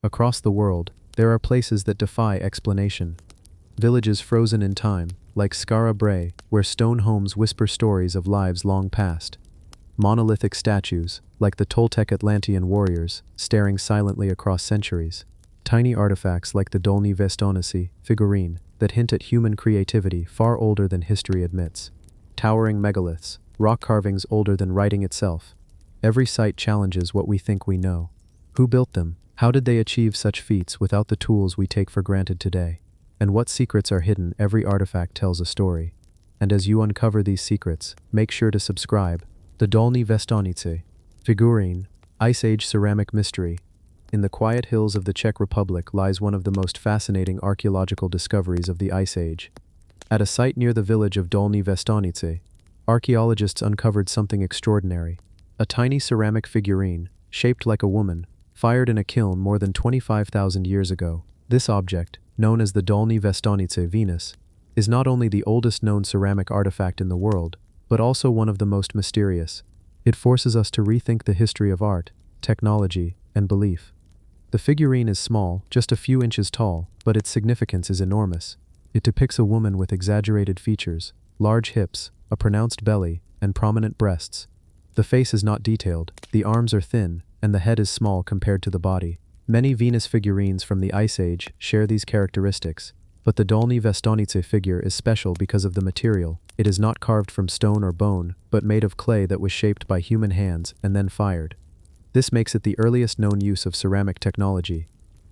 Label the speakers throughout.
Speaker 1: Across the world, there are places that defy explanation. Villages frozen in time, like Skara Brae, where stone homes whisper stories of lives long past. Monolithic statues, like the Toltec Atlantean warriors, staring silently across centuries. Tiny artifacts like the Dolní Věstonice Figurine that hint at human creativity far older than history admits. Towering megaliths, rock carvings older than writing itself. Every site challenges what we think we know. Who built them? How did they achieve such feats without the tools we take for granted today? And what secrets are hidden? Every artifact tells a story. And as you uncover these secrets, make sure to subscribe. The Dolní Věstonice Figurine, Ice Age Ceramic Mystery. In the quiet hills of the Czech Republic lies one of the most fascinating archaeological discoveries of the Ice Age. At a site near the village of Dolní Věstonice, archaeologists uncovered something extraordinary. A tiny ceramic figurine, shaped like a woman, fired in a kiln more than 25,000 years ago. This object, known as the Dolní Věstonice Venus, is not only the oldest known ceramic artifact in the world, but also one of the most mysterious. It forces us to rethink the history of art, technology, and belief. The figurine is small, just a few inches tall, but its significance is enormous. It depicts a woman with exaggerated features, large hips, a pronounced belly, and prominent breasts. The face is not detailed, the arms are thin, and the head is small compared to the body. Many Venus figurines from the Ice Age share these characteristics, but the Dolní Věstonice figure is special because of the material. It is not carved from stone or bone, but made of clay that was shaped by human hands and then fired. This makes it the earliest known use of ceramic technology.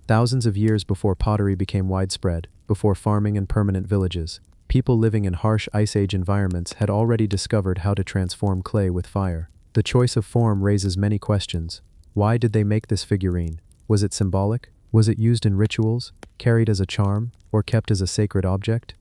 Speaker 1: Thousands of years before pottery became widespread, before farming and permanent villages, people living in harsh Ice Age environments had already discovered how to transform clay with fire. The choice of form raises many questions. Why did they make this figurine? Was it symbolic? Was it used in rituals, carried as a charm, or kept as a sacred object?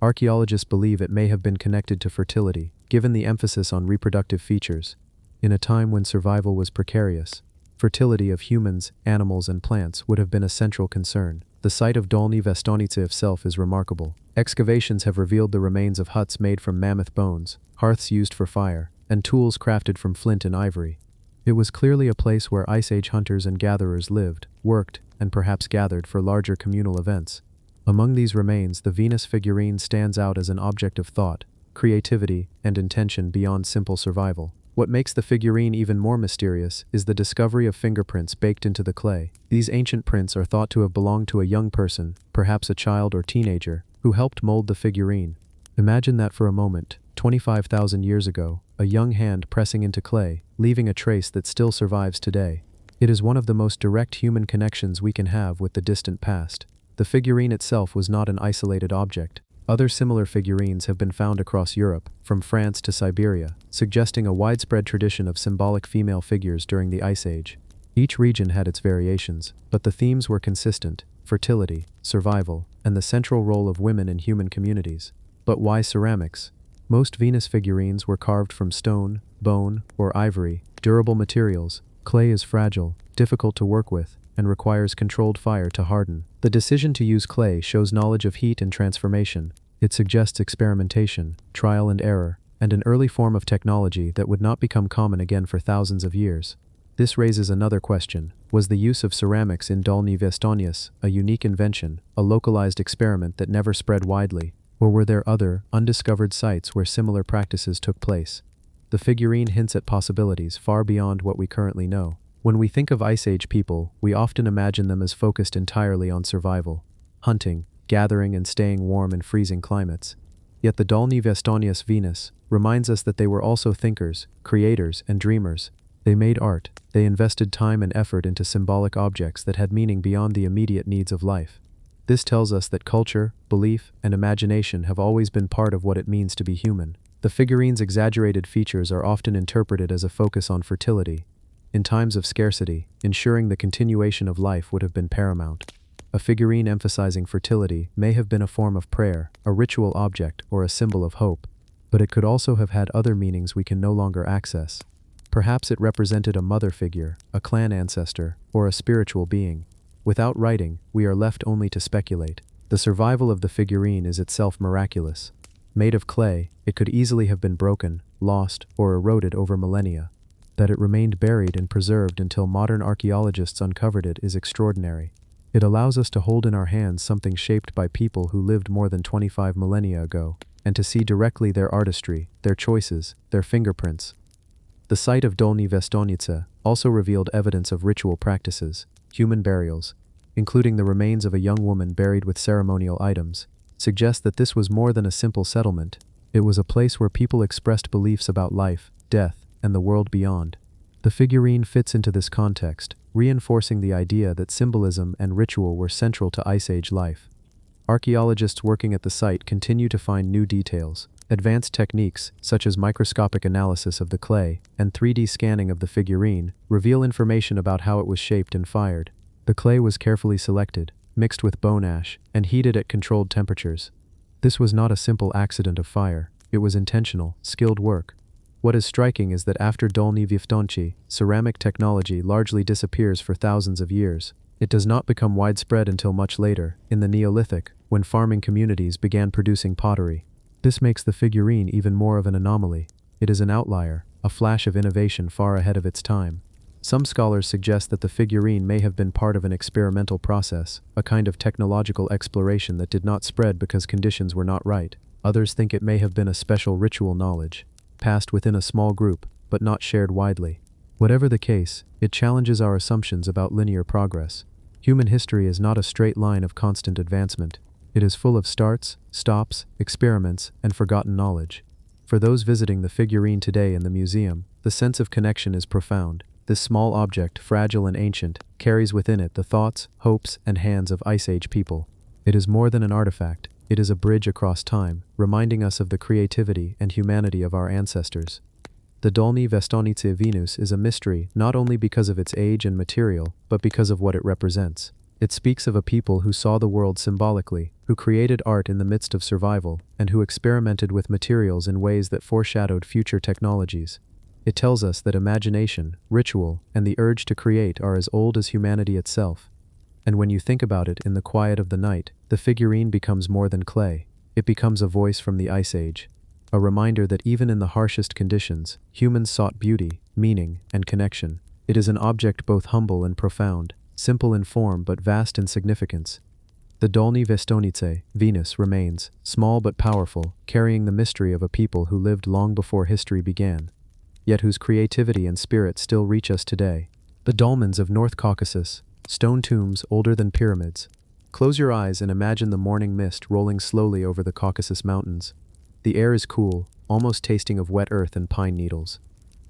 Speaker 1: Archaeologists believe it may have been connected to fertility, given the emphasis on reproductive features. In a time when survival was precarious, fertility of humans, animals, and plants would have been a central concern. The site of Dolní Věstonice itself is remarkable. Excavations have revealed the remains of huts made from mammoth bones, hearths used for fire, and tools crafted from flint and ivory. It was clearly a place where Ice Age hunters and gatherers lived, worked, and perhaps gathered for larger communal events. Among these remains, the Venus figurine stands out as an object of thought, creativity, and intention beyond simple survival. What makes the figurine even more mysterious is the discovery of fingerprints baked into the clay. These ancient prints are thought to have belonged to a young person, perhaps a child or teenager, who helped mold the figurine. Imagine that for a moment, 25,000 years ago, a young hand pressing into clay, leaving a trace that still survives today. It is one of the most direct human connections we can have with the distant past. The figurine itself was not an isolated object. Other similar figurines have been found across Europe, from France to Siberia, suggesting a widespread tradition of symbolic female figures during the Ice Age. Each region had its variations, but the themes were consistent: fertility, survival, and the central role of women in human communities. But why ceramics? Most Venus figurines were carved from stone, bone, or ivory, durable materials. Clay is fragile, difficult to work with, and requires controlled fire to harden. The decision to use clay shows knowledge of heat and transformation. It suggests experimentation, trial and error, and an early form of technology that would not become common again for thousands of years. This raises another question. Was the use of ceramics in Dolní Věstonice a unique invention, a localized experiment that never spread widely? Or were there other, undiscovered sites where similar practices took place? The figurine hints at possibilities far beyond what we currently know. When we think of Ice Age people, we often imagine them as focused entirely on survival, hunting, gathering, and staying warm in freezing climates. Yet the Dolní Věstonice Venus reminds us that they were also thinkers, creators, and dreamers. They made art. They invested time and effort into symbolic objects that had meaning beyond the immediate needs of life. This tells us that culture, belief, and imagination have always been part of what it means to be human. The figurine's exaggerated features are often interpreted as a focus on fertility. In times of scarcity, ensuring the continuation of life would have been paramount. A figurine emphasizing fertility may have been a form of prayer, a ritual object, or a symbol of hope, but it could also have had other meanings we can no longer access. Perhaps it represented a mother figure, a clan ancestor, or a spiritual being. Without writing, we are left only to speculate. The survival of the figurine is itself miraculous. Made of clay, it could easily have been broken, lost, or eroded over millennia. That it remained buried and preserved until modern archaeologists uncovered it is extraordinary. It allows us to hold in our hands something shaped by people who lived more than 25 millennia ago, and to see directly their artistry, their choices, their fingerprints. The site of Dolní Věstonice also revealed evidence of ritual practices, human burials, including the remains of a young woman buried with ceremonial items, suggest that this was more than a simple settlement. It was a place where people expressed beliefs about life, death, and the world beyond. The figurine fits into this context, reinforcing the idea that symbolism and ritual were central to Ice Age life. Archaeologists working at the site continue to find new details. Advanced techniques, such as microscopic analysis of the clay and 3D scanning of the figurine, reveal information about how it was shaped and fired. The clay was carefully selected, mixed with bone ash, and heated at controlled temperatures. This was not a simple accident of fire. It was intentional, skilled work. What is striking is that after Dolní Věstonice, ceramic technology largely disappears for thousands of years. It does not become widespread until much later, in the Neolithic, when farming communities began producing pottery. This makes the figurine even more of an anomaly. It is an outlier, a flash of innovation far ahead of its time. Some scholars suggest that the figurine may have been part of an experimental process, a kind of technological exploration that did not spread because conditions were not right. Others think it may have been a special ritual knowledge, passed within a small group, but not shared widely. Whatever the case, it challenges our assumptions about linear progress. Human history is not a straight line of constant advancement. It is full of starts, stops, experiments, and forgotten knowledge. For those visiting the figurine today in the museum, the sense of connection is profound. This small object, fragile and ancient, carries within it the thoughts, hopes, and hands of Ice Age people. It is more than an artifact. It is a bridge across time, reminding us of the creativity and humanity of our ancestors. The Dolní Věstonice Figurine is a mystery not only because of its age and material, but because of what it represents. It speaks of a people who saw the world symbolically, who created art in the midst of survival, and who experimented with materials in ways that foreshadowed future technologies. It tells us that imagination, ritual, and the urge to create are as old as humanity itself. And when you think about it in the quiet of the night, the figurine becomes more than clay. It becomes a voice from the Ice Age. A reminder that even in the harshest conditions, humans sought beauty, meaning, and connection. It is an object both humble and profound, simple in form but vast in significance. The Dolní Věstonice Figurine remains, small but powerful, carrying the mystery of a people who lived long before history began, yet whose creativity and spirit still reach us today. The dolmens of North Caucasus, stone tombs older than pyramids. Close your eyes and imagine the morning mist rolling slowly over the Caucasus Mountains. The air is cool, almost tasting of wet earth and pine needles.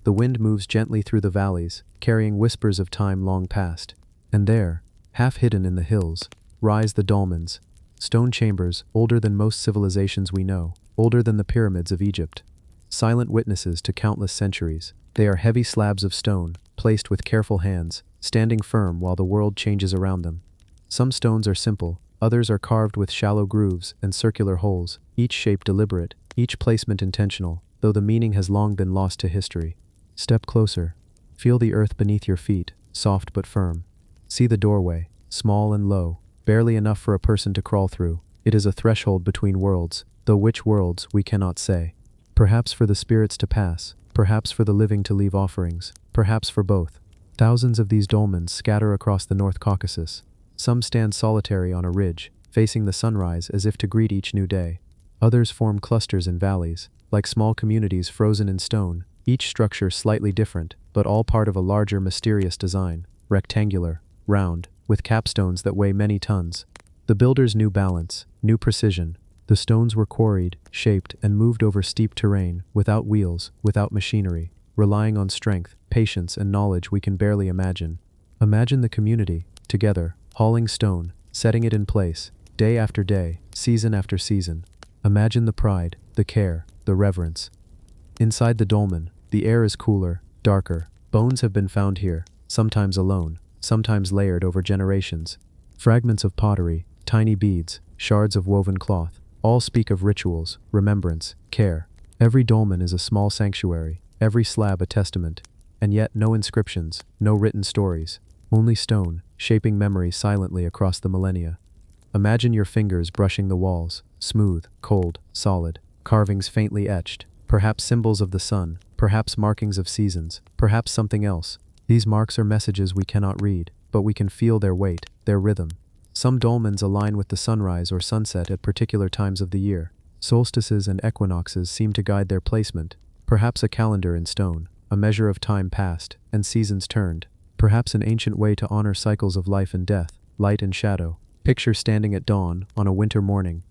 Speaker 1: The wind moves gently through the valleys, carrying whispers of time long past. And there, half hidden in the hills, rise the dolmens, stone chambers older than most civilizations we know, older than the pyramids of Egypt. Silent witnesses to countless centuries, they are heavy slabs of stone, placed with careful hands, standing firm while the world changes around them. Some stones are simple, others are carved with shallow grooves and circular holes, each shape deliberate, each placement intentional, though the meaning has long been lost to history. Step closer. Feel the earth beneath your feet, soft but firm. See the doorway, small and low, barely enough for a person to crawl through. It is a threshold between worlds, though which worlds we cannot say. Perhaps for the spirits to pass, perhaps for the living to leave offerings, perhaps for both. Thousands of these dolmens scatter across the North Caucasus. Some stand solitary on a ridge, facing the sunrise as if to greet each new day. Others form clusters in valleys, like small communities frozen in stone, each structure slightly different, but all part of a larger mysterious design, rectangular, round, with capstones that weigh many tons. The builders knew balance, knew precision. The stones were quarried, shaped, and moved over steep terrain, without wheels, without machinery, relying on strength, patience, and knowledge we can barely imagine. Imagine the community, together, hauling stone, setting it in place, day after day, season after season. Imagine the pride, the care, the reverence. Inside the dolmen, the air is cooler, darker. Bones have been found here, sometimes alone, sometimes layered over generations. Fragments of pottery, tiny beads, shards of woven cloth, all speak of rituals, remembrance, care. Every dolmen is a small sanctuary, every slab a testament, and yet no inscriptions, no written stories, only stone, shaping memory silently across the millennia. Imagine your fingers brushing the walls, smooth, cold, solid, carvings faintly etched, perhaps symbols of the sun, perhaps markings of seasons, perhaps something else. These marks are messages we cannot read, but we can feel their weight, their rhythm. Some dolmens align with the sunrise or sunset at particular times of the year. Solstices and equinoxes seem to guide their placement, perhaps a calendar in stone, a measure of time passed and seasons turned, perhaps an ancient way to honor cycles of life and death, light and shadow. Picture standing at dawn on a winter morning.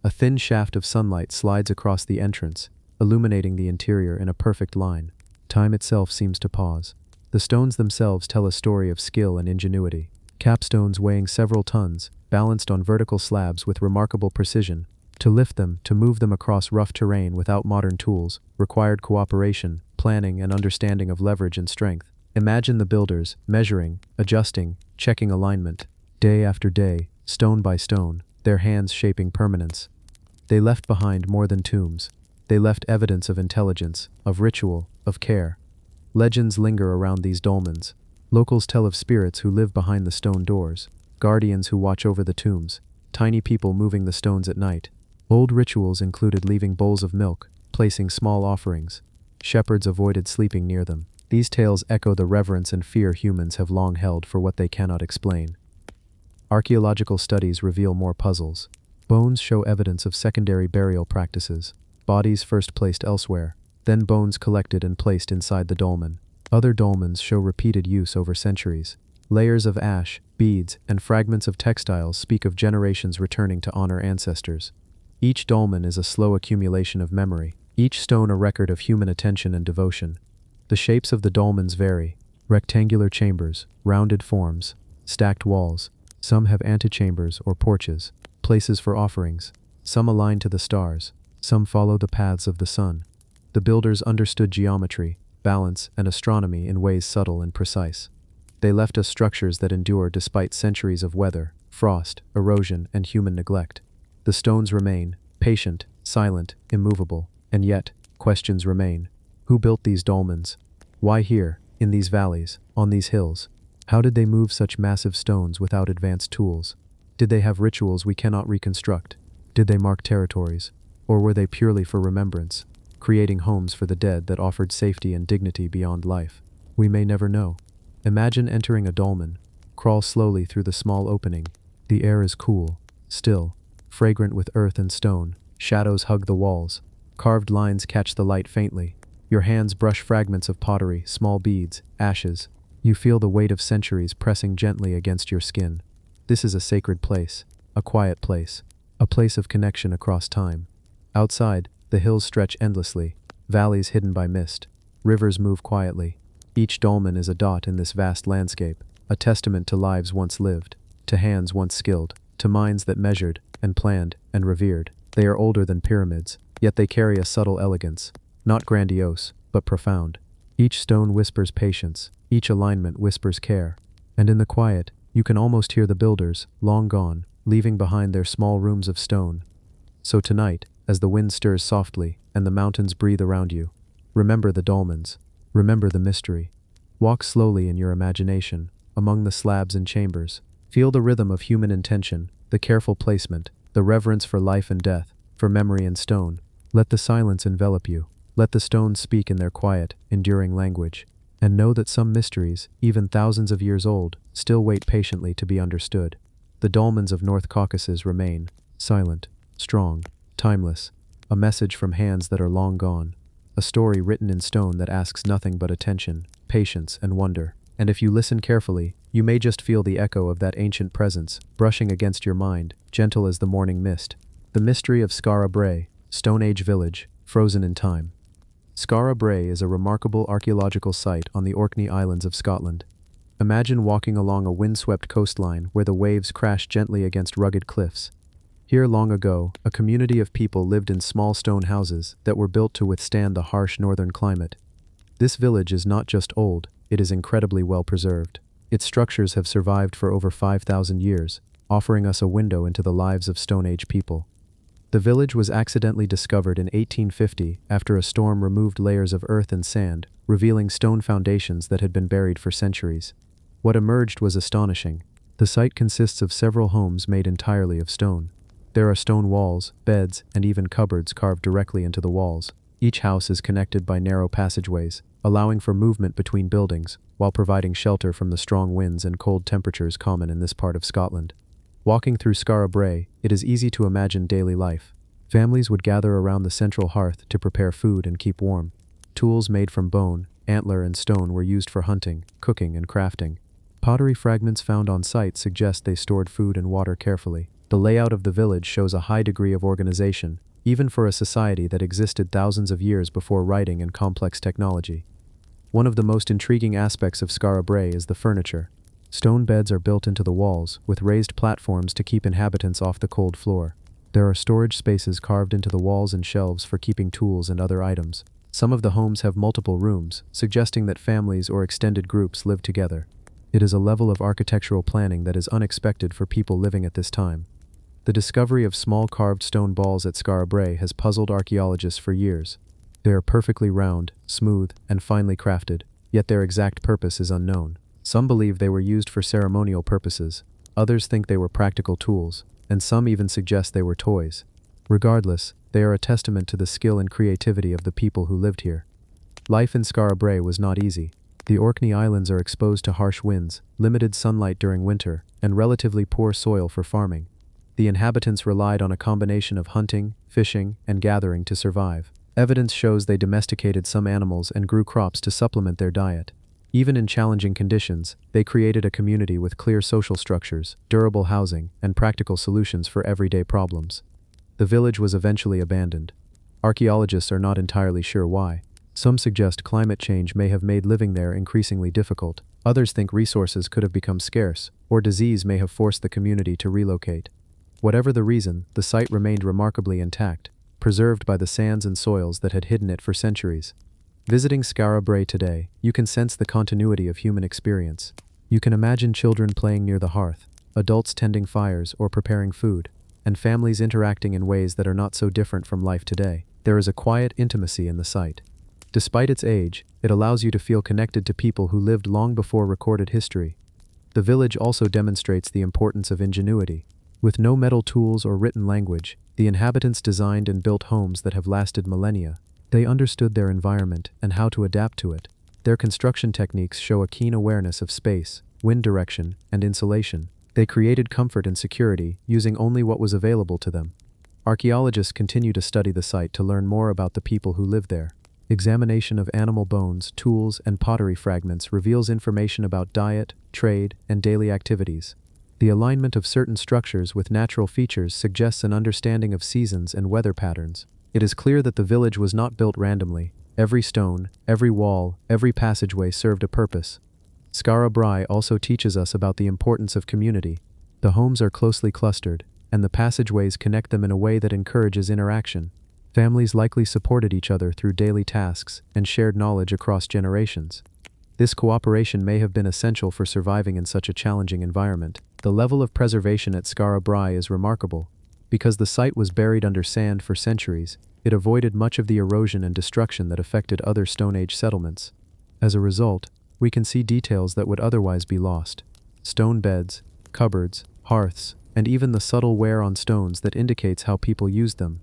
Speaker 1: A thin shaft of sunlight slides across the entrance, illuminating the interior in a perfect line. Time itself seems to pause. The stones themselves tell a story of skill and ingenuity. Capstones weighing several tons, balanced on vertical slabs with remarkable precision. To lift them, to move them across rough terrain without modern tools, required cooperation, planning, and understanding of leverage and strength. Imagine the builders, measuring, adjusting, checking alignment. Day after day, stone by stone, their hands shaping permanence. They left behind more than tombs. They left evidence of intelligence, of ritual, of care. Legends linger around these dolmens. Locals tell of spirits who live behind the stone doors, guardians who watch over the tombs, tiny people moving the stones at night. Old rituals included leaving bowls of milk, placing small offerings. Shepherds avoided sleeping near them. These tales echo the reverence and fear humans have long held for what they cannot explain. Archaeological studies reveal more puzzles. Bones show evidence of secondary burial practices. Bodies first placed elsewhere, then bones collected and placed inside the dolmen. Other dolmens show repeated use over centuries. Layers of ash, beads, and fragments of textiles speak of generations returning to honor ancestors. Each dolmen is a slow accumulation of memory, each stone a record of human attention and devotion. The shapes of the dolmens vary: rectangular chambers, rounded forms, stacked walls. Some have antechambers or porches, places for offerings. Some align to the stars, some follow the paths of the sun. The builders understood geometry, balance, and astronomy in ways subtle and precise. They left us structures that endure despite centuries of weather, frost, erosion, and human neglect. The stones remain, patient, silent, immovable, and yet, questions remain. Who built these dolmens? Why here, in these valleys, on these hills? How did they move such massive stones without advanced tools? Did they have rituals we cannot reconstruct? Did they mark territories? Or were they purely for remembrance, creating homes for the dead that offered safety and dignity beyond life? We may never know. Imagine entering a dolmen. Crawl slowly through the small opening. The air is cool, still, fragrant with earth and stone. Shadows hug the walls. Carved lines catch the light faintly. Your hands brush fragments of pottery, small beads, ashes. You feel the weight of centuries pressing gently against your skin. This is a sacred place, a quiet place, a place of connection across time. Outside, the hills stretch endlessly, valleys hidden by mist. Rivers move quietly. Each dolmen is a dot in this vast landscape, a testament to lives once lived, to hands once skilled, to minds that measured, and planned, and revered. They are older than pyramids, yet they carry a subtle elegance, not grandiose, but profound. Each stone whispers patience, each alignment whispers care, and in the quiet, you can almost hear the builders, long gone, leaving behind their small rooms of stone. So tonight, as the wind stirs softly and the mountains breathe around you, remember the dolmens, remember the mystery. Walk slowly in your imagination, among the slabs and chambers. Feel the rhythm of human intention, the careful placement, the reverence for life and death, for memory and stone. Let the silence envelop you. Let the stones speak in their quiet, enduring language. And know that some mysteries, even thousands of years old, still wait patiently to be understood. The dolmens of North Caucasus remain, silent, strong, timeless, a message from hands that are long gone, a story written in stone that asks nothing but attention, patience, and wonder. And if you listen carefully, you may just feel the echo of that ancient presence, brushing against your mind, gentle as the morning mist. The mystery of Skara Brae, Stone Age village, frozen in time. Skara Brae is a remarkable archaeological site on the Orkney Islands of Scotland. Imagine walking along a windswept coastline where the waves crash gently against rugged cliffs. Here long ago, a community of people lived in small stone houses that were built to withstand the harsh northern climate. This village is not just old, it is incredibly well preserved. Its structures have survived for over 5,000 years, offering us a window into the lives of Stone Age people. The village was accidentally discovered in 1850 after a storm removed layers of earth and sand, revealing stone foundations that had been buried for centuries. What emerged was astonishing. The site consists of several homes made entirely of stone. There are stone walls, beds, and even cupboards carved directly into the walls. Each house is connected by narrow passageways, allowing for movement between buildings, while providing shelter from the strong winds and cold temperatures common in this part of Scotland. Walking through Skara Brae, it is easy to imagine daily life. Families would gather around the central hearth to prepare food and keep warm. Tools made from bone, antler, and stone were used for hunting, cooking, and crafting. Pottery fragments found on site suggest they stored food and water carefully. The layout of the village shows a high degree of organization, even for a society that existed thousands of years before writing and complex technology. One of the most intriguing aspects of Skara Brae is the furniture. Stone beds are built into the walls, with raised platforms to keep inhabitants off the cold floor. There are storage spaces carved into the walls and shelves for keeping tools and other items. Some of the homes have multiple rooms, suggesting that families or extended groups live together. It is a level of architectural planning that is unexpected for people living at this time. The discovery of small carved stone balls at Skara Brae has puzzled archaeologists for years. They are perfectly round, smooth, and finely crafted, yet their exact purpose is unknown. Some believe they were used for ceremonial purposes, others think they were practical tools, and some even suggest they were toys. Regardless, they are a testament to the skill and creativity of the people who lived here. Life in Skara Brae was not easy. The Orkney Islands are exposed to harsh winds, limited sunlight during winter, and relatively poor soil for farming. The inhabitants relied on a combination of hunting, fishing, and gathering to survive. Evidence shows they domesticated some animals and grew crops to supplement their diet. Even in challenging conditions, they created a community with clear social structures, durable housing, and practical solutions for everyday problems. The village was eventually abandoned. Archaeologists are not entirely sure why. Some suggest climate change may have made living there increasingly difficult. Others think resources could have become scarce, or disease may have forced the community to relocate. Whatever the reason, the site remained remarkably intact, preserved by the sands and soils that had hidden it for centuries. Visiting Skara Brae today, you can sense the continuity of human experience. You can imagine children playing near the hearth, adults tending fires or preparing food, and families interacting in ways that are not so different from life today. There is a quiet intimacy in the site. Despite its age, it allows you to feel connected to people who lived long before recorded history. The village also demonstrates the importance of ingenuity. With no metal tools or written language, the inhabitants designed and built homes that have lasted millennia. They understood their environment and how to adapt to it. Their construction techniques show a keen awareness of space, wind direction, and insulation. They created comfort and security using only what was available to them. Archaeologists continue to study the site to learn more about the people who lived there. Examination of animal bones, tools, and pottery fragments reveals information about diet, trade, and daily activities. The alignment of certain structures with natural features suggests an understanding of seasons and weather patterns. It is clear that the village was not built randomly. Every stone, every wall, every passageway served a purpose. Skara Brae also teaches us about the importance of community. The homes are closely clustered, and the passageways connect them in a way that encourages interaction. Families likely supported each other through daily tasks and shared knowledge across generations. This cooperation may have been essential for surviving in such a challenging environment. The level of preservation at Skara Brae is remarkable. Because the site was buried under sand for centuries, it avoided much of the erosion and destruction that affected other Stone Age settlements. As a result, we can see details that would otherwise be lost. Stone beds, cupboards, hearths, and even the subtle wear on stones that indicates how people used them.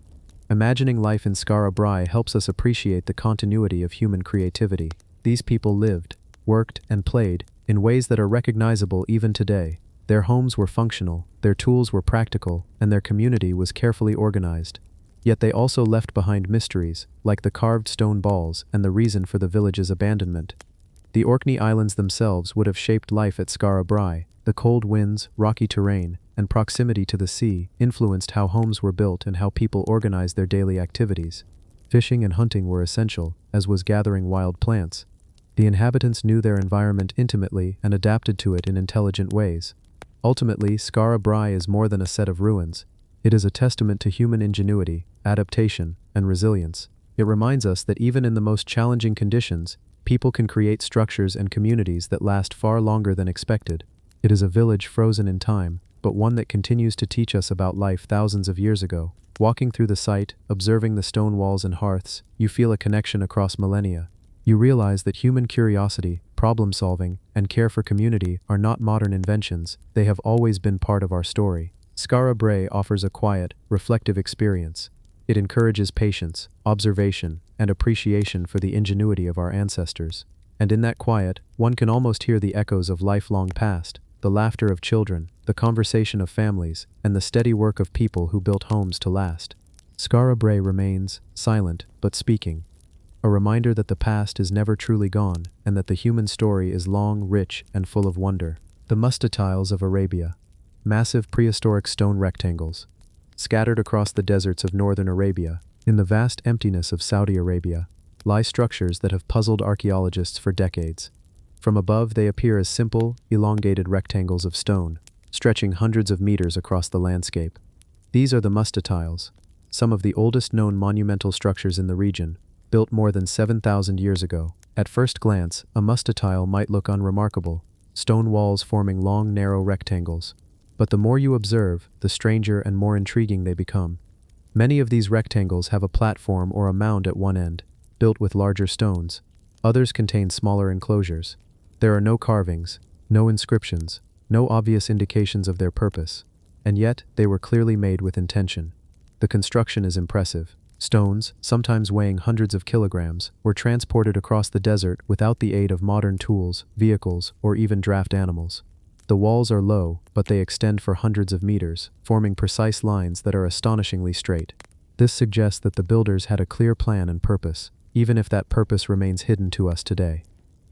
Speaker 1: Imagining life in Skara Brae helps us appreciate the continuity of human creativity. These people lived, worked, and played in ways that are recognizable even today. Their homes were functional, their tools were practical, and their community was carefully organized. Yet they also left behind mysteries, like the carved stone balls and the reason for the village's abandonment. The Orkney Islands themselves would have shaped life at Skara Brae. The cold winds, rocky terrain, and proximity to the sea influenced how homes were built and how people organized their daily activities. Fishing and hunting were essential, as was gathering wild plants. The inhabitants knew their environment intimately and adapted to it in intelligent ways. Ultimately, Skara Brae is more than a set of ruins. It is a testament to human ingenuity, adaptation, and resilience. It reminds us that even in the most challenging conditions, people can create structures and communities that last far longer than expected. It is a village frozen in time, but one that continues to teach us about life thousands of years ago. Walking through the site, observing the stone walls and hearths, you feel a connection across millennia. You realize that human curiosity, problem-solving, and care for community are not modern inventions. They have always been part of our story. Skara Brae offers a quiet, reflective experience. It encourages patience, observation, and appreciation for the ingenuity of our ancestors. And in that quiet, one can almost hear the echoes of lifelong past, the laughter of children, the conversation of families, and the steady work of people who built homes to last. Skara Brae remains, silent but speaking, a reminder that the past is never truly gone and that the human story is long, rich, and full of wonder. The mustatiles of Arabia. Massive prehistoric stone rectangles. Scattered across the deserts of northern Arabia, in the vast emptiness of Saudi Arabia, lie structures that have puzzled archaeologists for decades. From above they appear as simple, elongated rectangles of stone, stretching hundreds of meters across the landscape. These are the mustatiles, some of the oldest known monumental structures in the region, built more than 7,000 years ago. At first glance, a mustatile might look unremarkable, stone walls forming long, narrow rectangles. But the more you observe, the stranger and more intriguing they become. Many of these rectangles have a platform or a mound at one end, built with larger stones. Others contain smaller enclosures. There are no carvings, no inscriptions, no obvious indications of their purpose, and yet they were clearly made with intention. The construction is impressive. Stones, sometimes weighing hundreds of kilograms, were transported across the desert without the aid of modern tools, vehicles, or even draft animals. The walls are low, but they extend for hundreds of meters, forming precise lines that are astonishingly straight. This suggests that the builders had a clear plan and purpose, even if that purpose remains hidden to us today.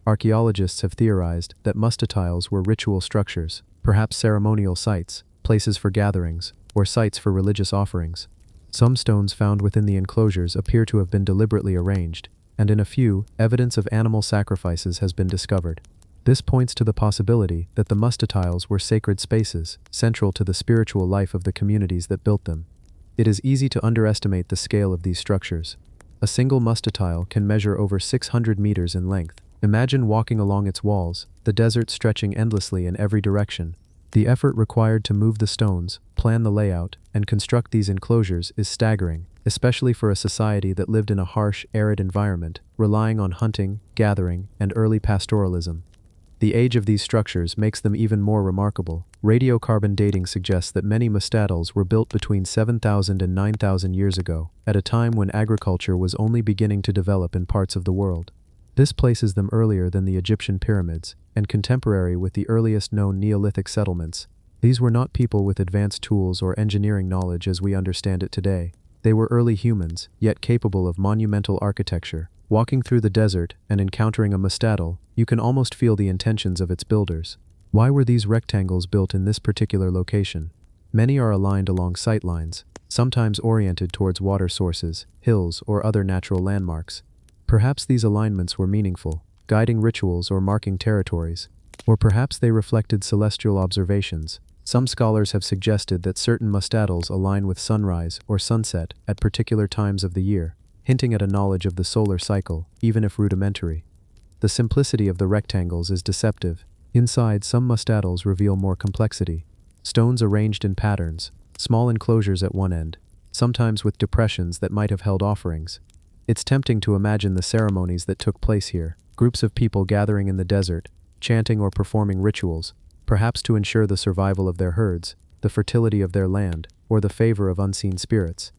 Speaker 1: Archaeologists have theorized that mustatiles were ritual structures, perhaps ceremonial sites, places for gatherings, or sites for religious offerings. Some stones found within the enclosures appear to have been deliberately arranged, and in a few, evidence of animal sacrifices has been discovered. This points to the possibility that the mustatiles were sacred spaces, central to the spiritual life of the communities that built them. It is easy to underestimate the scale of these structures. A single mustatile can measure over 600 meters in length. Imagine walking along its walls, the desert stretching endlessly in every direction. The effort required to move the stones, plan the layout, and construct these enclosures is staggering, especially for a society that lived in a harsh, arid environment, relying on hunting, gathering, and early pastoralism. The age of these structures makes them even more remarkable. Radiocarbon dating suggests that many mustatiles were built between 7,000 and 9,000 years ago, at a time when agriculture was only beginning to develop in parts of the world. This places them earlier than the Egyptian pyramids, and contemporary with the earliest known Neolithic settlements. These were not people with advanced tools or engineering knowledge as we understand it today. They were early humans, yet capable of monumental architecture. Walking through the desert and encountering a mustatile, you can almost feel the intentions of its builders. Why were these rectangles built in this particular location? Many are aligned along sight lines, sometimes oriented towards water sources, hills, or other natural landmarks. Perhaps these alignments were meaningful, guiding rituals or marking territories. Or perhaps they reflected celestial observations. Some scholars have suggested that certain mustatiles align with sunrise or sunset at particular times of the year, hinting at a knowledge of the solar cycle, even if rudimentary. The simplicity of the rectangles is deceptive. Inside, some mustatiles reveal more complexity. Stones arranged in patterns, small enclosures at one end, sometimes with depressions that might have held offerings. It's tempting to imagine the ceremonies that took place here, groups of people gathering in the desert, chanting or performing rituals, perhaps to ensure the survival of their herds, the fertility of their land, or the favor of unseen spirits.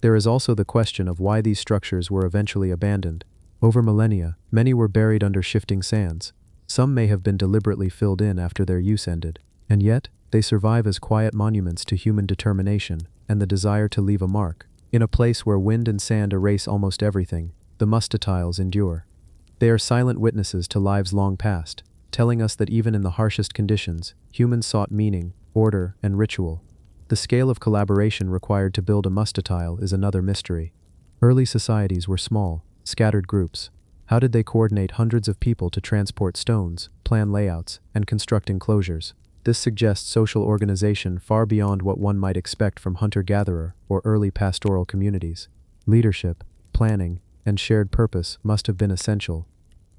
Speaker 1: There is also the question of why these structures were eventually abandoned. Over millennia, many were buried under shifting sands. Some may have been deliberately filled in after their use ended, and yet, they survive as quiet monuments to human determination and the desire to leave a mark. In a place where wind and sand erase almost everything, the mustatiles endure. They are silent witnesses to lives long past, telling us that even in the harshest conditions, humans sought meaning, order, and ritual. The scale of collaboration required to build a mustatile is another mystery. Early societies were small, scattered groups. How did they coordinate hundreds of people to transport stones, plan layouts, and construct enclosures? This suggests social organization far beyond what one might expect from hunter-gatherer or early pastoral communities. Leadership, planning, and shared purpose must have been essential.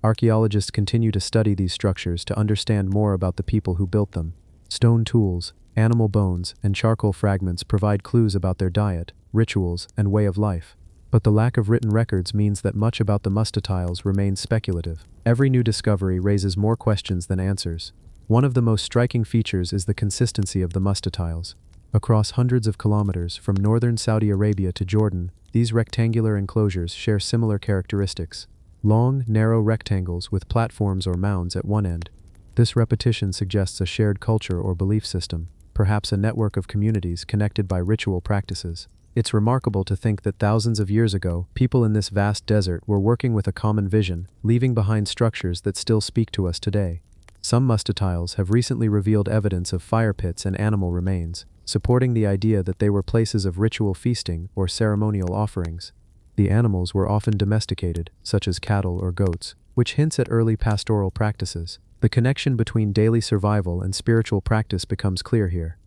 Speaker 1: Archaeologists continue to study these structures to understand more about the people who built them. Stone tools, animal bones, and charcoal fragments provide clues about their diet, rituals, and way of life. But the lack of written records means that much about the mustatiles remains speculative. Every new discovery raises more questions than answers. One of the most striking features is the consistency of the mustatiles. Across hundreds of kilometers from northern Saudi Arabia to Jordan, these rectangular enclosures share similar characteristics. Long, narrow rectangles with platforms or mounds at one end. This repetition suggests a shared culture or belief system, perhaps a network of communities connected by ritual practices. It's remarkable to think that thousands of years ago, people in this vast desert were working with a common vision, leaving behind structures that still speak to us today. Some mustatiles have recently revealed evidence of fire pits and animal remains, supporting the idea that they were places of ritual feasting or ceremonial offerings. The animals were often domesticated, such as cattle or goats, which hints at early pastoral practices. The connection between daily survival and spiritual practice becomes clear here.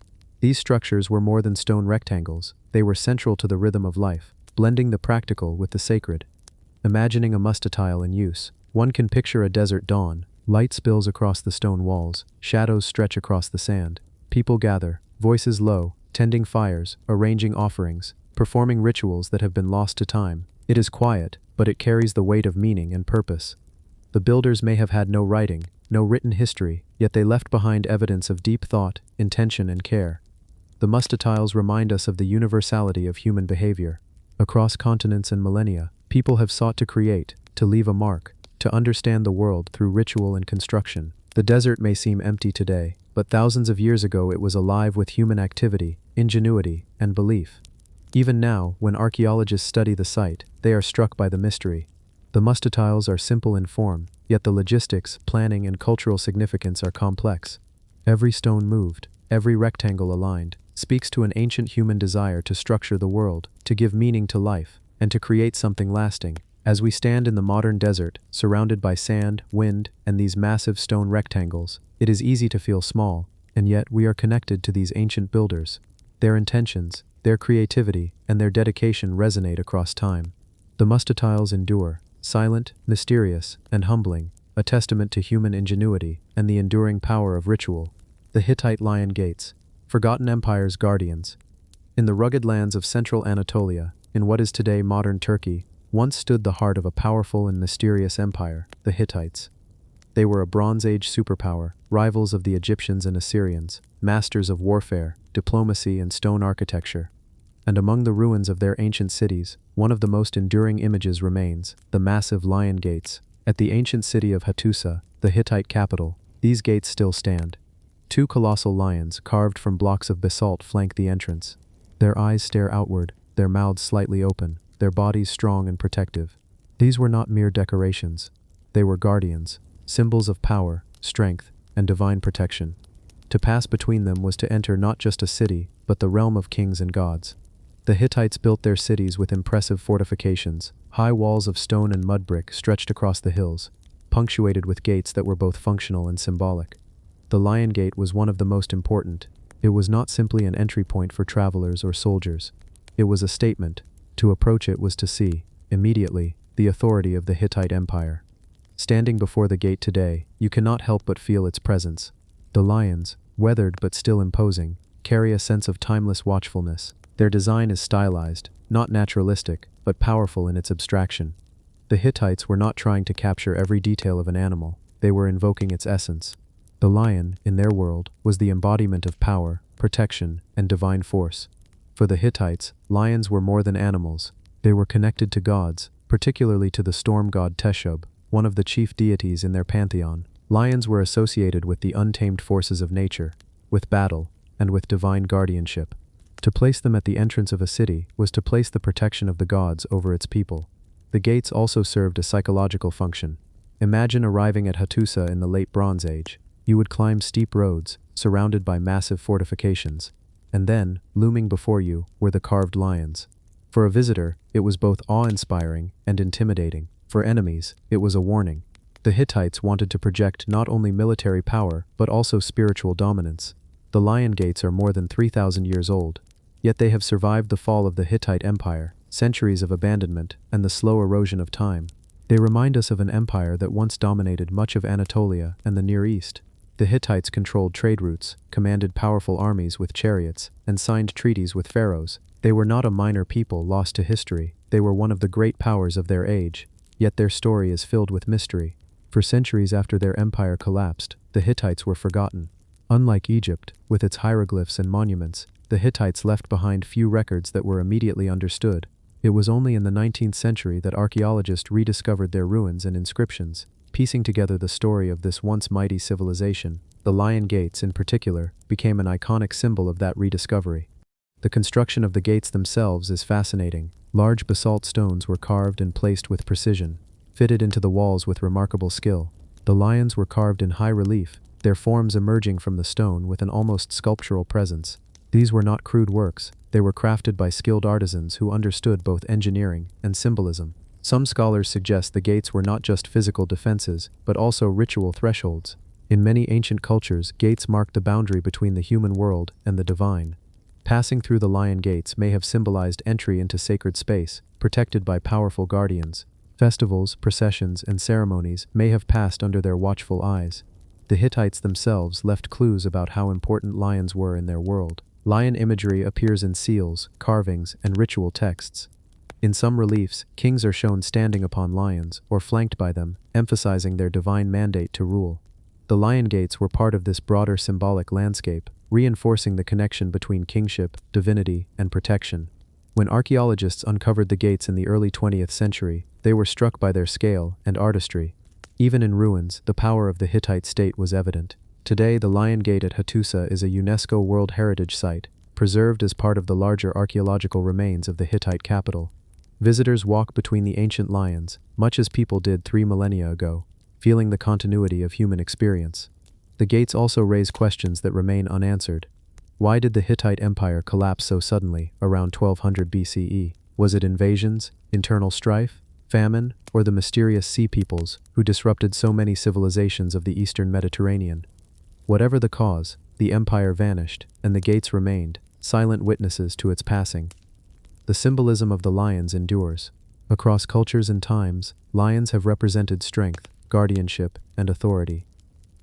Speaker 1: These structures were more than stone rectangles, they were central to the rhythm of life, blending the practical with the sacred. Imagining a mustatile in use, one can picture a desert dawn. Light spills across the stone walls, shadows stretch across the sand. People gather, voices low, tending fires, arranging offerings, performing rituals that have been lost to time. It is quiet, but it carries the weight of meaning and purpose. The builders may have had no writing, no written history, yet they left behind evidence of deep thought, intention, and care. The mustatiles remind us of the universality of human behavior. Across continents and millennia, people have sought to create, to leave a mark, to understand the world through ritual and construction. The desert may seem empty today, but thousands of years ago it was alive with human activity, ingenuity, and belief. Even now, when archaeologists study the site, they are struck by the mystery. The mustatiles are simple in form, yet the logistics, planning, and cultural significance are complex. Every stone moved, every rectangle aligned, speaks to an ancient human desire to structure the world, to give meaning to life, and to create something lasting. As we stand in the modern desert, surrounded by sand, wind, and these massive stone rectangles, it is easy to feel small, and yet we are connected to these ancient builders. Their intentions, their creativity, and their dedication resonate across time. The mustatiles endure, silent, mysterious, and humbling, a testament to human ingenuity and the enduring power of ritual. The Hittite lion gates, forgotten empire's guardians. In the rugged lands of central Anatolia, in what is today modern Turkey, once stood the heart of a powerful and mysterious empire, the Hittites. They were a Bronze Age superpower, rivals of the Egyptians and Assyrians, masters of warfare, diplomacy, and stone architecture. And among the ruins of their ancient cities, one of the most enduring images remains, the massive lion gates. At the ancient city of Hattusa, the Hittite capital, these gates still stand. Two colossal lions carved from blocks of basalt flank the entrance. Their eyes stare outward, their mouths slightly open, their bodies strong and protective. These were not mere decorations. They were guardians, symbols of power, strength, and divine protection. To pass between them was to enter not just a city, but the realm of kings and gods. The Hittites built their cities with impressive fortifications. High walls of stone and mud brick stretched across the hills, punctuated with gates that were both functional and symbolic. The Lion Gate was one of the most important. It was not simply an entry point for travelers or soldiers. It was a statement. To approach it was to see, immediately, the authority of the Hittite Empire. Standing before the gate today, you cannot help but feel its presence. The lions, weathered but still imposing, carry a sense of timeless watchfulness. Their design is stylized, not naturalistic, but powerful in its abstraction. The Hittites were not trying to capture every detail of an animal, they were invoking its essence. The lion, in their world, was the embodiment of power, protection, and divine force. For the Hittites, lions were more than animals. They were connected to gods, particularly to the storm god Teshub, one of the chief deities in their pantheon. Lions were associated with the untamed forces of nature, with battle, and with divine guardianship. To place them at the entrance of a city was to place the protection of the gods over its people. The gates also served a psychological function. Imagine arriving at Hattusa in the late Bronze Age. You would climb steep roads, surrounded by massive fortifications. And then, looming before you, were the carved lions. For a visitor, it was both awe-inspiring and intimidating. For enemies, it was a warning. The Hittites wanted to project not only military power, but also spiritual dominance. The lion gates are more than 3,000 years old. Yet they have survived the fall of the Hittite Empire, centuries of abandonment, and the slow erosion of time. They remind us of an empire that once dominated much of Anatolia and the Near East. The Hittites controlled trade routes, commanded powerful armies with chariots, and signed treaties with pharaohs. They were not a minor people lost to history, they were one of the great powers of their age. Yet their story is filled with mystery. For centuries after their empire collapsed, the Hittites were forgotten. Unlike Egypt, with its hieroglyphs and monuments, the Hittites left behind few records that were immediately understood. It was only in the 19th century that archaeologists rediscovered their ruins and inscriptions, piecing together the story of this once mighty civilization. The Lion Gates, in particular, became an iconic symbol of that rediscovery. The construction of the gates themselves is fascinating. Large basalt stones were carved and placed with precision, fitted into the walls with remarkable skill. The lions were carved in high relief, their forms emerging from the stone with an almost sculptural presence. These were not crude works, they were crafted by skilled artisans who understood both engineering and symbolism. Some scholars suggest the gates were not just physical defenses, but also ritual thresholds. In many ancient cultures, gates marked the boundary between the human world and the divine. Passing through the lion gates may have symbolized entry into sacred space, protected by powerful guardians. Festivals, processions, and ceremonies may have passed under their watchful eyes. The Hittites themselves left clues about how important lions were in their world. Lion imagery appears in seals, carvings, and ritual texts. In some reliefs, kings are shown standing upon lions, or flanked by them, emphasizing their divine mandate to rule. The lion gates were part of this broader symbolic landscape, reinforcing the connection between kingship, divinity, and protection. When archaeologists uncovered the gates in the early 20th century, they were struck by their scale and artistry. Even in ruins, the power of the Hittite state was evident. Today, the Lion Gate at Hattusa is a UNESCO World Heritage Site, preserved as part of the larger archaeological remains of the Hittite capital. Visitors walk between the ancient lions, much as people did 3 millennia ago, feeling the continuity of human experience. The gates also raise questions that remain unanswered. Why did the Hittite Empire collapse so suddenly, around 1200 BCE? Was it invasions, internal strife, famine, or the mysterious sea peoples who disrupted so many civilizations of the eastern Mediterranean? Whatever the cause, the empire vanished, and the gates remained, silent witnesses to its passing. The symbolism of the lions endures. Across cultures and times, lions have represented strength, guardianship, and authority.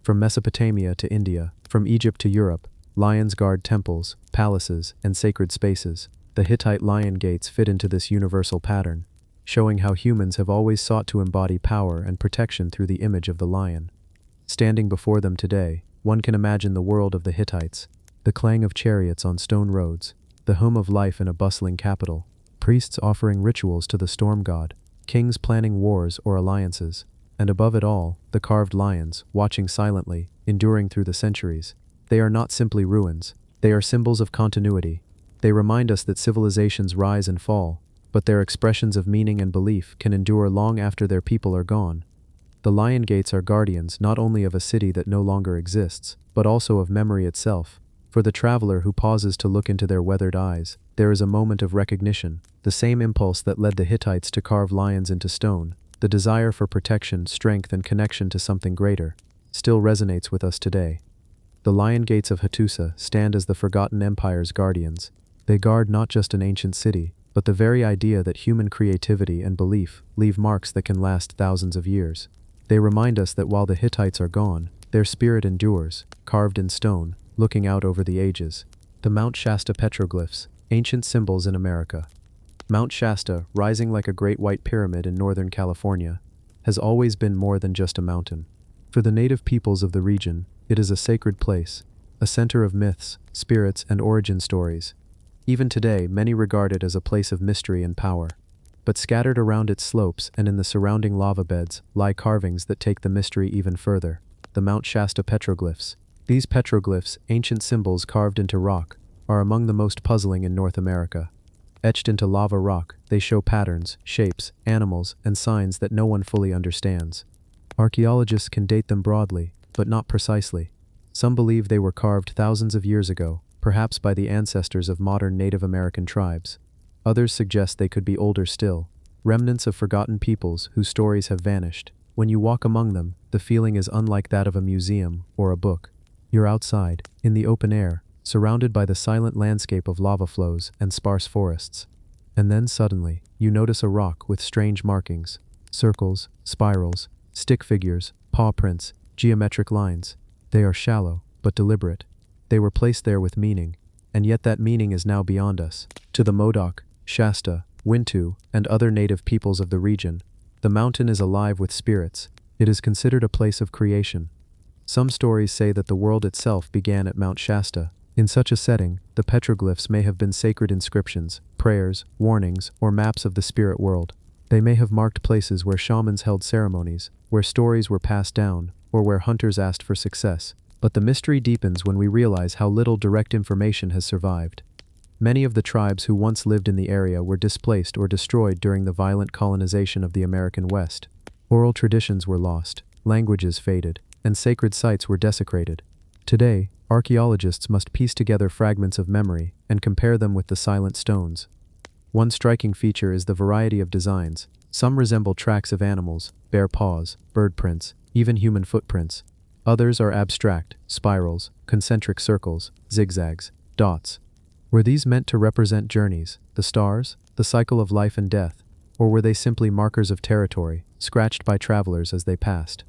Speaker 1: From Mesopotamia to India, from Egypt to Europe, lions guard temples, palaces, and sacred spaces. The Hittite lion gates fit into this universal pattern, showing how humans have always sought to embody power and protection through the image of the lion. Standing before them today, one can imagine the world of the Hittites, the clang of chariots on stone roads, the hum of life in a bustling capital, priests offering rituals to the storm god, kings planning wars or alliances, and above it all, the carved lions, watching silently, enduring through the centuries. They are not simply ruins, they are symbols of continuity. They remind us that civilizations rise and fall, but their expressions of meaning and belief can endure long after their people are gone. The lion gates are guardians not only of a city that no longer exists, but also of memory itself. For the traveler who pauses to look into their weathered eyes, there is a moment of recognition. The same impulse that led the Hittites to carve lions into stone, the desire for protection, strength, and connection to something greater, still resonates with us today. The lion gates of Hattusa stand as the forgotten empire's guardians. They guard not just an ancient city, but the very idea that human creativity and belief leave marks that can last thousands of years. They remind us that while the Hittites are gone, their spirit endures, carved in stone, looking out over the ages. The Mount Shasta petroglyphs, ancient symbols in America. Mount Shasta, rising like a great white pyramid in Northern California, has always been more than just a mountain. For the native peoples of the region, it is a sacred place, a center of myths, spirits, and origin stories. Even today, many regard it as a place of mystery and power. But scattered around its slopes and in the surrounding lava beds lie carvings that take the mystery even further. The Mount Shasta petroglyphs. These petroglyphs, ancient symbols carved into rock, are among the most puzzling in North America. Etched into lava rock, they show patterns, shapes, animals, and signs that no one fully understands. Archaeologists can date them broadly, but not precisely. Some believe they were carved thousands of years ago, perhaps by the ancestors of modern Native American tribes. Others suggest they could be older still, remnants of forgotten peoples whose stories have vanished. When you walk among them, the feeling is unlike that of a museum or a book. You're outside, in the open air, surrounded by the silent landscape of lava flows and sparse forests. And then suddenly, you notice a rock with strange markings, circles, spirals, stick figures, paw prints, geometric lines. They are shallow, but deliberate. They were placed there with meaning, and yet that meaning is now beyond us. To the Modoc, Shasta, Wintu, and other native peoples of the region, the mountain is alive with spirits. It is considered a place of creation. Some stories say that the world itself began at Mount Shasta. In such a setting, the petroglyphs may have been sacred inscriptions, prayers, warnings, or maps of the spirit world. They may have marked places where shamans held ceremonies, where stories were passed down, or where hunters asked for success. But the mystery deepens when we realize how little direct information has survived. Many of the tribes who once lived in the area were displaced or destroyed during the violent colonization of the American West. Oral traditions were lost, languages faded, and sacred sites were desecrated. Today, archaeologists must piece together fragments of memory and compare them with the silent stones. One striking feature is the variety of designs. Some resemble tracks of animals, bare paws, bird prints, even human footprints. Others are abstract, spirals, concentric circles, zigzags, dots. Were these meant to represent journeys, the stars, the cycle of life and death, or were they simply markers of territory, scratched by travelers as they passed?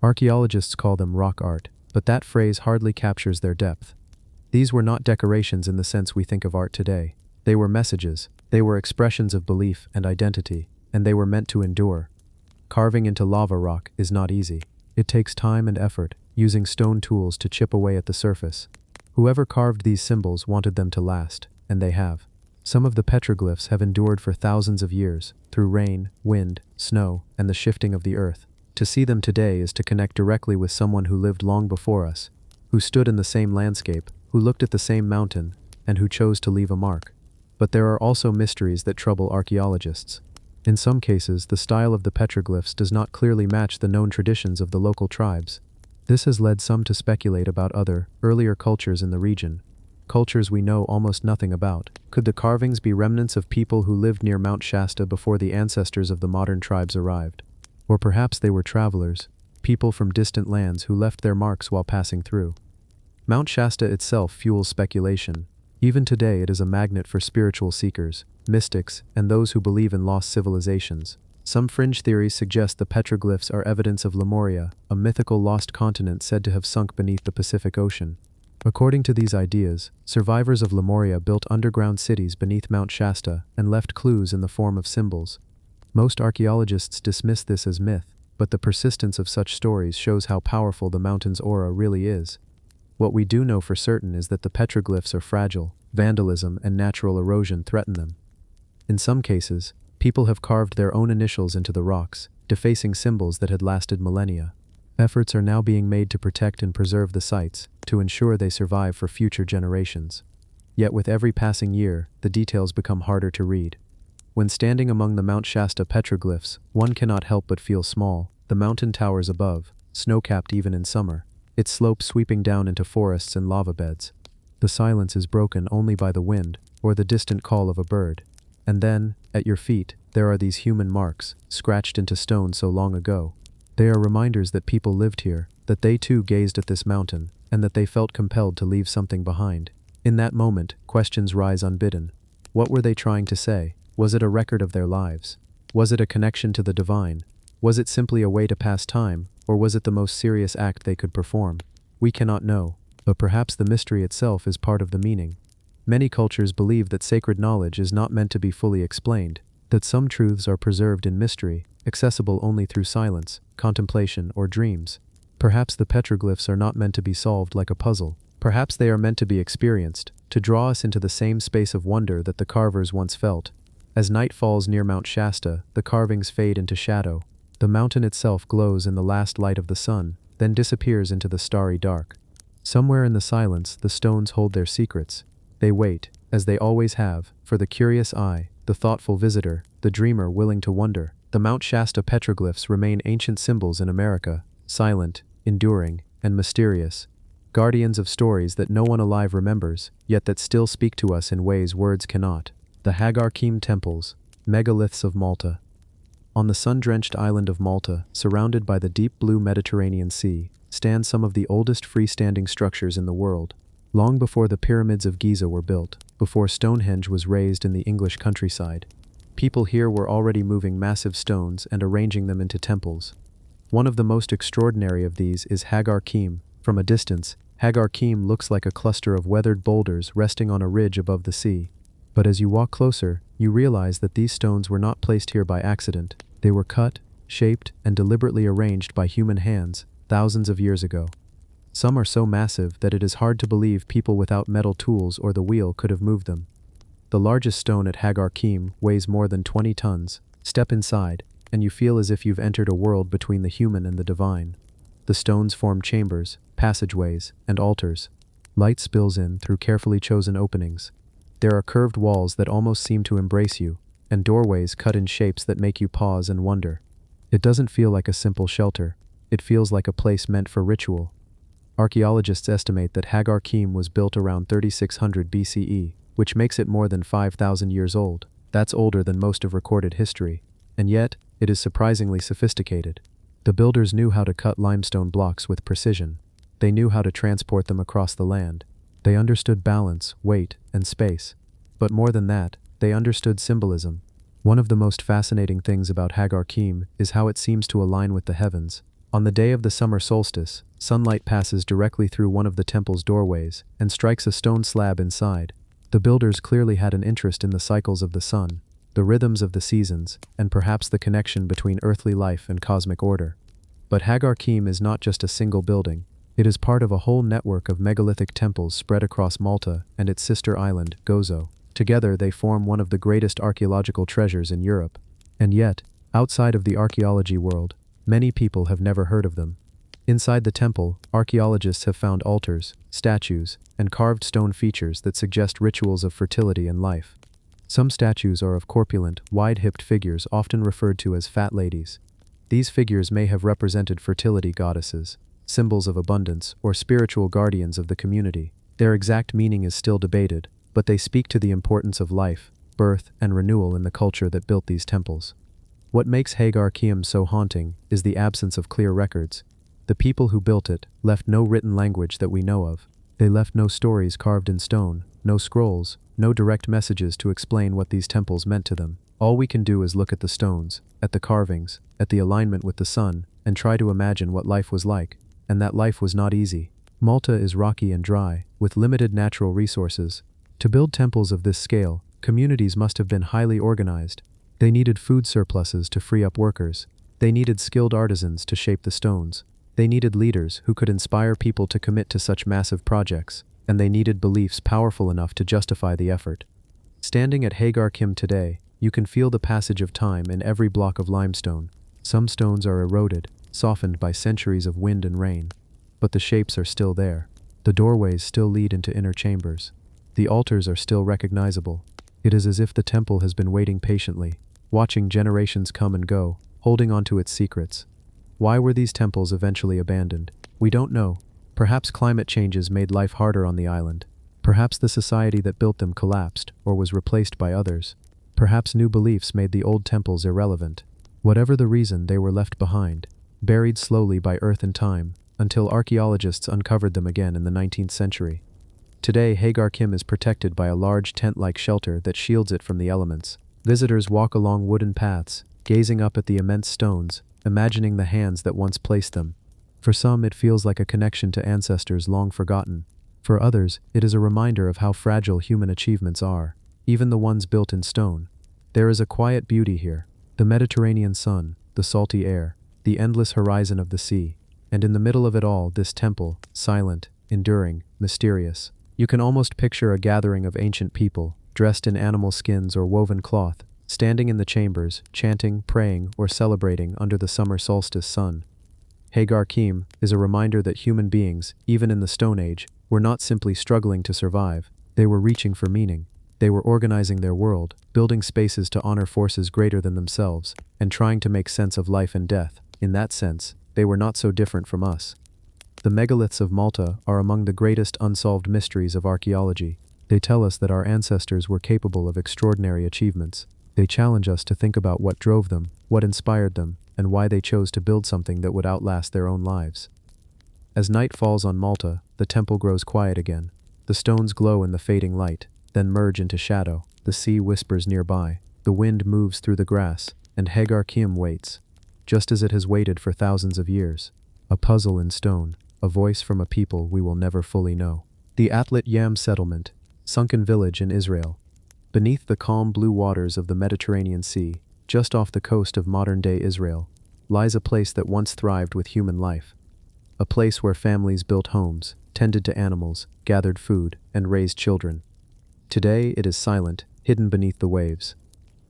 Speaker 1: Archaeologists call them rock art, but that phrase hardly captures their depth. These were not decorations in the sense we think of art today. They were messages, they were expressions of belief and identity, and they were meant to endure. Carving into lava rock is not easy. It takes time and effort, using stone tools to chip away at the surface. Whoever carved these symbols wanted them to last, and they have. Some of the petroglyphs have endured for thousands of years, through rain, wind, snow, and the shifting of the earth. To see them today is to connect directly with someone who lived long before us, who stood in the same landscape, who looked at the same mountain, and who chose to leave a mark. But there are also mysteries that trouble archaeologists. In some cases, the style of the petroglyphs does not clearly match the known traditions of the local tribes. This has led some to speculate about other, earlier cultures in the region. Cultures we know almost nothing about. Could the carvings be remnants of people who lived near Mount Shasta before the ancestors of the modern tribes arrived? Or perhaps they were travelers, people from distant lands who left their marks while passing through. Mount Shasta itself fuels speculation. Even today it is a magnet for spiritual seekers, mystics, and those who believe in lost civilizations. Some fringe theories suggest the petroglyphs are evidence of Lemuria, a mythical lost continent said to have sunk beneath the Pacific Ocean. According to these ideas, survivors of Lemuria built underground cities beneath Mount Shasta and left clues in the form of symbols. Most archaeologists dismiss this as myth, but the persistence of such stories shows how powerful the mountain's aura really is. What we do know for certain is that the petroglyphs are fragile, vandalism and natural erosion threaten them. In some cases, people have carved their own initials into the rocks, defacing symbols that had lasted millennia. Efforts are now being made to protect and preserve the sites, to ensure they survive for future generations. Yet with every passing year, the details become harder to read. When standing among the Mount Shasta petroglyphs, one cannot help but feel small. The mountain towers above, snow-capped even in summer, its slopes sweeping down into forests and lava beds. The silence is broken only by the wind, or the distant call of a bird. And then, at your feet, there are these human marks, scratched into stone so long ago. They are reminders that people lived here, that they too gazed at this mountain, and that they felt compelled to leave something behind. In that moment, questions rise unbidden. What were they trying to say? Was it a record of their lives? Was it a connection to the divine? Was it simply a way to pass time, or was it the most serious act they could perform? We cannot know, but perhaps the mystery itself is part of the meaning. Many cultures believe that sacred knowledge is not meant to be fully explained, that some truths are preserved in mystery, accessible only through silence, contemplation, or dreams. Perhaps the petroglyphs are not meant to be solved like a puzzle. Perhaps they are meant to be experienced, to draw us into the same space of wonder that the carvers once felt. As night falls near Mount Shasta, the carvings fade into shadow. The mountain itself glows in the last light of the sun, then disappears into the starry dark. Somewhere in the silence, the stones hold their secrets. They wait, as they always have, for the curious eye, the thoughtful visitor, the dreamer willing to wonder. The Mount Shasta petroglyphs remain ancient symbols in America, silent, enduring, and mysterious. Guardians of stories that no one alive remembers, yet that still speak to us in ways words cannot. The Archaeological temples, megaliths of Malta. On the sun-drenched island of Malta, surrounded by the deep blue Mediterranean Sea, stand some of the oldest freestanding structures in the world. Long before the pyramids of Giza were built, before Stonehenge was raised in the English countryside, people here were already moving massive stones and arranging them into temples. One of the most extraordinary of these is Hagar Kim. From a distance, Hagar Kim looks like a cluster of weathered boulders resting on a ridge above the sea. But as you walk closer, you realize that these stones were not placed here by accident. They were cut, shaped, and deliberately arranged by human hands, thousands of years ago. Some are so massive that it is hard to believe people without metal tools or the wheel could have moved them. The largest stone at Hagar Kim weighs more than 20 tons. Step inside, and you feel as if you've entered a world between the human and the divine. The stones form chambers, passageways, and altars. Light spills in through carefully chosen openings. There are curved walls that almost seem to embrace you, and doorways cut in shapes that make you pause and wonder. It doesn't feel like a simple shelter. It feels like a place meant for ritual. Archaeologists estimate that Hagar Kim was built around 3600 BCE, which makes it more than 5,000 years old. That's older than most of recorded history. And yet, it is surprisingly sophisticated. The builders knew how to cut limestone blocks with precision. They knew how to transport them across the land. They understood balance, weight, and space. But more than that, they understood symbolism. One of the most fascinating things about Hagar Kim is how it seems to align with the heavens. On the day of the summer solstice, sunlight passes directly through one of the temple's doorways and strikes a stone slab inside. The builders clearly had an interest in the cycles of the sun, the rhythms of the seasons, and perhaps the connection between earthly life and cosmic order. But Hagar Kim is not just a single building. It is part of a whole network of megalithic temples spread across Malta and its sister island, Gozo. Together they form one of the greatest archaeological treasures in Europe. And yet, outside of the archaeology world, many people have never heard of them. Inside the temple, archaeologists have found altars, statues, and carved stone features that suggest rituals of fertility and life. Some statues are of corpulent, wide-hipped figures often referred to as fat ladies. These figures may have represented fertility goddesses, symbols of abundance, or spiritual guardians of the community. Their exact meaning is still debated, but they speak to the importance of life, birth, and renewal in the culture that built these temples. What makes Hagar Kim so haunting is the absence of clear records. The people who built it left no written language that we know of. They left no stories carved in stone, no scrolls, no direct messages to explain what these temples meant to them. All we can do is look at the stones, at the carvings, at the alignment with the sun, and try to imagine what life was like. And that life was not easy. Malta is rocky and dry, with limited natural resources. To build temples of this scale, communities must have been highly organized. They needed food surpluses to free up workers. They needed skilled artisans to shape the stones. They needed leaders who could inspire people to commit to such massive projects. And they needed beliefs powerful enough to justify the effort. Standing at Hagar Kim today, you can feel the passage of time in every block of limestone. Some stones are eroded, softened by centuries of wind and rain. But the shapes are still there. The doorways still lead into inner chambers. The altars are still recognizable. It is as if the temple has been waiting patiently, watching generations come and go, holding on to its secrets. Why were these temples eventually abandoned? We don't know. Perhaps climate changes made life harder on the island. Perhaps the society that built them collapsed or was replaced by others. Perhaps new beliefs made the old temples irrelevant. Whatever the reason, they were left behind, buried slowly by earth and time, until archaeologists uncovered them again in the 19th century. Today, Hagar Kim is protected by a large tent-like shelter that shields it from the elements. Visitors walk along wooden paths, gazing up at the immense stones, imagining the hands that once placed them. For some, it feels like a connection to ancestors long forgotten. For others, it is a reminder of how fragile human achievements are, even the ones built in stone. There is a quiet beauty here. The Mediterranean sun, the salty air, the endless horizon of the sea. And in the middle of it all, this temple, silent, enduring, mysterious. You can almost picture a gathering of ancient people, dressed in animal skins or woven cloth, standing in the chambers, chanting, praying, or celebrating under the summer solstice sun. Hagar Kim is a reminder that human beings, even in the Stone Age, were not simply struggling to survive. They were reaching for meaning. They were organizing their world, building spaces to honor forces greater than themselves, and trying to make sense of life and death. In that sense, they were not so different from us. The megaliths of Malta are among the greatest unsolved mysteries of archaeology. They tell us that our ancestors were capable of extraordinary achievements. They challenge us to think about what drove them, what inspired them, and why they chose to build something that would outlast their own lives. As night falls on Malta, the temple grows quiet again. The stones glow in the fading light, then merge into shadow. The sea whispers nearby. The wind moves through the grass, and Hagar Kim waits, just as it has waited for thousands of years. A puzzle in stone, a voice from a people we will never fully know. The Atlit Yam settlement, sunken village in Israel. Beneath the calm blue waters of the Mediterranean Sea, just off the coast of modern-day Israel, lies a place that once thrived with human life. a place where families built homes, tended to animals, gathered food, and raised children. Today it is silent, hidden beneath the waves.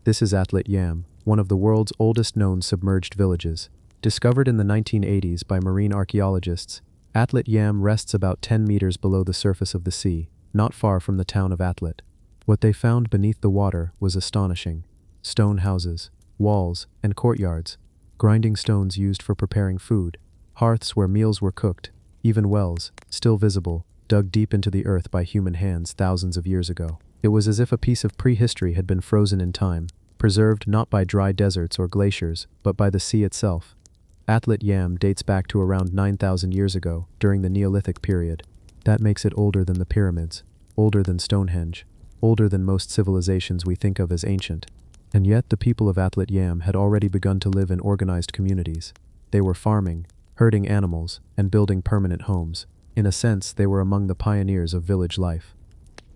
Speaker 1: This is Atlit Yam, one of the world's oldest known submerged villages. Discovered in the 1980s by marine archaeologists, Atlit Yam rests about 10 meters below the surface of the sea, not far from the town of Atlit. What they found beneath the water was astonishing. Stone houses, walls, and courtyards, grinding stones used for preparing food, hearths where meals were cooked, even wells, still visible, dug deep into the earth by human hands thousands of years ago. It was as if a piece of prehistory had been frozen in time, preserved not by dry deserts or glaciers, but by the sea itself. Atlit Yam dates back to around 9,000 years ago, during the Neolithic period. That makes it older than the pyramids, older than Stonehenge, older than most civilizations we think of as ancient. And yet the people of Atlit Yam had already begun to live in organized communities. They were farming, herding animals, and building permanent homes. In a sense, they were among the pioneers of village life.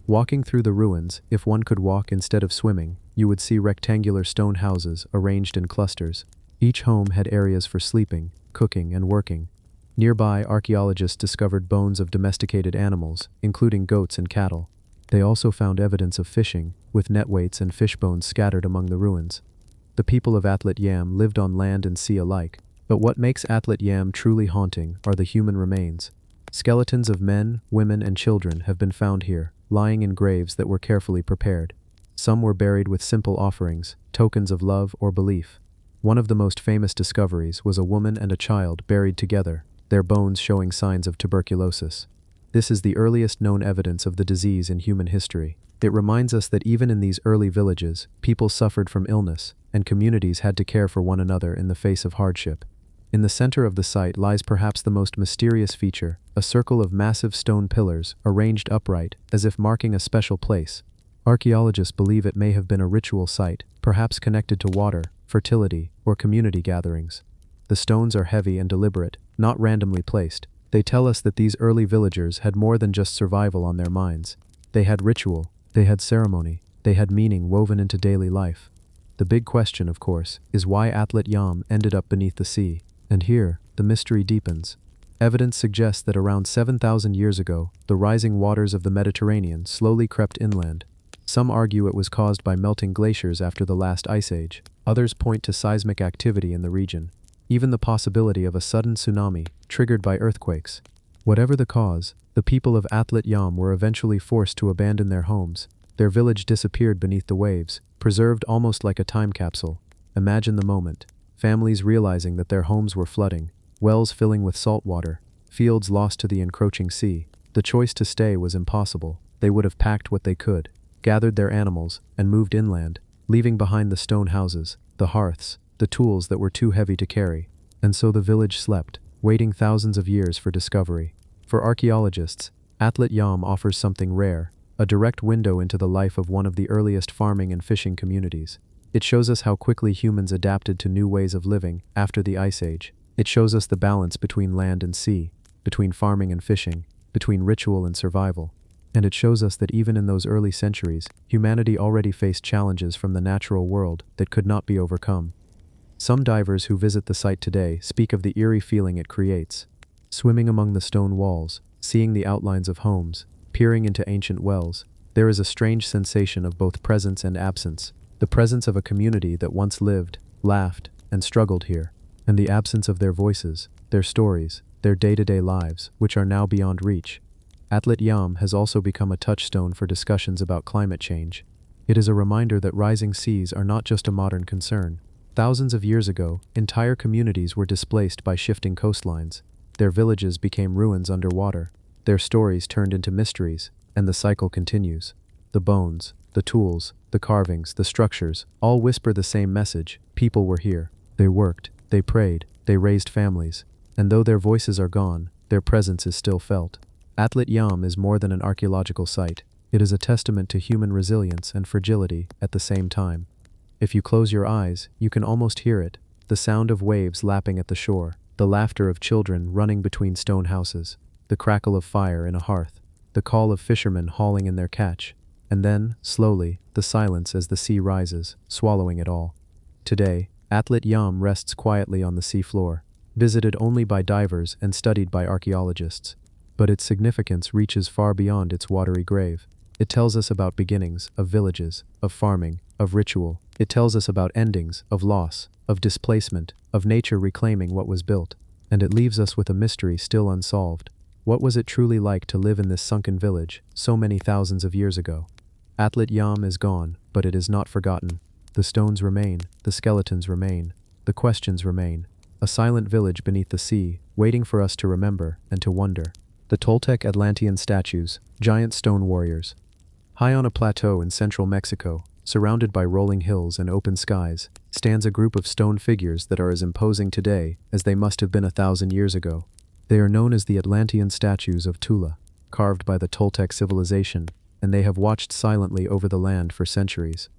Speaker 1: Walking through the ruins, if one could walk instead of swimming, you would see rectangular stone houses arranged in clusters. Each home had areas for sleeping, cooking, and working. Nearby, archaeologists discovered bones of domesticated animals, including goats and cattle. They also found evidence of fishing, with net weights and fish bones scattered among the ruins. The people of Atlit Yam lived on land and sea alike. But what makes Atlit Yam truly haunting are the human remains. Skeletons of men, women, and children have been found here, lying in graves that were carefully prepared. Some were buried with simple offerings, tokens of love or belief. One of the most famous discoveries was a woman and a child buried together, their bones showing signs of tuberculosis. This is the earliest known evidence of the disease in human history. It reminds us that even in these early villages, people suffered from illness, and communities had to care for one another in the face of hardship. In the center of the site lies perhaps the most mysterious feature, a circle of massive stone pillars arranged upright, as if marking a special place. Archaeologists believe it may have been a ritual site, perhaps connected to water, fertility, or community gatherings. The stones are heavy and deliberate, not randomly placed. They tell us that these early villagers had more than just survival on their minds. They had ritual, they had ceremony, they had meaning woven into daily life. The big question, of course, is why Atlit Yam ended up beneath the sea. And here, the mystery deepens. Evidence suggests that around 7,000 years ago, the rising waters of the Mediterranean slowly crept inland. Some argue it was caused by melting glaciers after the last ice age. Others point to seismic activity in the region. Even the possibility of a sudden tsunami, triggered by earthquakes. Whatever the cause, the people of Atlit Yam were eventually forced to abandon their homes. Their village disappeared beneath the waves, preserved almost like a time capsule. Imagine the moment. Families realizing that their homes were flooding, wells filling with salt water, fields lost to the encroaching sea. The choice to stay was impossible. They would have packed what they could, gathered their animals, and moved inland, leaving behind the stone houses, the hearths, the tools that were too heavy to carry. And so the village slept, waiting thousands of years for discovery. For archaeologists, Atlit Yam offers something rare, a direct window into the life of one of the earliest farming and fishing communities. It shows us how quickly humans adapted to new ways of living after the Ice Age. It shows us the balance between land and sea, between farming and fishing, between ritual and survival. And it shows us that even in those early centuries, humanity already faced challenges from the natural world that could not be overcome. Some divers who visit the site today speak of the eerie feeling it creates. Swimming among the stone walls, seeing the outlines of homes, peering into ancient wells, there is a strange sensation of both presence and absence. The presence of a community that once lived, laughed, and struggled here, and the absence of their voices, their stories, their day-to-day lives, which are now beyond reach. Atlit Yam has also become a touchstone for discussions about climate change. It is a reminder that rising seas are not just a modern concern. Thousands of years ago, entire communities were displaced by shifting coastlines. Their villages became ruins underwater. Their stories turned into mysteries, and the cycle continues. The bones, the tools, the carvings, the structures, all whisper the same message. People were here. They worked, they prayed, they raised families. And though their voices are gone, their presence is still felt. Atlit Yam is more than an archaeological site. It is a testament to human resilience and fragility at the same time. If you close your eyes, you can almost hear it, the sound of waves lapping at the shore, the laughter of children running between stone houses, the crackle of fire in a hearth, the call of fishermen hauling in their catch, and then, slowly, the silence as the sea rises, swallowing it all. Today, Atlit Yam rests quietly on the sea floor. visited only by divers and studied by archaeologists. But its significance reaches far beyond its watery grave. It tells us about beginnings, of villages, of farming, of ritual. It tells us about endings, of loss, of displacement, of nature reclaiming what was built. And it leaves us with a mystery still unsolved. What was it truly like to live in this sunken village, so many thousands of years ago? Atlit Yam is gone, but it is not forgotten. The stones remain, the skeletons remain, the questions remain. A silent village beneath the sea, waiting for us to remember and to wonder. The Toltec Atlantean statues, giant stone warriors. High on a plateau in central Mexico, surrounded by rolling hills and open skies, stands a group of stone figures that are as imposing today as they must have been 1,000 years ago. They are known as the Atlantean statues of Tula, carved by the Toltec civilization, and they have watched silently over the land for centuries.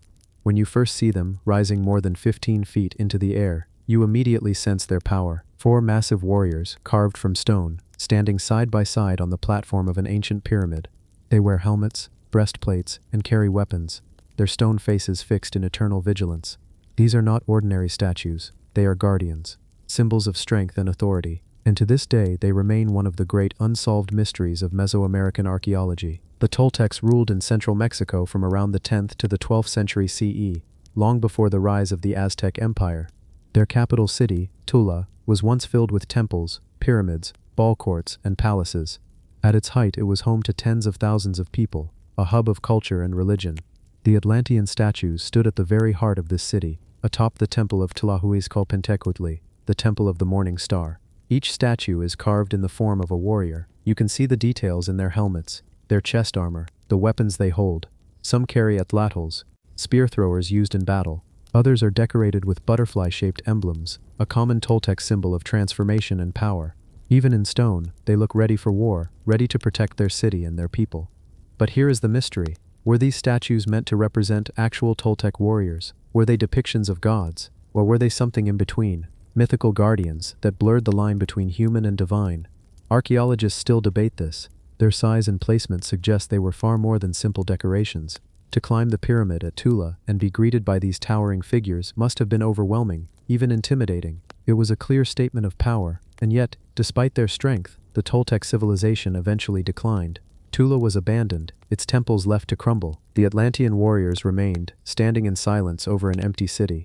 Speaker 1: When you first see them, rising more than 15 feet into the air, you immediately sense their power. 4 massive warriors, carved from stone, standing side by side on the platform of an ancient pyramid. They wear helmets, breastplates, and carry weapons, their stone faces fixed in eternal vigilance. These are not ordinary statues, they are guardians, symbols of strength and authority, and to this day they remain one of the great unsolved mysteries of Mesoamerican archaeology. The Toltecs ruled in central Mexico from around the 10th to the 12th century CE, long before the rise of the Aztec Empire. Their capital city, Tula, was once filled with temples, pyramids, ball courts, and palaces. At its height it was home to tens of thousands of people, a hub of culture and religion. The Atlantean statues stood at the very heart of this city, atop the temple of Tlahuizcalpantecutli, the temple of the morning star. Each statue is carved in the form of a warrior. You can see the details in their helmets, their chest armor, the weapons they hold. Some carry atlatls, spear throwers used in battle. Others are decorated with butterfly-shaped emblems, a common Toltec symbol of transformation and power. Even in stone, they look ready for war, ready to protect their city and their people. But here is the mystery. Were these statues meant to represent actual Toltec warriors? Were they depictions of gods? Or were they something in between? Mythical guardians that blurred the line between human and divine? Archaeologists still debate this. Their size and placement suggest they were far more than simple decorations. To climb the pyramid at Tula and be greeted by these towering figures must have been overwhelming, even intimidating. It was a clear statement of power, and yet, despite their strength, the Toltec civilization eventually declined. Tula was abandoned, its temples left to crumble. The Atlantean warriors remained, standing in silence over an empty city.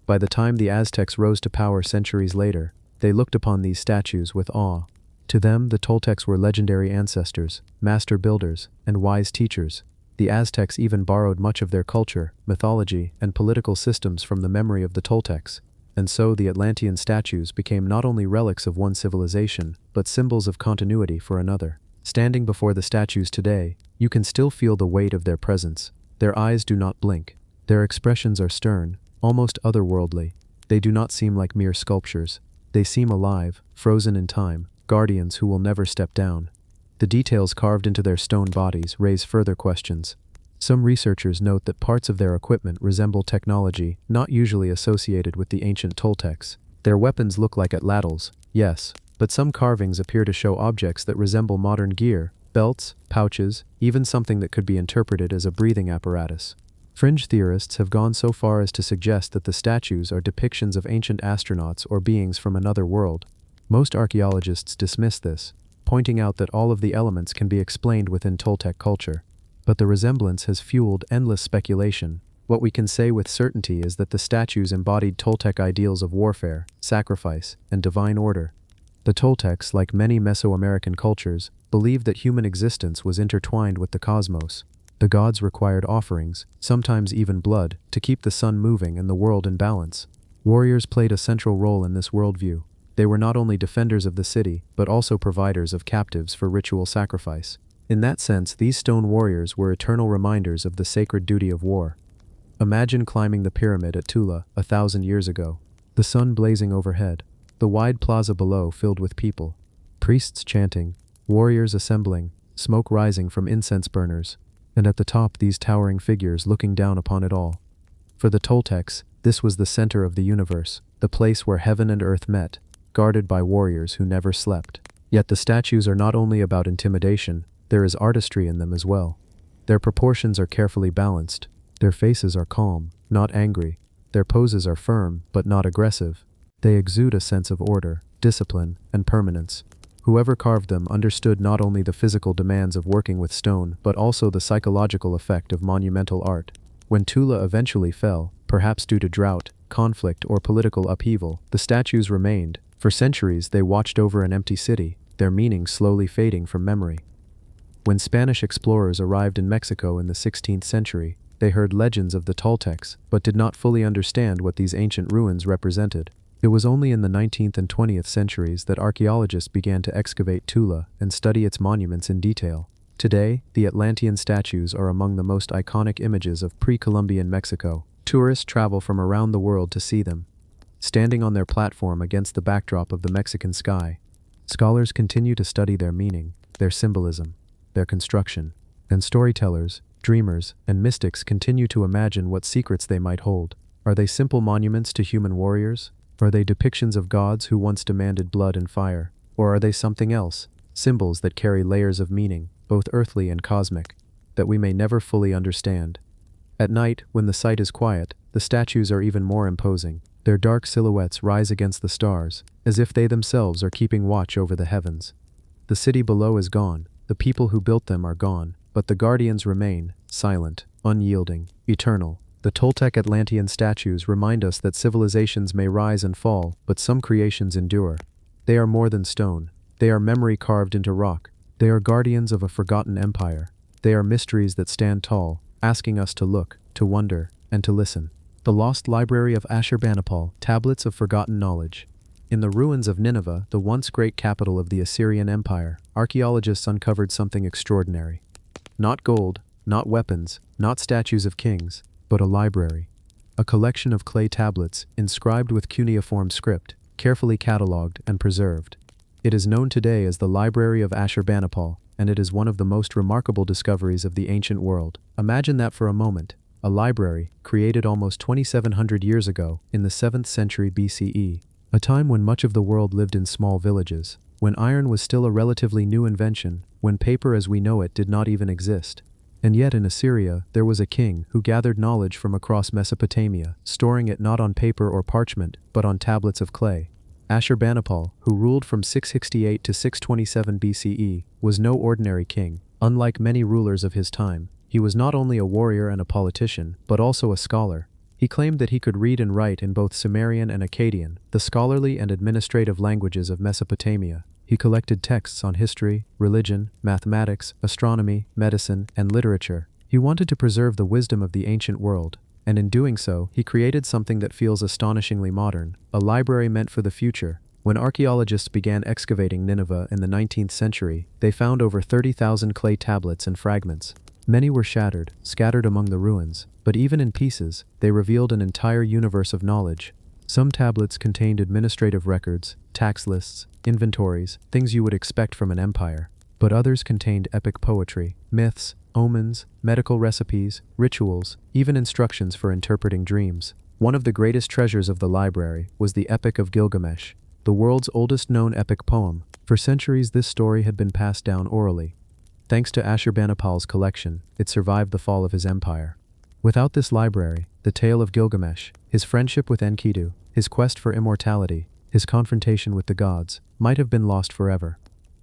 Speaker 1: By the time the Aztecs rose to power centuries later, they looked upon these statues with awe. To them, the Toltecs were legendary ancestors, master builders, and wise teachers. The Aztecs even borrowed much of their culture, mythology, and political systems from the memory of the Toltecs. And so the Atlantean statues became not only relics of one civilization, but symbols of continuity for another. Standing before the statues today, you can still feel the weight of their presence. Their eyes do not blink. Their expressions are stern, almost otherworldly. They do not seem like mere sculptures. They seem alive, frozen in time, guardians who will never step down. The details carved into their stone bodies raise further questions. Some researchers note that parts of their equipment resemble technology not usually associated with the ancient Toltecs. Their weapons look like atlatls, yes, but some carvings appear to show objects that resemble modern gear, belts, pouches, even something that could be interpreted as a breathing apparatus. Fringe theorists have gone so far as to suggest that the statues are depictions of ancient astronauts or beings from another world. Most archaeologists dismiss this, pointing out that all of the elements can be explained within Toltec culture. But the resemblance has fueled endless speculation. What we can say with certainty is that the statues embodied Toltec ideals of warfare, sacrifice, and divine order. The Toltecs, like many Mesoamerican cultures, believed that human existence was intertwined with the cosmos. The gods required offerings, sometimes even blood, to keep the sun moving and the world in balance. Warriors played a central role in this worldview. They were not only defenders of the city, but also providers of captives for ritual sacrifice. In that sense, these stone warriors were eternal reminders of the sacred duty of war. Imagine climbing the pyramid at Tula 1,000 years ago. The sun blazing overhead, the wide plaza below filled with people. Priests chanting, warriors assembling, smoke rising from incense burners, and at the top these towering figures looking down upon it all. For the Toltecs, this was the center of the universe, the place where heaven and earth met, guarded by warriors who never slept. Yet the statues are not only about intimidation, there is artistry in them as well. Their proportions are carefully balanced. Their faces are calm, not angry. Their poses are firm, but not aggressive. They exude a sense of order, discipline, and permanence. Whoever carved them understood not only the physical demands of working with stone but also the psychological effect of monumental art. When Tula eventually fell, perhaps due to drought, conflict, or political upheaval, the statues remained. For centuries they watched over an empty city, their meaning slowly fading from memory. When Spanish explorers arrived in Mexico in the 16th century, they heard legends of the Toltecs, but did not fully understand what these ancient ruins represented. It was only in the 19th and 20th centuries that archaeologists began to excavate Tula and study its monuments in detail. Today, the Atlantean statues are among the most iconic images of pre-Columbian Mexico. Tourists travel from around the world to see them. Standing on their platform against the backdrop of the Mexican sky, scholars continue to study their meaning, their symbolism, their construction, and storytellers, dreamers, and mystics continue to imagine what secrets they might hold. Are they simple monuments to human warriors? Are they depictions of gods who once demanded blood and fire? Or are they something else, symbols that carry layers of meaning, both earthly and cosmic, that we may never fully understand? At night, when the site is quiet, the statues are even more imposing. Their dark silhouettes rise against the stars, as if they themselves are keeping watch over the heavens. The city below is gone, the people who built them are gone, but the guardians remain, silent, unyielding, eternal. The Toltec Atlantean statues remind us that civilizations may rise and fall, but some creations endure. They are more than stone. They are memory carved into rock. They are guardians of a forgotten empire. They are mysteries that stand tall, asking us to look, to wonder, and to listen. The Lost Library of Ashurbanipal, Tablets of Forgotten Knowledge. In the ruins of Nineveh, the once great capital of the Assyrian Empire, archaeologists uncovered something extraordinary. Not gold, not weapons, not statues of kings, but a library. A collection of clay tablets, inscribed with cuneiform script, carefully catalogued and preserved. It is known today as the Library of Ashurbanipal, and it is one of the most remarkable discoveries of the ancient world. Imagine that for a moment. A library, created almost 2,700 years ago, in the 7th century BCE, a time when much of the world lived in small villages, when iron was still a relatively new invention, when paper as we know it did not even exist. And yet in Assyria, there was a king who gathered knowledge from across Mesopotamia, storing it not on paper or parchment, but on tablets of clay. Ashurbanipal, who ruled from 668 to 627 BCE, was no ordinary king. Unlike many rulers of his time, he was not only a warrior and a politician, but also a scholar. He claimed that he could read and write in both Sumerian and Akkadian, the scholarly and administrative languages of Mesopotamia. He collected texts on history, religion, mathematics, astronomy, medicine, and literature. He wanted to preserve the wisdom of the ancient world, and in doing so, he created something that feels astonishingly modern, a library meant for the future. When archaeologists began excavating Nineveh in the 19th century, they found over 30,000 clay tablets and fragments. Many were shattered, scattered among the ruins, but even in pieces, they revealed an entire universe of knowledge. Some tablets contained administrative records, tax lists, inventories, things you would expect from an empire, but others contained epic poetry, myths, omens, medical recipes, rituals, even instructions for interpreting dreams. One of the greatest treasures of the library was the Epic of Gilgamesh, the world's oldest known epic poem. For centuries this story had been passed down orally. Thanks to Ashurbanipal's collection, it survived the fall of his empire. Without this library, the tale of Gilgamesh, his friendship with Enkidu, his quest for immortality, his confrontation with the gods, might have been lost forever.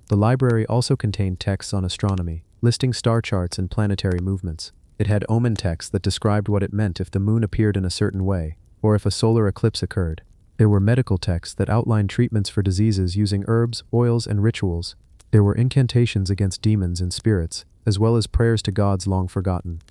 Speaker 1: The library also contained texts on astronomy, listing star charts and planetary movements. It had omen texts that described what it meant if the moon appeared in a certain way, or if a solar eclipse occurred. There were medical texts that outlined treatments for diseases using herbs, oils, and rituals. There were incantations against demons and spirits, as well as prayers to gods long forgotten.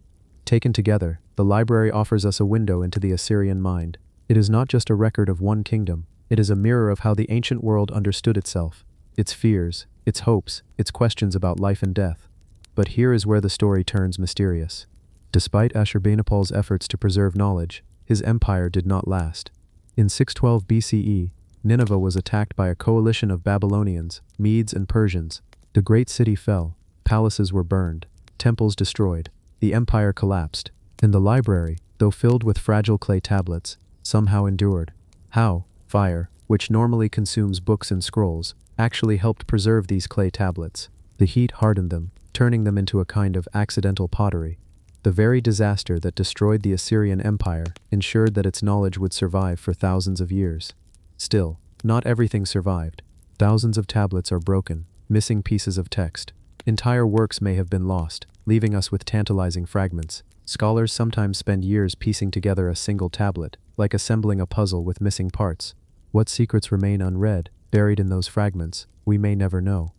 Speaker 1: Taken together, the library offers us a window into the Assyrian mind. It is not just a record of one kingdom, it is a mirror of how the ancient world understood itself, its fears, its hopes, its questions about life and death. But here is where the story turns mysterious. Despite Ashurbanipal's efforts to preserve knowledge, his empire did not last. In 612 BCE, Nineveh was attacked by a coalition of Babylonians, Medes, and Persians. The great city fell, palaces were burned, temples destroyed, the empire collapsed, and the library, though filled with fragile clay tablets, somehow endured. How? Fire, which normally consumes books and scrolls, actually helped preserve these clay tablets. The heat hardened them, turning them into a kind of accidental pottery. The very disaster that destroyed the Assyrian Empire ensured that its knowledge would survive for thousands of years. Still, not everything survived. Thousands of tablets are broken, missing pieces of text. Entire works may have been lost, leaving us with tantalizing fragments. Scholars sometimes spend years piecing together a single tablet, like assembling a puzzle with missing parts. What secrets remain unread, buried in those fragments, we may never know.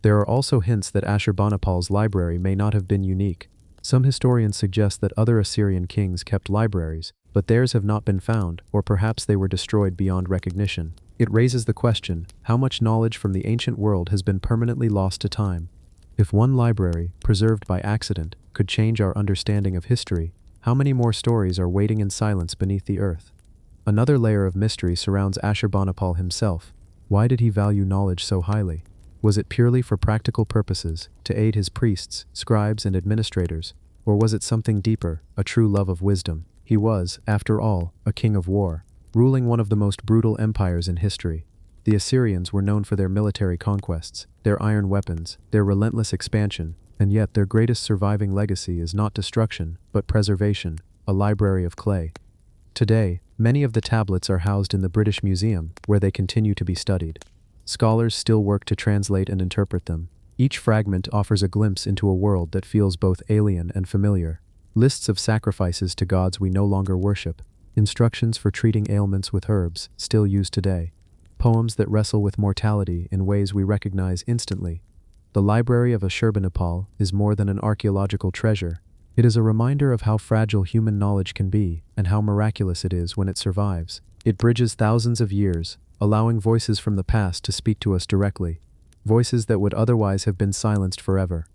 Speaker 1: There are also hints that Ashurbanipal's library may not have been unique. Some historians suggest that other Assyrian kings kept libraries, but theirs have not been found, or perhaps they were destroyed beyond recognition. It raises the question, how much knowledge from the ancient world has been permanently lost to time? If one library, preserved by accident, could change our understanding of history, how many more stories are waiting in silence beneath the earth? Another layer of mystery surrounds Ashurbanipal himself. Why did he value knowledge so highly? Was it purely for practical purposes, to aid his priests, scribes, and administrators? Or was it something deeper, a true love of wisdom? He was, after all, a king of war, ruling one of the most brutal empires in history. The Assyrians were known for their military conquests, their iron weapons, their relentless expansion, and yet their greatest surviving legacy is not destruction, but preservation, a library of clay. Today, many of the tablets are housed in the British Museum, where they continue to be studied. Scholars still work to translate and interpret them. Each fragment offers a glimpse into a world that feels both alien and familiar. Lists of sacrifices to gods we no longer worship. Instructions for treating ailments with herbs, still used today. Poems that wrestle with mortality in ways we recognize instantly. The Library of Ashurbanipal is more than an archaeological treasure. It is a reminder of how fragile human knowledge can be and how miraculous it is when it survives. It bridges thousands of years, allowing voices from the past to speak to us directly, voices that would otherwise have been silenced forever.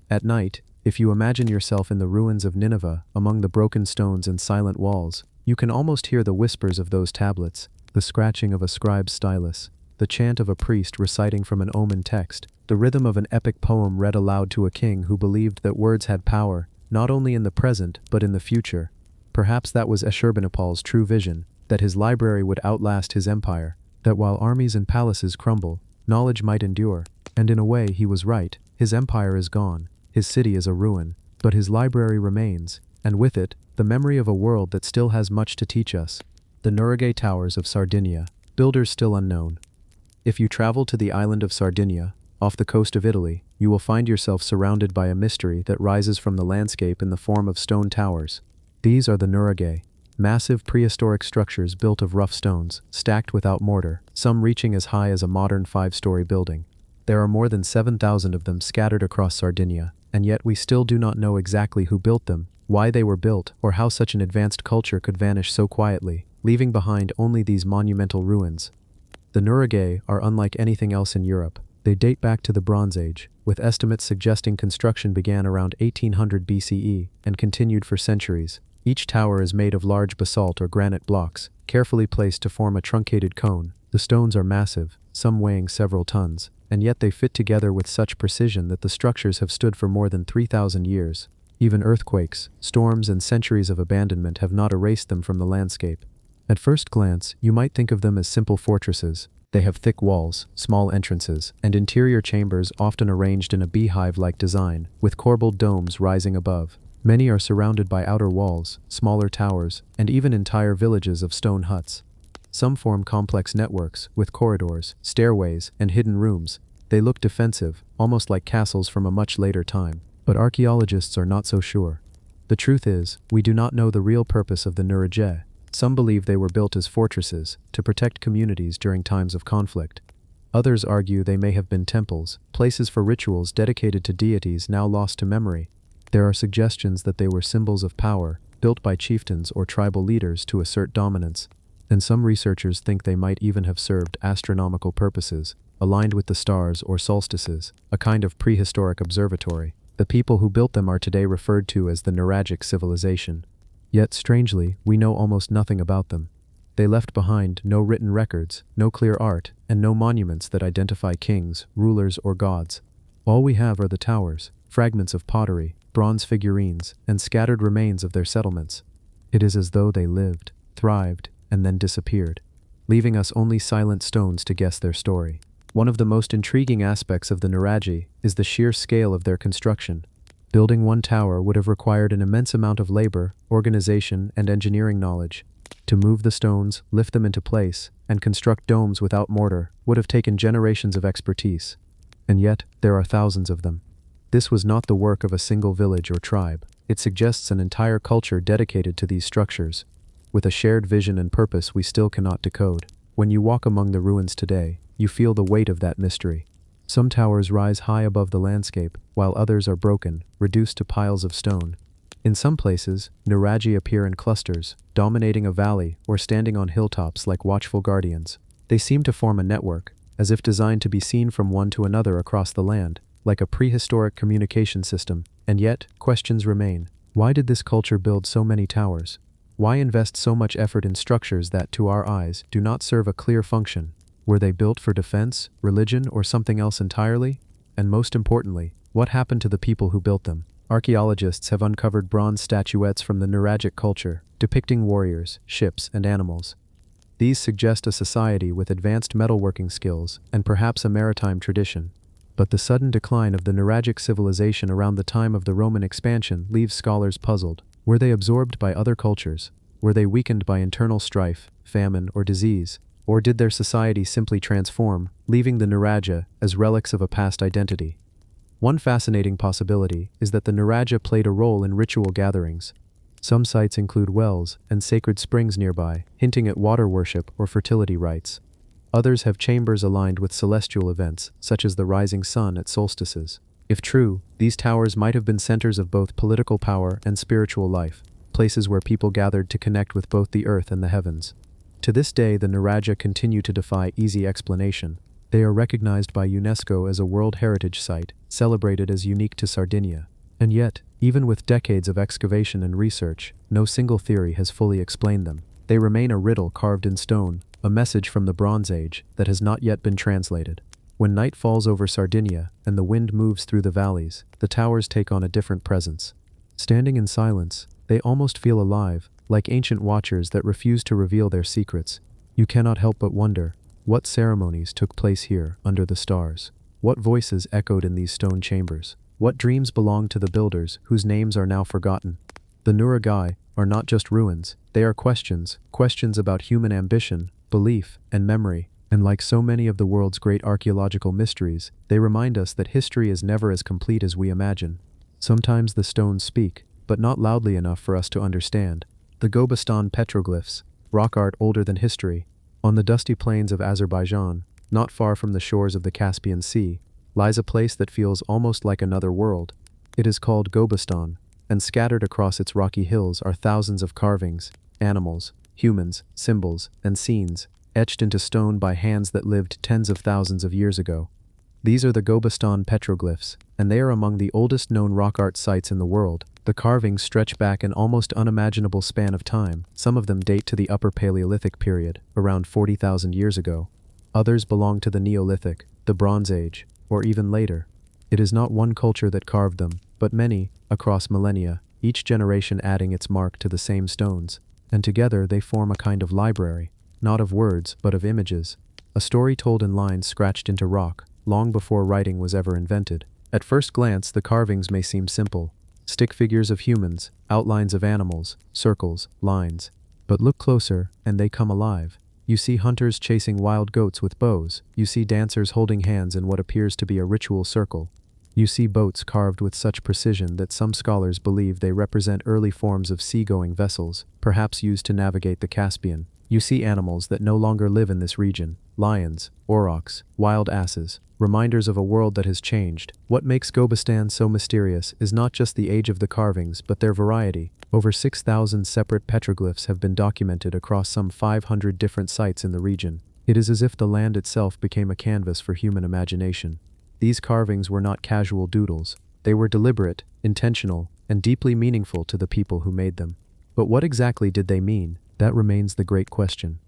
Speaker 1: At night, if you imagine yourself in the ruins of Nineveh, among the broken stones and silent walls, you can almost hear the whispers of those tablets, the scratching of a scribe's stylus, the chant of a priest reciting from an omen text, the rhythm of an epic poem read aloud to a king who believed that words had power, not only in the present but in the future. Perhaps that was Ashurbanipal's true vision, that his library would outlast his empire, that while armies and palaces crumble, knowledge might endure. And in a way he was right. His empire is gone, his city is a ruin, but his library remains, and with it, the memory of a world that still has much to teach us. The Nuraghe Towers of Sardinia, builders still unknown. If you travel to the island of Sardinia, off the coast of Italy, you will find yourself surrounded by a mystery that rises from the landscape in the form of stone towers. These are the Nuraghe, massive prehistoric structures built of rough stones, stacked without mortar, some reaching as high as a modern 5-story building. There are more than 7,000 of them scattered across Sardinia, and yet we still do not know exactly who built them, why they were built, or how such an advanced culture could vanish so quietly, leaving behind only these monumental ruins. The Nuraghe are unlike anything else in Europe. They date back to the Bronze Age, with estimates suggesting construction began around 1800 BCE and continued for centuries. Each tower is made of large basalt or granite blocks, carefully placed to form a truncated cone. The stones are massive, some weighing several tons, and yet they fit together with such precision that the structures have stood for more than 3,000 years. Even earthquakes, storms, and centuries of abandonment have not erased them from the landscape. At first glance, you might think of them as simple fortresses. They have thick walls, small entrances, and interior chambers often arranged in a beehive-like design, with corbelled domes rising above. Many are surrounded by outer walls, smaller towers, and even entire villages of stone huts. Some form complex networks, with corridors, stairways, and hidden rooms. They look defensive, almost like castles from a much later time. But archaeologists are not so sure. The truth is, we do not know the real purpose of the Nuraghe. Some believe they were built as fortresses, to protect communities during times of conflict. Others argue they may have been temples, places for rituals dedicated to deities now lost to memory. There are suggestions that they were symbols of power, built by chieftains or tribal leaders to assert dominance. And some researchers think they might even have served astronomical purposes, aligned with the stars or solstices, a kind of prehistoric observatory. The people who built them are today referred to as the Nuragic civilization. Yet, strangely, we know almost nothing about them. They left behind no written records, no clear art, and no monuments that identify kings, rulers, or gods. All we have are the towers, fragments of pottery, bronze figurines, and scattered remains of their settlements. It is as though they lived, thrived, and then disappeared, leaving us only silent stones to guess their story. One of the most intriguing aspects of the Nuraghe is the sheer scale of their construction. Building one tower would have required an immense amount of labor, organization, and engineering knowledge. To move the stones, lift them into place, and construct domes without mortar would have taken generations of expertise. And yet, there are thousands of them. This was not the work of a single village or tribe. It suggests an entire culture dedicated to these structures, with a shared vision and purpose we still cannot decode. When you walk among the ruins today, you feel the weight of that mystery. Some towers rise high above the landscape, while others are broken, reduced to piles of stone. In some places, nuraghi appear in clusters, dominating a valley or standing on hilltops like watchful guardians. They seem to form a network, as if designed to be seen from one to another across the land, like a prehistoric communication system. And yet, questions remain. Why did this culture build so many towers? Why invest so much effort in structures that, to our eyes, do not serve a clear function? Were they built for defense, religion, or something else entirely? And most importantly, what happened to the people who built them? Archaeologists have uncovered bronze statuettes from the nuraghic culture, depicting warriors, ships, and animals. These suggest a society with advanced metalworking skills and perhaps a maritime tradition. But the sudden decline of the nuraghic civilization around the time of the Roman expansion leaves scholars puzzled. Were they absorbed by other cultures? Were they weakened by internal strife, famine, or disease? Or did their society simply transform, leaving the nuragha as relics of a past identity? One fascinating possibility is that the nuragha played a role in ritual gatherings. Some sites include wells and sacred springs nearby, hinting at water worship or fertility rites. Others have chambers aligned with celestial events, such as the rising sun at solstices. If true, these towers might have been centers of both political power and spiritual life, places where people gathered to connect with both the earth and the heavens. To this day, the nuragha continue to defy easy explanation. They are recognized by UNESCO as a World Heritage Site, celebrated as unique to Sardinia. And yet, even with decades of excavation and research, no single theory has fully explained them. They remain a riddle carved in stone, a message from the Bronze Age that has not yet been translated. When night falls over Sardinia and the wind moves through the valleys, the towers take on a different presence. Standing in silence, they almost feel alive, like ancient watchers that refuse to reveal their secrets. You cannot help but wonder, what ceremonies took place here under the stars? What voices echoed in these stone chambers? What dreams belonged to the builders whose names are now forgotten? The nuraghi are not just ruins, they are questions about human ambition, belief, and memory. And like so many of the world's great archaeological mysteries, they remind us that history is never as complete as we imagine. Sometimes the stones speak, but not loudly enough for us to understand. The Gobestan petroglyphs, rock art older than history. On the dusty plains of Azerbaijan, not far from the shores of the Caspian Sea, lies a place that feels almost like another world. It is called Gobestan, and scattered across its rocky hills are thousands of carvings, animals, humans, symbols, and scenes, etched into stone by hands that lived tens of thousands of years ago. These are the Gobestan petroglyphs, and they are among the oldest known rock art sites in the world. The carvings stretch back an almost unimaginable span of time. Some of them date to the Upper Paleolithic period, around 40,000 years ago. Others belong to the Neolithic, the Bronze Age, or even later. It is not one culture that carved them, but many, across millennia, each generation adding its mark to the same stones. And together they form a kind of library, not of words, but of images. A story told in lines scratched into rock, long before writing was ever invented. At first glance, the carvings may seem simple. Stick figures of humans, outlines of animals, circles, lines. But look closer, and they come alive. You see hunters chasing wild goats with bows. You see dancers holding hands in what appears to be a ritual circle. You see boats carved with such precision that some scholars believe they represent early forms of seagoing vessels, perhaps used to navigate the Caspian. You see animals that no longer live in this region: lions, aurochs, wild asses, reminders of a world that has changed. What makes Gobestan so mysterious is not just the age of the carvings, but their variety. Over 6,000 separate petroglyphs have been documented across some 500 different sites in the region. It is as if the land itself became a canvas for human imagination. These carvings were not casual doodles. They were deliberate, intentional, and deeply meaningful to the people who made them. But what exactly did they mean? That remains the great question.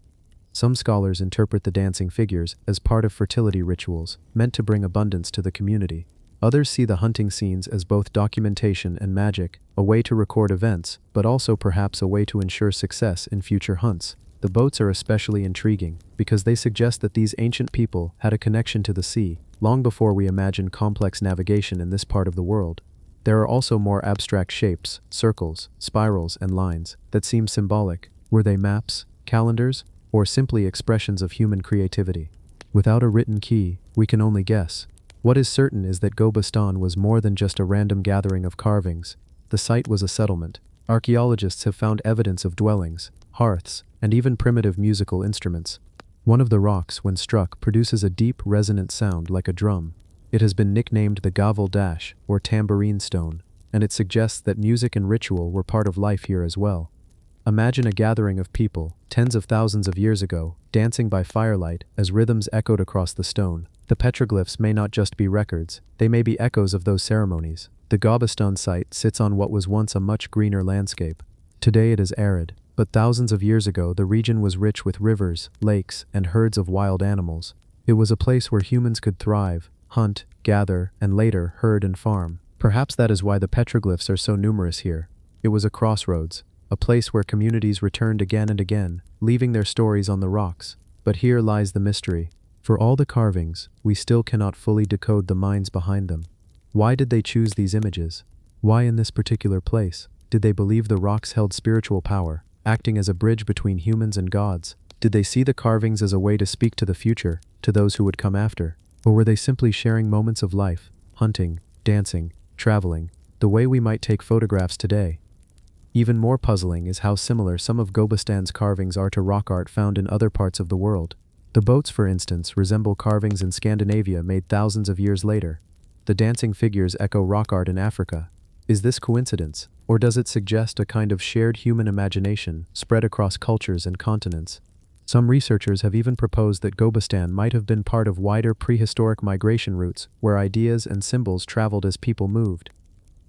Speaker 1: Some scholars interpret the dancing figures as part of fertility rituals, meant to bring abundance to the community. Others see the hunting scenes as both documentation and magic, a way to record events, but also perhaps a way to ensure success in future hunts. The boats are especially intriguing, because they suggest that these ancient people had a connection to the sea, long before we imagine complex navigation in this part of the world. There are also more abstract shapes, circles, spirals, and lines, that seem symbolic, Were they maps, calendars, or simply expressions of human creativity? Without a written key, we can only guess. What is certain is that Gobestan was more than just a random gathering of carvings. The site was a settlement. Archaeologists have found evidence of dwellings, hearths, and even primitive musical instruments. One of the rocks, when struck, produces a deep, resonant sound like a drum. It has been nicknamed the gavel dash, or tambourine stone, and it suggests that music and ritual were part of life here as well. Imagine a gathering of people, tens of thousands of years ago, dancing by firelight as rhythms echoed across the stone. The petroglyphs may not just be records, they may be echoes of those ceremonies. The Gobestan site sits on what was once a much greener landscape. Today it is arid, but thousands of years ago the region was rich with rivers, lakes, and herds of wild animals. It was a place where humans could thrive, hunt, gather, and later herd and farm. Perhaps that is why the petroglyphs are so numerous here. It was a crossroads, a place where communities returned again and again, leaving their stories on the rocks. But here lies the mystery. For all the carvings, we still cannot fully decode the minds behind them. Why did they choose these images? Why in this particular place? Did they believe the rocks held spiritual power, acting as a bridge between humans and gods? Did they see the carvings as a way to speak to the future, to those who would come after? Or were they simply sharing moments of life, hunting, dancing, traveling, the way we might take photographs today? Even more puzzling is how similar some of Gobestan's carvings are to rock art found in other parts of the world. The boats, for instance, resemble carvings in Scandinavia made thousands of years later. The dancing figures echo rock art in Africa. Is this coincidence, or does it suggest a kind of shared human imagination spread across cultures and continents? Some researchers have even proposed that Gobestan might have been part of wider prehistoric migration routes where ideas and symbols traveled as people moved.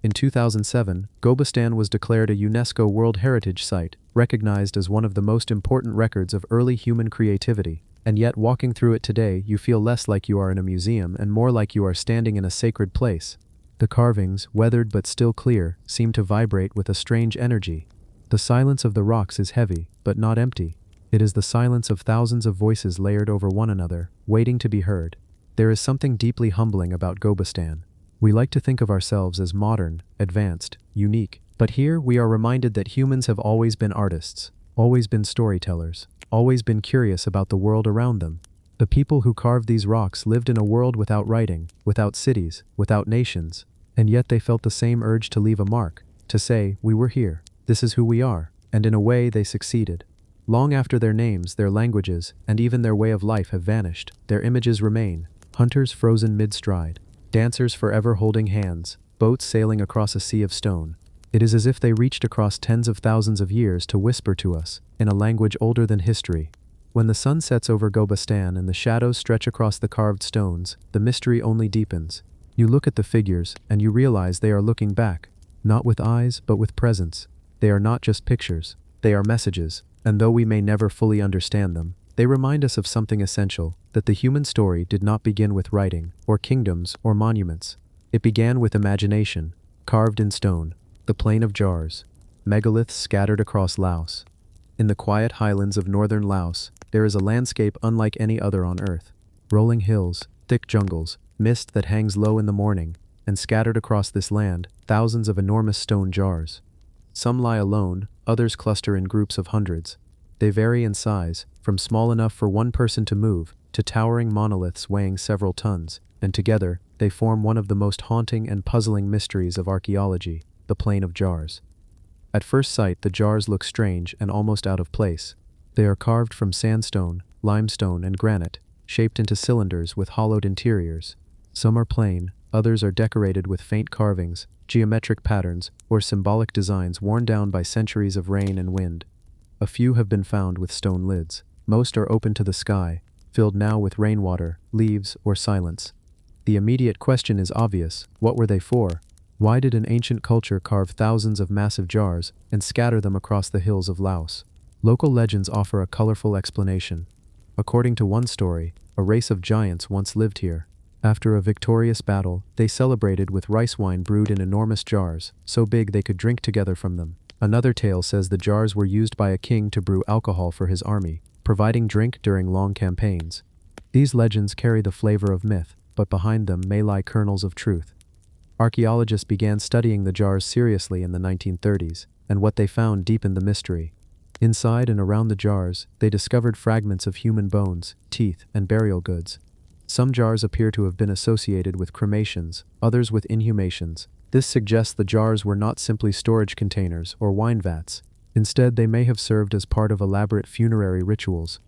Speaker 1: In 2007, Gobestan was declared a UNESCO World Heritage Site, recognized as one of the most important records of early human creativity. And yet, walking through it today, you feel less like you are in a museum and more like you are standing in a sacred place. The carvings, weathered but still clear, seem to vibrate with a strange energy. The silence of the rocks is heavy, but not empty. It is the silence of thousands of voices layered over one another, waiting to be heard. There is something deeply humbling about Gobestan. We like to think of ourselves as modern, advanced, unique, but here we are reminded that humans have always been artists, always been storytellers, always been curious about the world around them. The people who carved these rocks lived in a world without writing, without cities, without nations, and yet they felt the same urge to leave a mark, to say, "We were here, this is who we are," and in a way they succeeded. Long after their names, their languages, and even their way of life have vanished, their images remain: hunters frozen mid-stride, dancers forever holding hands, boats sailing across a sea of stone. It is as if they reached across tens of thousands of years to whisper to us, in a language older than history. When the sun sets over Gobestan and the shadows stretch across the carved stones, the mystery only deepens. You look at the figures, and you realize they are looking back, not with eyes, but with presence. They are not just pictures, they are messages, and though we may never fully understand them, they remind us of something essential, that the human story did not begin with writing, or kingdoms, or monuments. It began with imagination, carved in stone, the plain of jars, megaliths scattered across Laos. In the quiet highlands of northern Laos, there is a landscape unlike any other on earth. Rolling hills, thick jungles, mist that hangs low in the morning, and scattered across this land, thousands of enormous stone jars. Some lie alone, others cluster in groups of hundreds. They vary in size, from small enough for one person to move, to towering monoliths weighing several tons, and together, they form one of the most haunting and puzzling mysteries of archaeology, the plain of jars. At first sight, the jars look strange and almost out of place. They are carved from sandstone, limestone, and granite, shaped into cylinders with hollowed interiors. Some are plain, others are decorated with faint carvings, geometric patterns, or symbolic designs worn down by centuries of rain and wind. A few have been found with stone lids. Most are open to the sky, filled now with rainwater, leaves, or silence. The immediate question is obvious: what were they for? Why did an ancient culture carve thousands of massive jars and scatter them across the hills of Laos? Local legends offer a colorful explanation. According to one story, a race of giants once lived here. After a victorious battle, they celebrated with rice wine brewed in enormous jars, so big they could drink together from them. Another tale says the jars were used by a king to brew alcohol for his army, providing drink during long campaigns. These legends carry the flavor of myth, but behind them may lie kernels of truth. Archaeologists began studying the jars seriously in the 1930s, and what they found deepened the mystery. Inside and around the jars, they discovered fragments of human bones, teeth, and burial goods. Some jars appear to have been associated with cremations, others with inhumations. This suggests the jars were not simply storage containers or wine vats. Instead, they may have served as part of elaborate funerary rituals.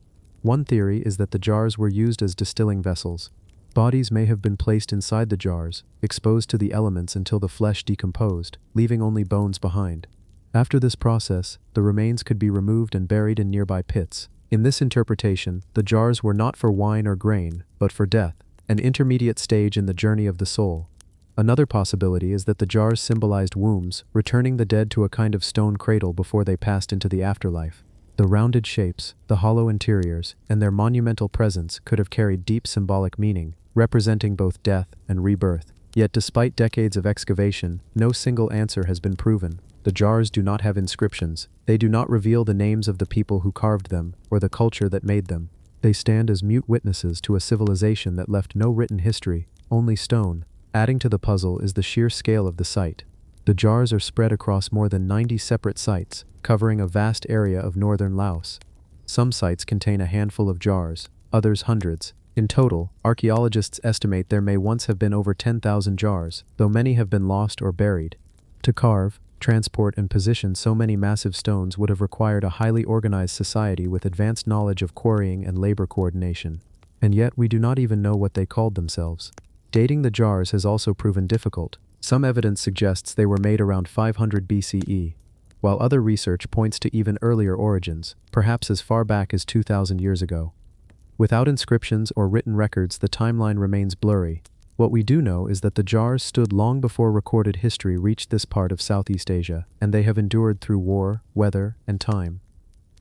Speaker 1: One theory is that the jars were used as distilling vessels. Bodies may have been placed inside the jars, exposed to the elements until the flesh decomposed, leaving only bones behind. After this process, the remains could be removed and buried in nearby pits. In this interpretation, the jars were not for wine or grain, but for death, an intermediate stage in the journey of the soul. Another possibility is that the jars symbolized wombs, returning the dead to a kind of stone cradle before they passed into the afterlife. The rounded shapes, the hollow interiors, and their monumental presence could have carried deep symbolic meaning, representing both death and rebirth. Yet despite decades of excavation, no single answer has been proven. The jars do not have inscriptions. They do not reveal the names of the people who carved them, or the culture that made them. They stand as mute witnesses to a civilization that left no written history, only stone. Adding to the puzzle is the sheer scale of the site. The jars are spread across more than 90 separate sites, covering a vast area of northern Laos. Some sites contain a handful of jars, others hundreds. In total, archaeologists estimate there may once have been over 10,000 jars, though many have been lost or buried. To carve, transport, and position so many massive stones would have required a highly organized society with advanced knowledge of quarrying and labor coordination. And yet we do not even know what they called themselves. Dating the jars has also proven difficult. Some evidence suggests they were made around 500 BCE, while other research points to even earlier origins, perhaps as far back as 2,000 years ago. Without inscriptions or written records, the timeline remains blurry. What we do know is that the jars stood long before recorded history reached this part of Southeast Asia, and they have endured through war, weather, and time.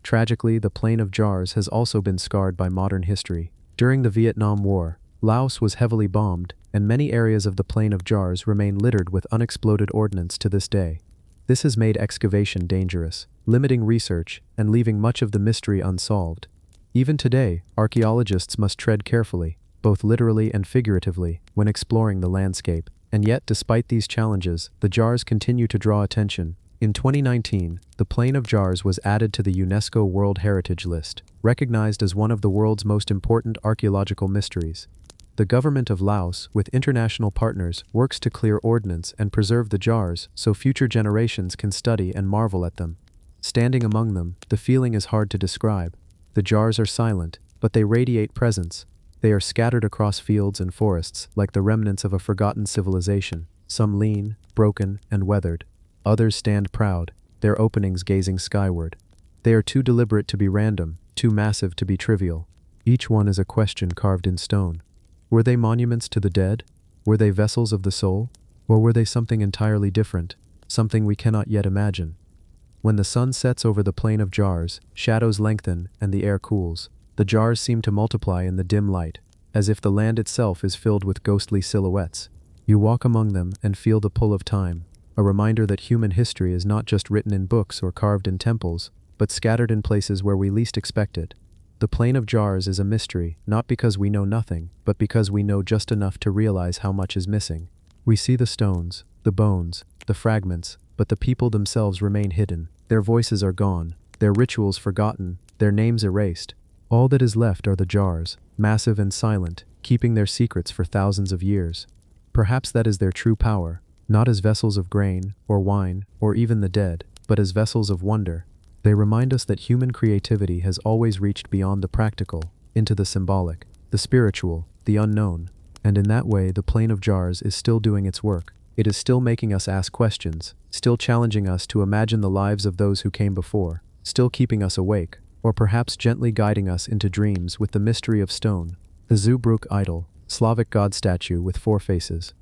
Speaker 1: Tragically, the Plain of Jars has also been scarred by modern history. During the Vietnam War, Laos was heavily bombed, and many areas of the Plain of Jars remain littered with unexploded ordnance to this day. This has made excavation dangerous, limiting research, and leaving much of the mystery unsolved. Even today, archaeologists must tread carefully, both literally and figuratively, when exploring the landscape. And yet, despite these challenges, the jars continue to draw attention. In 2019, the Plain of Jars was added to the UNESCO World Heritage List, recognized as one of the world's most important archaeological mysteries. The government of Laos, with international partners, works to clear ordnance and preserve the jars so future generations can study and marvel at them. Standing among them, the feeling is hard to describe. The jars are silent, but they radiate presence. They are scattered across fields and forests like the remnants of a forgotten civilization, some lean, broken, and weathered. Others stand proud, their openings gazing skyward. They are too deliberate to be random, too massive to be trivial. Each one is a question carved in stone. Were they monuments to the dead? Were they vessels of the soul? Or were they something entirely different, something we cannot yet imagine? When the sun sets over the Plain of Jars, shadows lengthen and the air cools. The jars seem to multiply in the dim light, as if the land itself is filled with ghostly silhouettes. You walk among them and feel the pull of time, a reminder that human history is not just written in books or carved in temples, but scattered in places where we least expect it. The Plain of Jars is a mystery, not because we know nothing, but because we know just enough to realize how much is missing. We see the stones, the bones, the fragments, but the people themselves remain hidden. Their voices are gone, their rituals forgotten, their names erased. All that is left are the jars, massive and silent, keeping their secrets for thousands of years. Perhaps that is their true power, not as vessels of grain, or wine, or even the dead, but as vessels of wonder. They remind us that human creativity has always reached beyond the practical, into the symbolic, the spiritual, the unknown. And in that way, the Plain of Jars is still doing its work. It is still making us ask questions, still challenging us to imagine the lives of those who came before, still keeping us awake, or perhaps gently guiding us into dreams with the mystery of stone. The Zhubruk idol, Slavic god statue with 4 faces.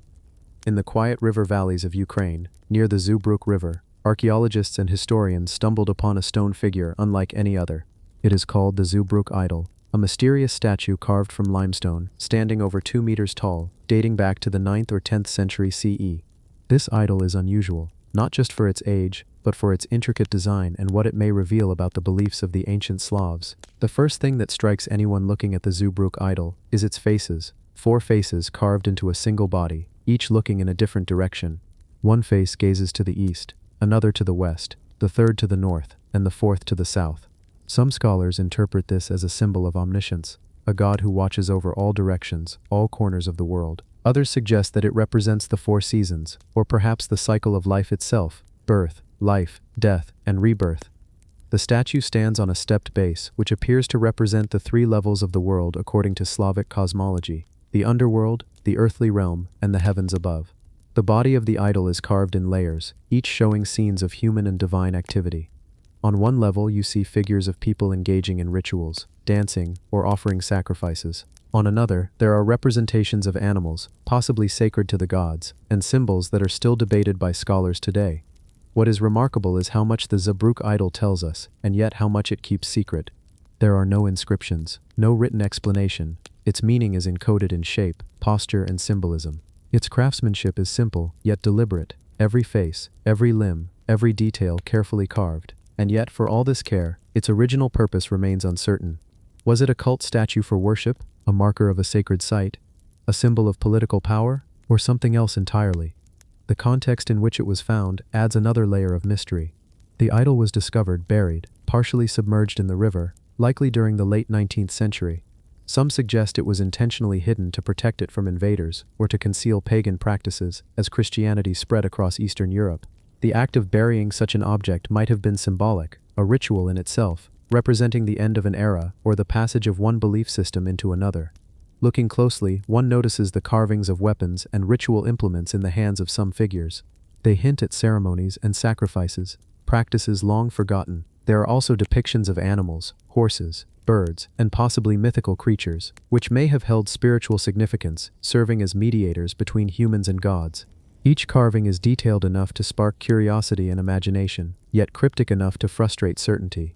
Speaker 1: In the quiet river valleys of Ukraine, near the Zhubruk River, archaeologists and historians stumbled upon a stone figure unlike any other. It is called the Zhubruk idol, a mysterious statue carved from limestone, standing over 2 meters tall, dating back to the 9th or 10th century CE. This idol is unusual, not just for its age, but for its intricate design and what it may reveal about the beliefs of the ancient Slavs. The first thing that strikes anyone looking at the Zhubruk idol is its faces, 4 faces carved into a single body, each looking in a different direction. One face gazes to the east, another to the west, the third to the north, and the fourth to the south. Some scholars interpret this as a symbol of omniscience, a god who watches over all directions, all corners of the world. Others suggest that it represents the four seasons, or perhaps the cycle of life itself: birth, life, death, and rebirth. The statue stands on a stepped base, which appears to represent the three levels of the world according to Slavic cosmology: the underworld, the earthly realm, and the heavens above. The body of the idol is carved in layers, each showing scenes of human and divine activity. On one level, you see figures of people engaging in rituals, dancing, or offering sacrifices. On another, there are representations of animals, possibly sacred to the gods, and symbols that are still debated by scholars today. What is remarkable is how much the Zabruk idol tells us, and yet how much it keeps secret. There are no inscriptions, no written explanation. Its meaning is encoded in shape, posture, and symbolism. Its craftsmanship is simple, yet deliberate. Every face, every limb, every detail carefully carved. And yet, for all this care, its original purpose remains uncertain. Was it a cult statue for worship, a marker of a sacred site, a symbol of political power, or something else entirely? The context in which it was found adds another layer of mystery. The idol was discovered buried, partially submerged in the river, likely during the late 19th century. Some suggest it was intentionally hidden to protect it from invaders, or to conceal pagan practices, as Christianity spread across Eastern Europe. The act of burying such an object might have been symbolic, a ritual in itself, representing the end of an era or the passage of one belief system into another. Looking closely, one notices the carvings of weapons and ritual implements in the hands of some figures. They hint at ceremonies and sacrifices, practices long forgotten. There are also depictions of animals, horses, birds, and possibly mythical creatures, which may have held spiritual significance, serving as mediators between humans and gods. Each carving is detailed enough to spark curiosity and imagination, yet cryptic enough to frustrate certainty.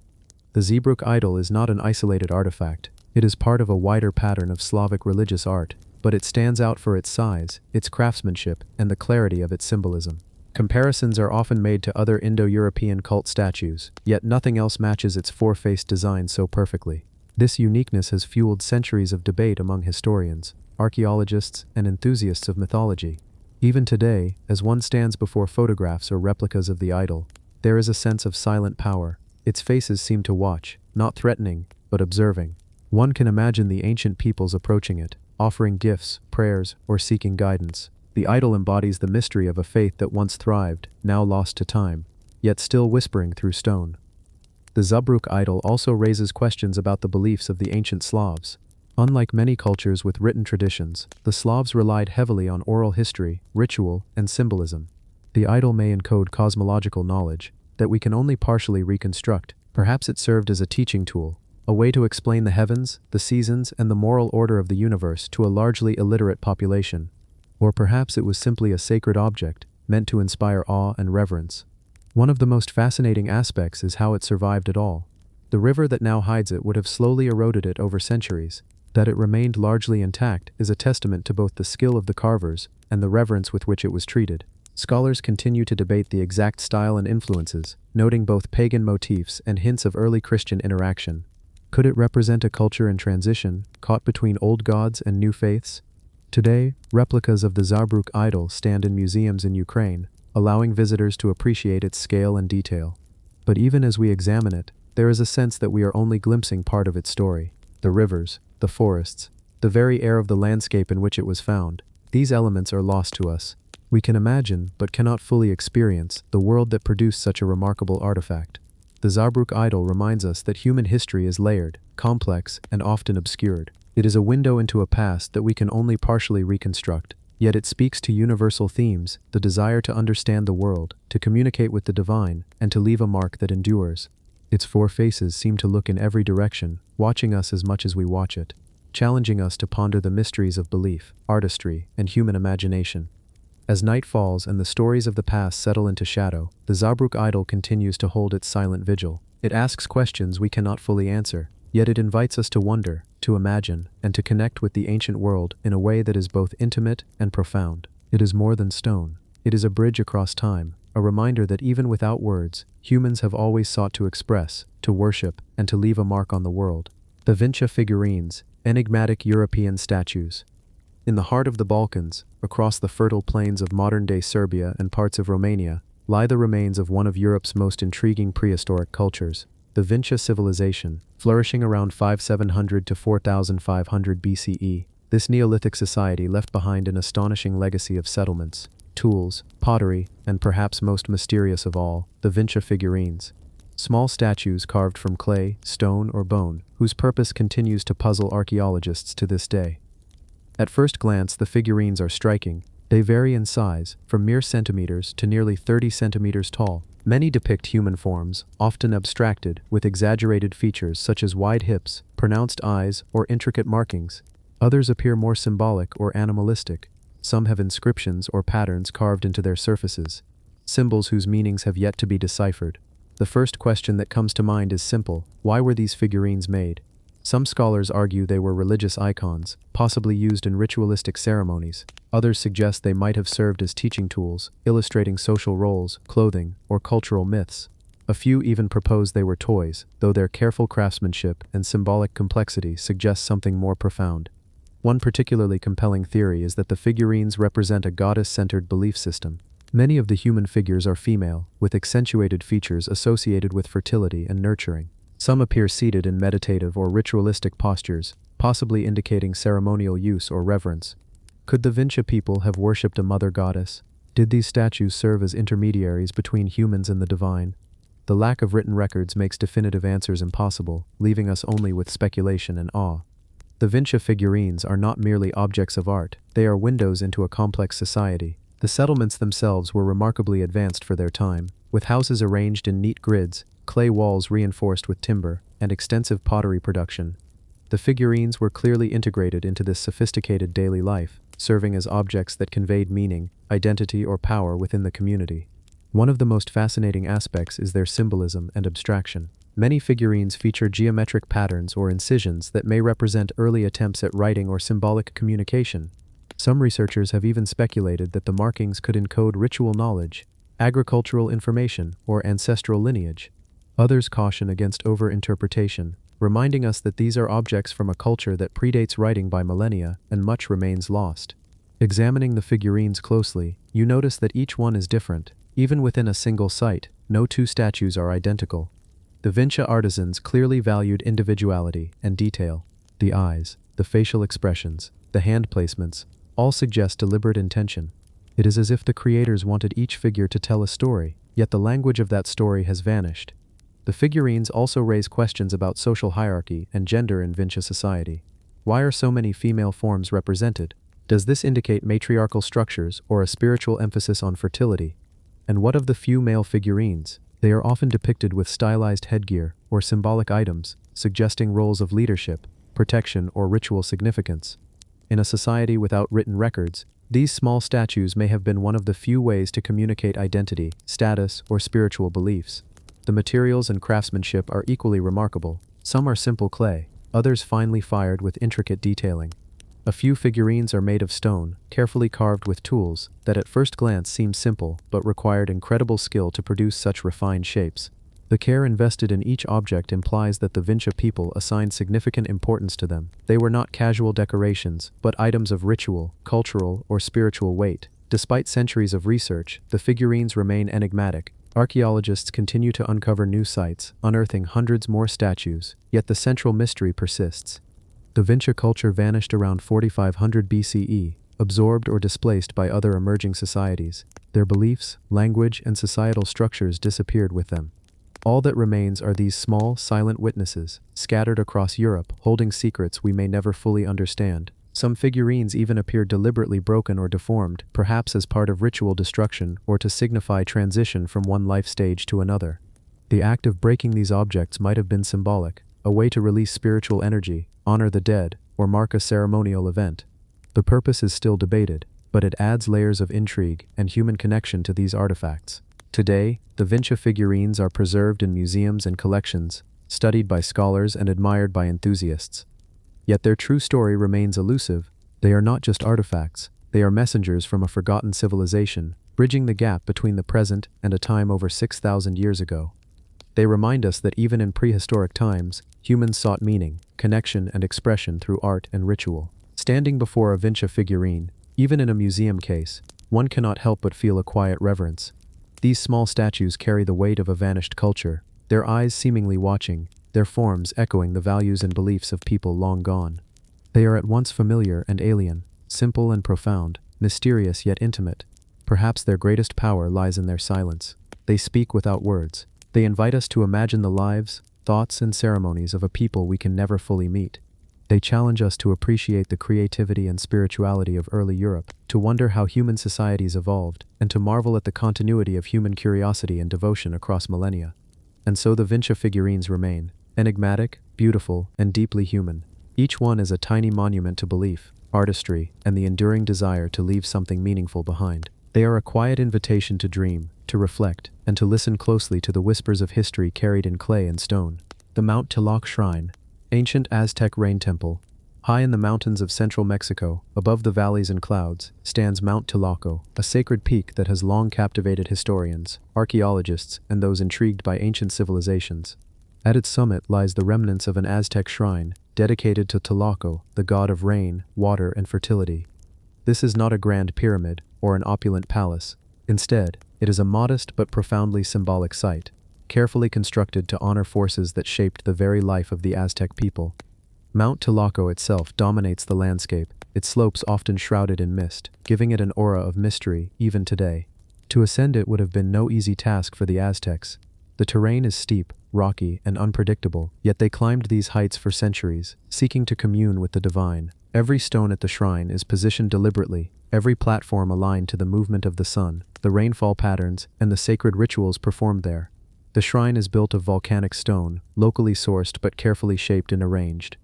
Speaker 1: The Zabruk idol is not an isolated artifact. It is part of a wider pattern of Slavic religious art, but it stands out for its size, its craftsmanship, and the clarity of its symbolism. Comparisons are often made to other Indo-European cult statues, yet nothing else matches its four-faced design so perfectly. This uniqueness has fueled centuries of debate among historians, archaeologists, and enthusiasts of mythology. Even today, as one stands before photographs or replicas of the idol, there is a sense of silent power. Its faces seem to watch, not threatening, but observing. One can imagine the ancient peoples approaching it, offering gifts, prayers, or seeking guidance. The idol embodies the mystery of a faith that once thrived, now lost to time, yet still whispering through stone. The Zabruk idol also raises questions about the beliefs of the ancient Slavs. Unlike many cultures with written traditions, the Slavs relied heavily on oral history, ritual, and symbolism. The idol may encode cosmological knowledge that we can only partially reconstruct. Perhaps it served as a teaching tool, a way to explain the heavens, the seasons, and the moral order of the universe to a largely illiterate population. Or perhaps it was simply a sacred object, meant to inspire awe and reverence. One of the most fascinating aspects is how it survived at all. The river that now hides it would have slowly eroded it over centuries. That it remained largely intact is a testament to both the skill of the carvers and the reverence with which it was treated. Scholars continue to debate the exact style and influences, noting both pagan motifs and hints of early Christian interaction. Could it represent a culture in transition, caught between old gods and new faiths? Today, replicas of the Zabruk idol stand in museums in Ukraine, allowing visitors to appreciate its scale and detail. But even as we examine it, there is a sense that we are only glimpsing part of its story. The rivers, the forests, the very air of the landscape in which it was found, these elements are lost to us. We can imagine, but cannot fully experience, the world that produced such a remarkable artifact. The Zabruk idol reminds us that human history is layered, complex, and often obscured. It is a window into a past that we can only partially reconstruct, yet it speaks to universal themes: the desire to understand the world, to communicate with the divine, and to leave a mark that endures. Its four faces seem to look in every direction, watching us as much as we watch it, challenging us to ponder the mysteries of belief, artistry, and human imagination. As night falls and the stories of the past settle into shadow, the Zabruk idol continues to hold its silent vigil. It asks questions we cannot fully answer, yet it invites us to wonder, to imagine, and to connect with the ancient world in a way that is both intimate and profound. It is more than stone. It is a bridge across time, a reminder that even without words, humans have always sought to express, to worship, and to leave a mark on the world. The Vinca figurines, enigmatic European statues. In the heart of the Balkans, across the fertile plains of modern-day Serbia and parts of Romania, lie the remains of one of Europe's most intriguing prehistoric cultures, the Vinca civilization, flourishing around 5700 to 4500 BCE. This Neolithic society left behind an astonishing legacy of settlements, tools, pottery, and perhaps most mysterious of all, the Vinca figurines. Small statues carved from clay, stone, or bone, whose purpose continues to puzzle archaeologists to this day. At first glance, the figurines are striking. They vary in size, from mere centimeters to nearly 30 centimeters tall. Many depict human forms, often abstracted, with exaggerated features such as wide hips, pronounced eyes, or intricate markings. Others appear more symbolic or animalistic. Some have inscriptions or patterns carved into their surfaces, symbols whose meanings have yet to be deciphered. The first question that comes to mind is simple: why were these figurines made? Some scholars argue they were religious icons, possibly used in ritualistic ceremonies. Others suggest they might have served as teaching tools, illustrating social roles, clothing, or cultural myths. A few even propose they were toys, though their careful craftsmanship and symbolic complexity suggest something more profound. One particularly compelling theory is that the figurines represent a goddess-centered belief system. Many of the human figures are female, with accentuated features associated with fertility and nurturing. Some appear seated in meditative or ritualistic postures, possibly indicating ceremonial use or reverence. Could the Vinca people have worshipped a mother goddess? Did these statues serve as intermediaries between humans and the divine? The lack of written records makes definitive answers impossible, leaving us only with speculation and awe. The Vinca figurines are not merely objects of art, they are windows into a complex society. The settlements themselves were remarkably advanced for their time, with houses arranged in neat grids, clay walls reinforced with timber, and extensive pottery production. The figurines were clearly integrated into this sophisticated daily life, serving as objects that conveyed meaning, identity, or power within the community. One of the most fascinating aspects is their symbolism and abstraction. Many figurines feature geometric patterns or incisions that may represent early attempts at writing or symbolic communication. Some researchers have even speculated that the markings could encode ritual knowledge, agricultural information, or ancestral lineage. Others caution against over-interpretation, reminding us that these are objects from a culture that predates writing by millennia, and much remains lost. Examining the figurines closely, you notice that each one is different. Even within a single site, no two statues are identical. The Vinca artisans clearly valued individuality and detail. The eyes, the facial expressions, the hand placements, all suggest deliberate intention. It is as if the creators wanted each figure to tell a story, yet the language of that story has vanished. The figurines also raise questions about social hierarchy and gender in Vinca society. Why are so many female forms represented? Does this indicate matriarchal structures or a spiritual emphasis on fertility? And what of the few male figurines? They are often depicted with stylized headgear or symbolic items, suggesting roles of leadership, protection, or ritual significance. In a society without written records, these small statues may have been one of the few ways to communicate identity, status, or spiritual beliefs. The materials and craftsmanship are equally remarkable. Some are simple clay, others finely fired with intricate detailing. A few figurines are made of stone, carefully carved with tools that at first glance seem simple but required incredible skill to produce such refined shapes. The care invested in each object implies that the Vinca people assigned significant importance to them. They were not casual decorations, but items of ritual, cultural, or spiritual weight. Despite centuries of research, the figurines remain enigmatic. Archaeologists continue to uncover new sites, unearthing hundreds more statues, yet the central mystery persists. The Vinca culture vanished around 4500 BCE, absorbed or displaced by other emerging societies. Their beliefs, language, and societal structures disappeared with them. All that remains are these small, silent witnesses, scattered across Europe, holding secrets we may never fully understand. Some figurines even appear deliberately broken or deformed, perhaps as part of ritual destruction or to signify transition from one life stage to another. The act of breaking these objects might have been symbolic, a way to release spiritual energy, honor the dead, or mark a ceremonial event. The purpose is still debated, but it adds layers of intrigue and human connection to these artifacts. Today, the Vinca figurines are preserved in museums and collections, studied by scholars and admired by enthusiasts. Yet their true story remains elusive. They are not just artifacts, they are messengers from a forgotten civilization, bridging the gap between the present and a time over 6,000 years ago. They remind us that even in prehistoric times, humans sought meaning, connection, and expression through art and ritual. Standing before a Vinca figurine, even in a museum case, one cannot help but feel a quiet reverence. These small statues carry the weight of a vanished culture, their eyes seemingly watching, their forms echoing the values and beliefs of people long gone. They are at once familiar and alien, simple and profound, mysterious yet intimate. Perhaps their greatest power lies in their silence. They speak without words. They invite us to imagine the lives, thoughts, and ceremonies of a people we can never fully meet. They challenge us to appreciate the creativity and spirituality of early Europe, to wonder how human societies evolved, and to marvel at the continuity of human curiosity and devotion across millennia. And so the Vinci figurines remain, enigmatic, beautiful, and deeply human. Each one is a tiny monument to belief, artistry, and the enduring desire to leave something meaningful behind. They are a quiet invitation to dream, to reflect, and to listen closely to the whispers of history carried in clay and stone. The Mount Tloc Shrine, ancient Aztec rain temple. High in the mountains of central Mexico, above the valleys and clouds, stands Mount Tloco, a sacred peak that has long captivated historians, archaeologists, and those intrigued by ancient civilizations. At its summit lies the remnants of an Aztec shrine, dedicated to Tloco, the god of rain, water, and fertility. This is not a grand pyramid, or an opulent palace. Instead, it is a modest but profoundly symbolic site, carefully constructed to honor forces that shaped the very life of the Aztec people. Mount Tloco itself dominates the landscape, its slopes often shrouded in mist, giving it an aura of mystery even today. To ascend it would have been no easy task for the Aztecs. The terrain is steep, rocky, and unpredictable, yet they climbed these heights for centuries, seeking to commune with the divine. Every stone at the shrine is positioned deliberately, every platform aligned to the movement of the sun, the rainfall patterns, and the sacred rituals performed there. The shrine is built of volcanic stone, locally sourced but carefully shaped and arranged.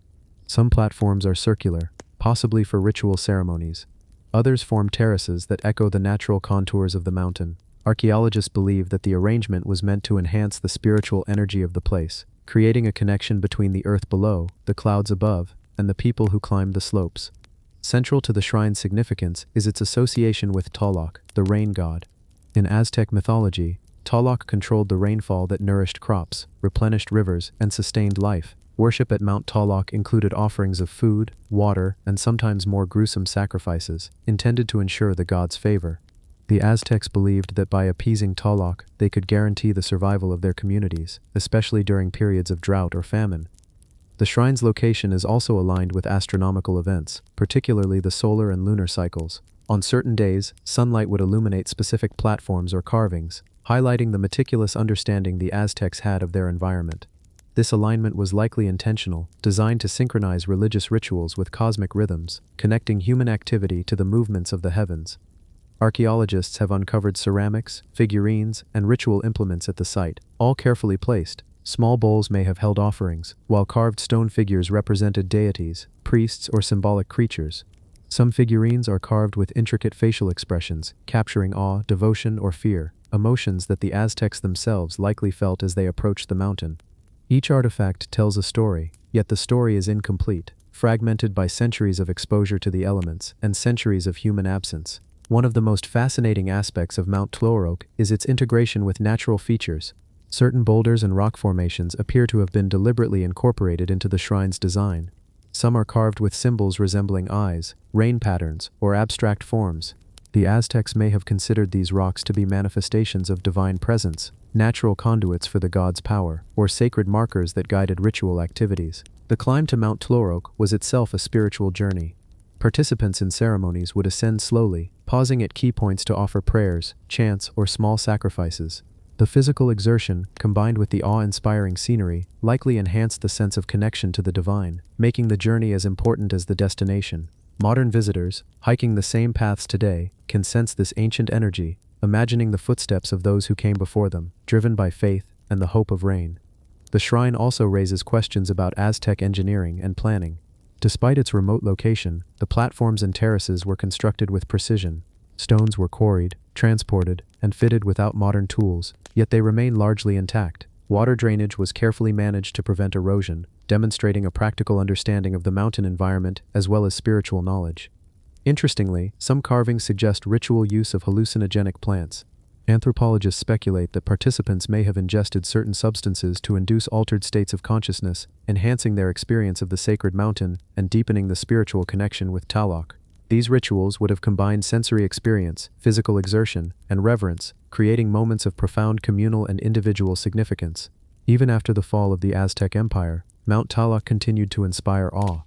Speaker 1: Some platforms are circular, possibly for ritual ceremonies. Others form terraces that echo the natural contours of the mountain. Archaeologists believe that the arrangement was meant to enhance the spiritual energy of the place, creating a connection between the earth below, the clouds above, and the people who climbed the slopes. Central to the shrine's significance is its association with Tlaloc, the rain god. In Aztec mythology, Tlaloc controlled the rainfall that nourished crops, replenished rivers, and sustained life. Worship at Mount Tlaloc included offerings of food, water, and sometimes more gruesome sacrifices, intended to ensure the god's favor. The Aztecs believed that by appeasing Tlaloc, they could guarantee the survival of their communities, especially during periods of drought or famine. The shrine's location is also aligned with astronomical events, particularly the solar and lunar cycles. On certain days, sunlight would illuminate specific platforms or carvings, highlighting the meticulous understanding the Aztecs had of their environment. This alignment was likely intentional, designed to synchronize religious rituals with cosmic rhythms, connecting human activity to the movements of the heavens. Archaeologists have uncovered ceramics, figurines, and ritual implements at the site, all carefully placed. Small bowls may have held offerings, while carved stone figures represented deities, priests, or symbolic creatures. Some figurines are carved with intricate facial expressions, capturing awe, devotion, or fear, emotions that the Aztecs themselves likely felt as they approached the mountain. Each artifact tells a story, yet the story is incomplete, fragmented by centuries of exposure to the elements and centuries of human absence. One of the most fascinating aspects of Mount Tloco is its integration with natural features. Certain boulders and rock formations appear to have been deliberately incorporated into the shrine's design. Some are carved with symbols resembling eyes, rain patterns, or abstract forms. The Aztecs may have considered these rocks to be manifestations of divine presence, natural conduits for the god's power, or sacred markers that guided ritual activities. The climb to Mount Tloco was itself a spiritual journey. Participants in ceremonies would ascend slowly, pausing at key points to offer prayers, chants, or small sacrifices. The physical exertion, combined with the awe-inspiring scenery, likely enhanced the sense of connection to the divine, making the journey as important as the destination. Modern visitors, hiking the same paths today, can sense this ancient energy, imagining the footsteps of those who came before them, driven by faith and the hope of rain. The shrine also raises questions about Aztec engineering and planning. Despite its remote location, the platforms and terraces were constructed with precision. Stones were quarried, transported, and fitted without modern tools, yet they remain largely intact. Water drainage was carefully managed to prevent erosion, demonstrating a practical understanding of the mountain environment as well as spiritual knowledge. Interestingly, some carvings suggest ritual use of hallucinogenic plants. Anthropologists speculate that participants may have ingested certain substances to induce altered states of consciousness, enhancing their experience of the sacred mountain and deepening the spiritual connection with Tlaloc. These rituals would have combined sensory experience, physical exertion, and reverence, creating moments of profound communal and individual significance. Even after the fall of the Aztec Empire, Mount Tlaloc continued to inspire awe.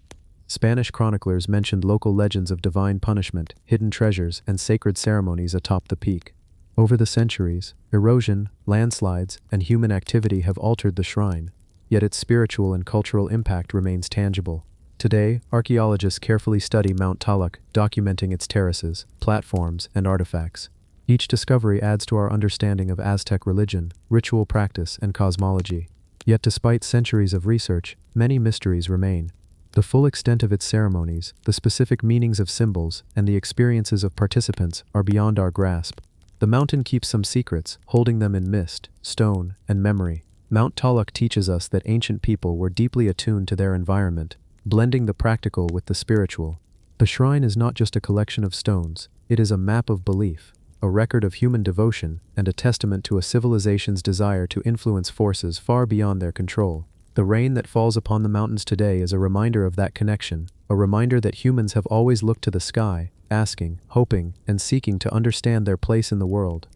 Speaker 1: Spanish chroniclers mentioned local legends of divine punishment, hidden treasures, and sacred ceremonies atop the peak. Over the centuries, erosion, landslides, and human activity have altered the shrine, yet its spiritual and cultural impact remains tangible. Today, archaeologists carefully study Mount Tlaloc, documenting its terraces, platforms, and artifacts. Each discovery adds to our understanding of Aztec religion, ritual practice, and cosmology. Yet despite centuries of research, many mysteries remain. The full extent of its ceremonies, the specific meanings of symbols, and the experiences of participants are beyond our grasp. The mountain keeps some secrets, holding them in mist, stone, and memory. Mount Tlaloc teaches us that ancient people were deeply attuned to their environment, blending the practical with the spiritual. The shrine is not just a collection of stones, it is a map of belief, a record of human devotion, and a testament to a civilization's desire to influence forces far beyond their control. The rain that falls upon the mountains today is a reminder of that connection, a reminder that humans have always looked to the sky, asking, hoping, and seeking to understand their place in the world.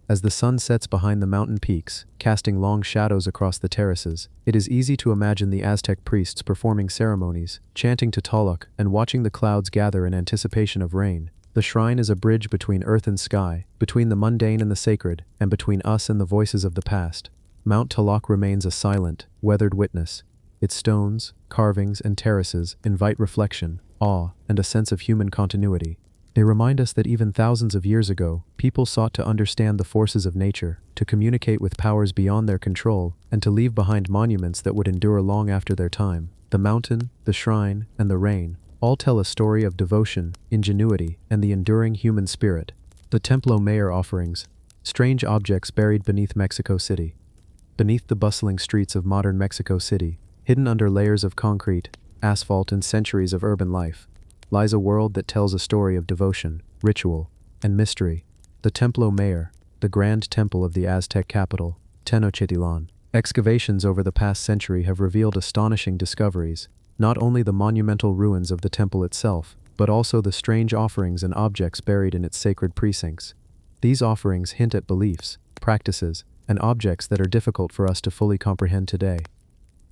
Speaker 1: As the sun sets behind the mountain peaks, casting long shadows across the terraces, it is easy to imagine the Aztec priests performing ceremonies, chanting to Tlaloc, and watching the clouds gather in anticipation of rain. The shrine is a bridge between earth and sky, between the mundane and the sacred, and between us and the voices of the past. Mount Tlaloc remains a silent, weathered witness. Its stones, carvings, and terraces invite reflection, awe, and a sense of human continuity. They remind us that even thousands of years ago, people sought to understand the forces of nature, to communicate with powers beyond their control, and to leave behind monuments that would endure long after their time. The mountain, the shrine, and the rain all tell a story of devotion, ingenuity, and the enduring human spirit. The Templo Mayor offerings, strange objects buried beneath Mexico City. Beneath the bustling streets of modern Mexico City, hidden under layers of concrete, asphalt, and centuries of urban life, lies a world that tells a story of devotion, ritual, and mystery. The Templo Mayor, the grand temple of the Aztec capital, Tenochtitlan. Excavations over the past century have revealed astonishing discoveries, not only the monumental ruins of the temple itself, but also the strange offerings and objects buried in its sacred precincts. These offerings hint at beliefs, practices, and objects that are difficult for us to fully comprehend today.